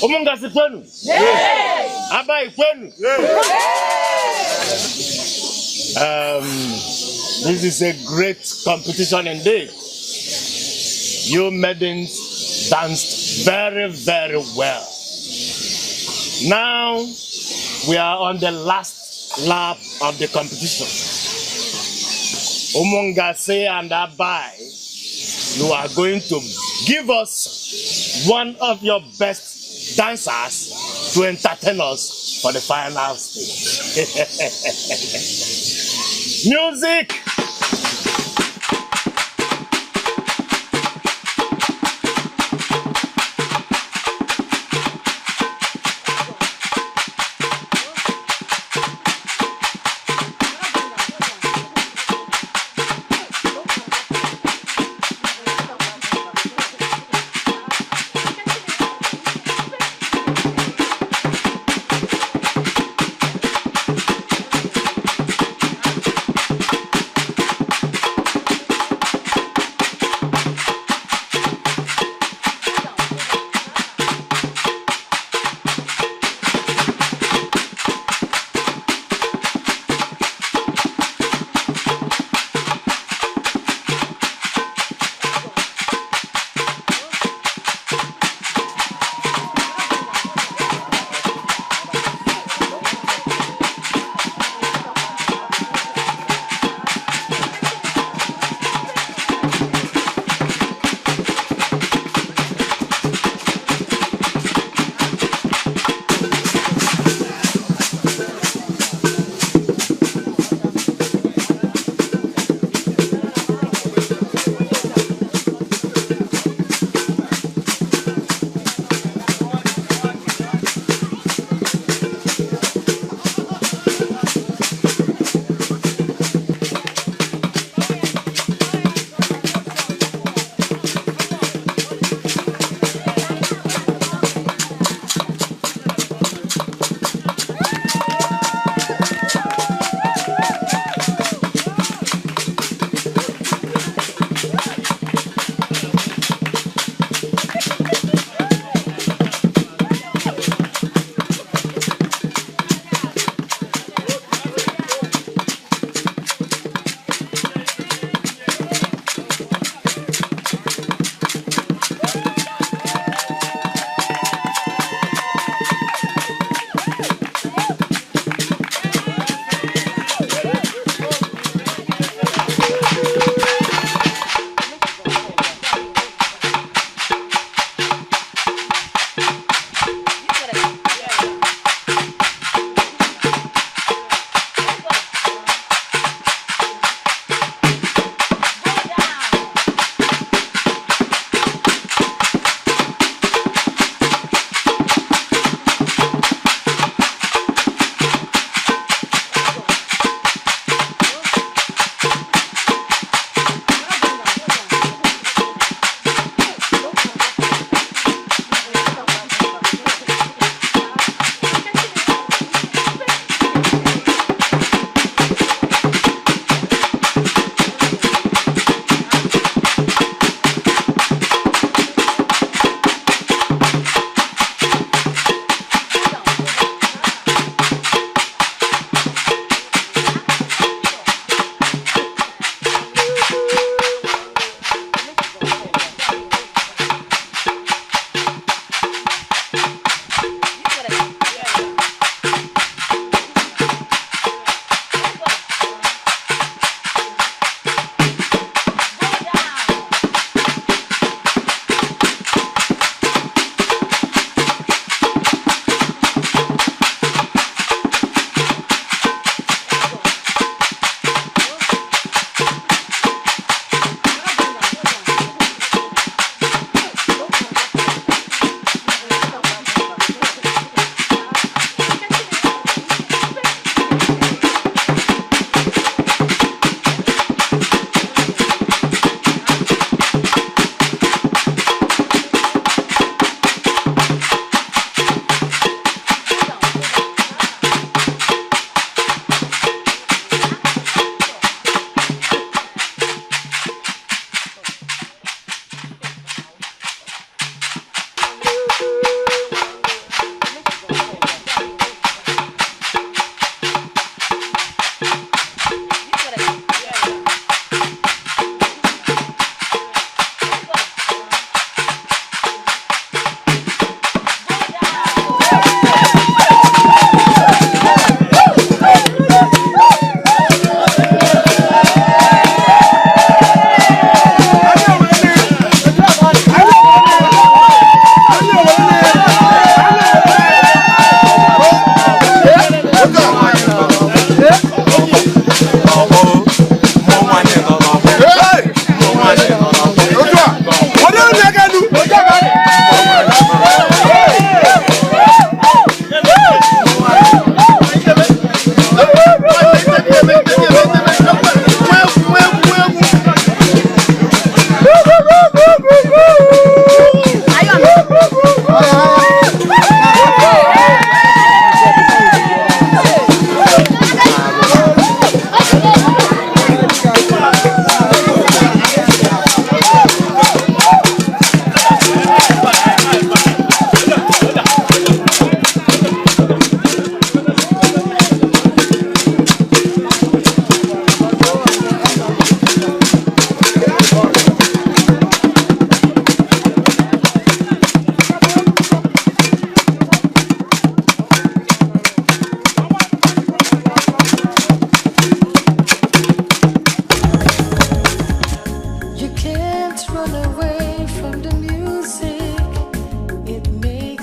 Omunga sikwenu? Aba ikwenu? This is a great competition indeed. You maidens danced very, very well. Now we are on the last lap of the competition. Omongase and Abai, you are going to give us one of your best dancers to entertain us for the final stage. Music!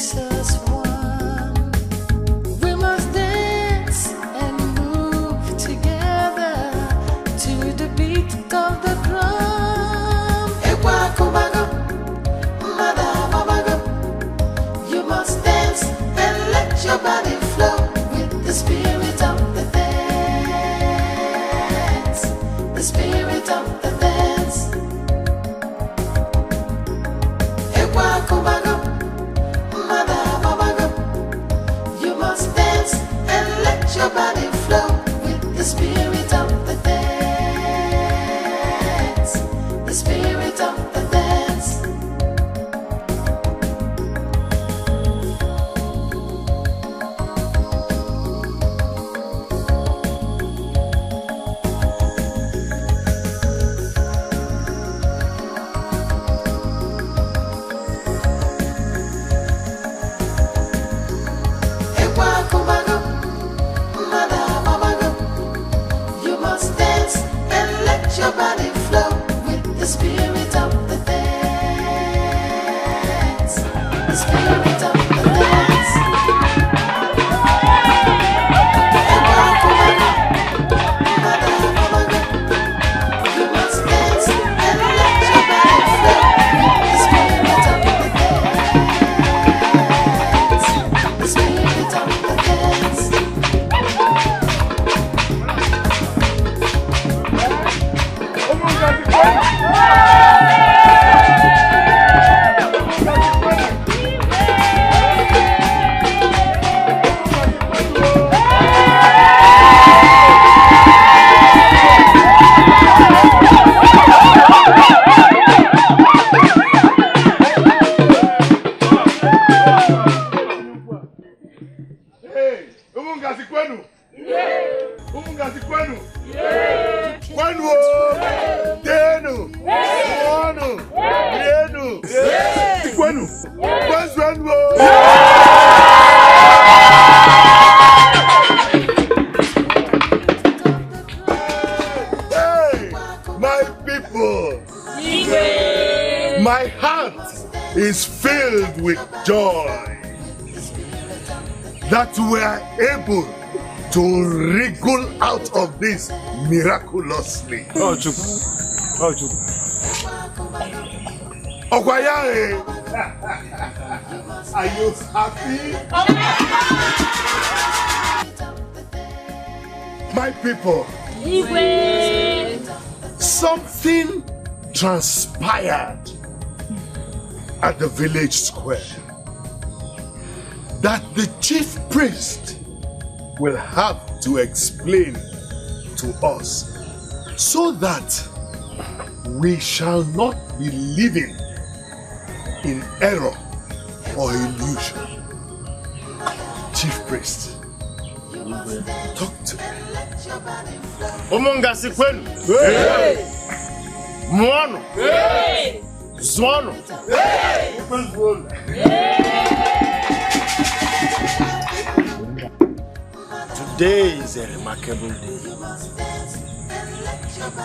makes us one. We must dance and move together to the beat of the drum. Ewa kubago, mada babago. You must dance and let your body flow with the spirit of the dance. The spirit of the dance. Ewa kubago, mada babago. You must dance and let your body flow with the spirit of the dance. The spirit of the dance. Ewa kubago, mada babago. You must dance and let your body flow with the spirit of the dance. The spirit of the dance. Ewa kubago, mada babago. You must dance and let your body flow with the spirit of the dance. The spirit of the dance. Hey, umungazi kwenu? Umungazi kwenu? Kwenu o? Denu? Mwanu? Rienu? Kwenu? Kwenu o? Hey, my people. My heart is filled with joy that we are able to wriggle out of this miraculously. Oh, Chuk. Oh, Chuk. Okwayare, are you happy? My people, something transpired at the village square that the chief priest will have to explain to us so that we shall not be living in error or illusion. Chief priest, talk to me. Omongasi kwenu. Muano. Zuano. Today is a remarkable day.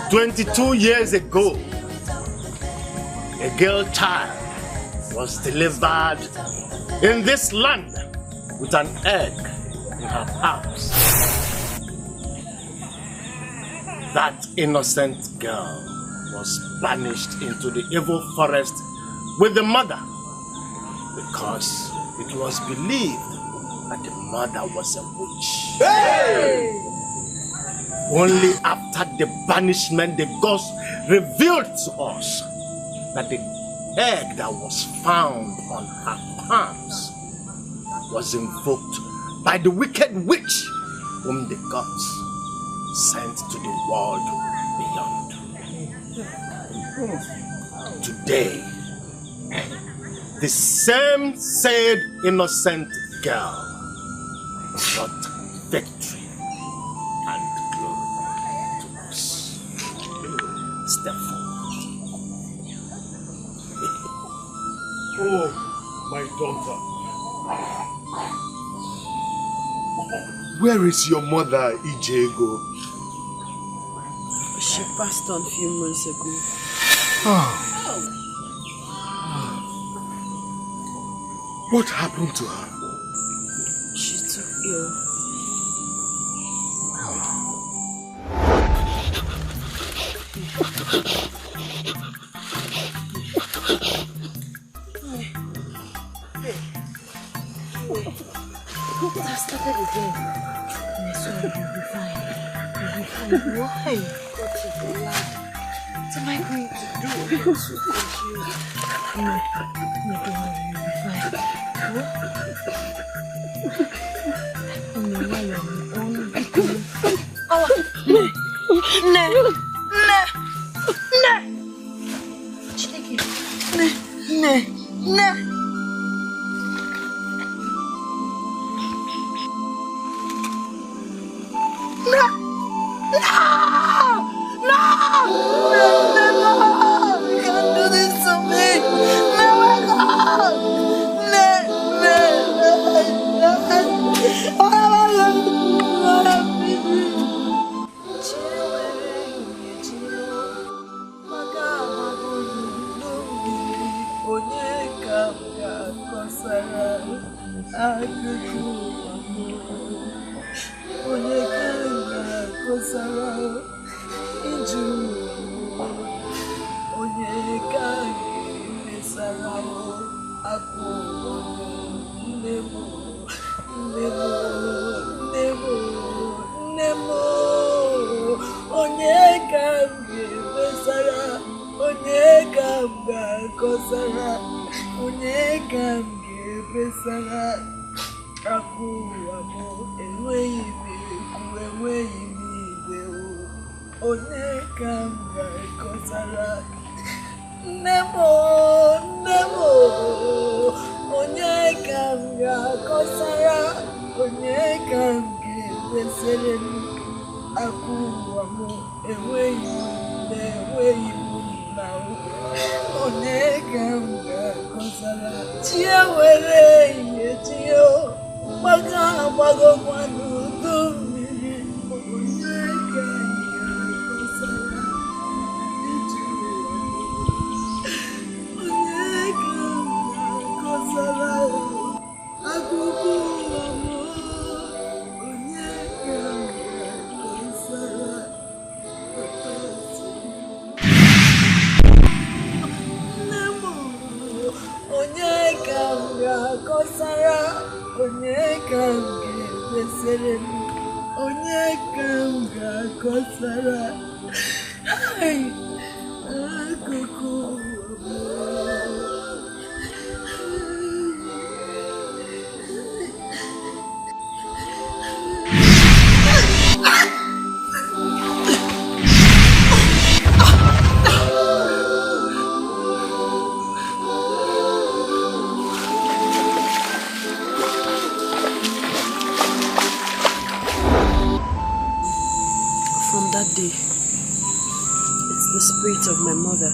22 years ago, a girl child was delivered in this land with an egg in her palms. That innocent girl was banished into the evil forest with the mother because it was believed that the mother was a witch. Hey! Only after the banishment the gods revealed to us that the egg that was found on her palms was invoked by the wicked witch whom the gods sent to the world beyond. Today, the same said innocent girl brought victory and glory to us. Step forward. Oh, my daughter. Where is your mother, Ugezu? She passed on a few months ago. What happened to her? She took ill. I've started again. Yes, you'll be fine. You'll be fine. Why? God is alive. What am I going to do? I'm so confused. No, don't worry, you'll be fine. What? No, now you're my own victim. Oh, no. Chineke. No. You can't do this to me. No, God. Of my mother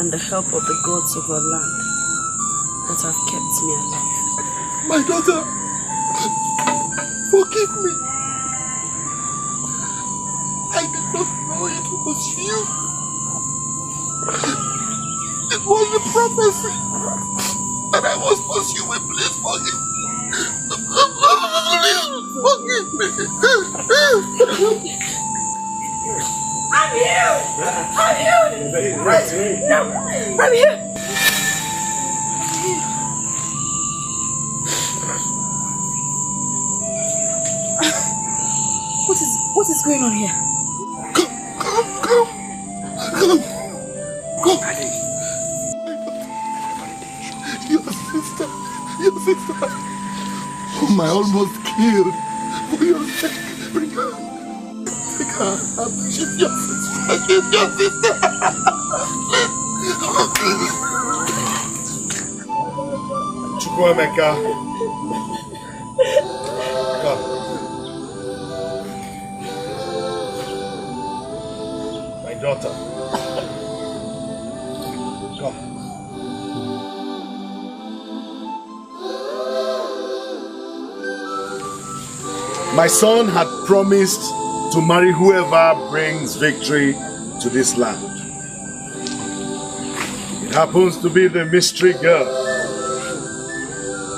and the help of the gods of our land that have kept me alive. My daughter, forgive me. I did not know it was you. It was the prophecy that I was pursuing. Please forgive me. Please forgive me. I'm here! I'm here! Right. No, I'm here! What is going on here? Come! Your sister, whom I almost killed for your sake. Bring her. She's your sister. She's your sister. Chukwuemeka. Come. My daughter. Come. My son had promised to marry whoever brings victory to this land. It happens to be the mystery girl.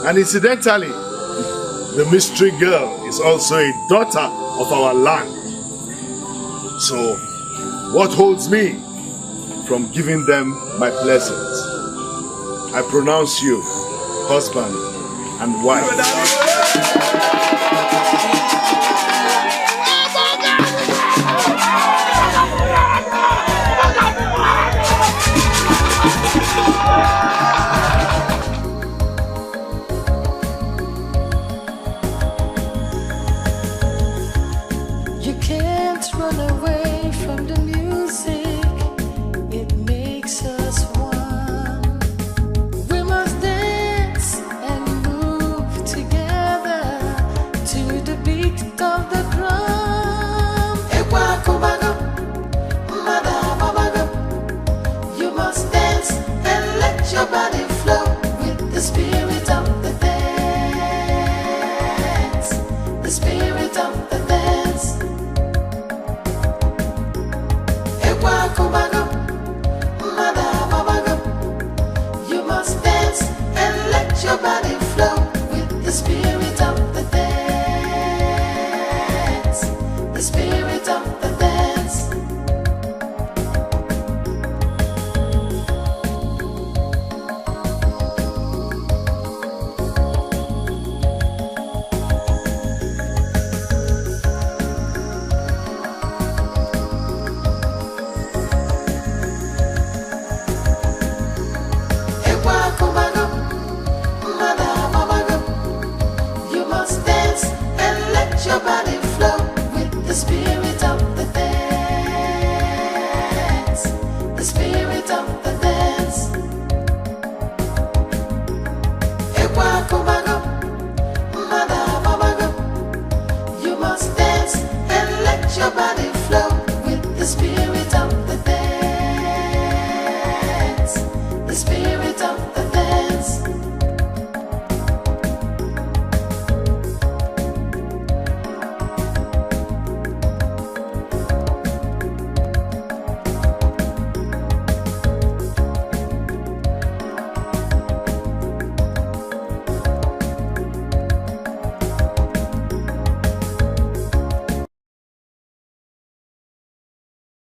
And incidentally, the mystery girl is also a daughter of our land. So, what holds me from giving them my blessings? I pronounce you husband and wife.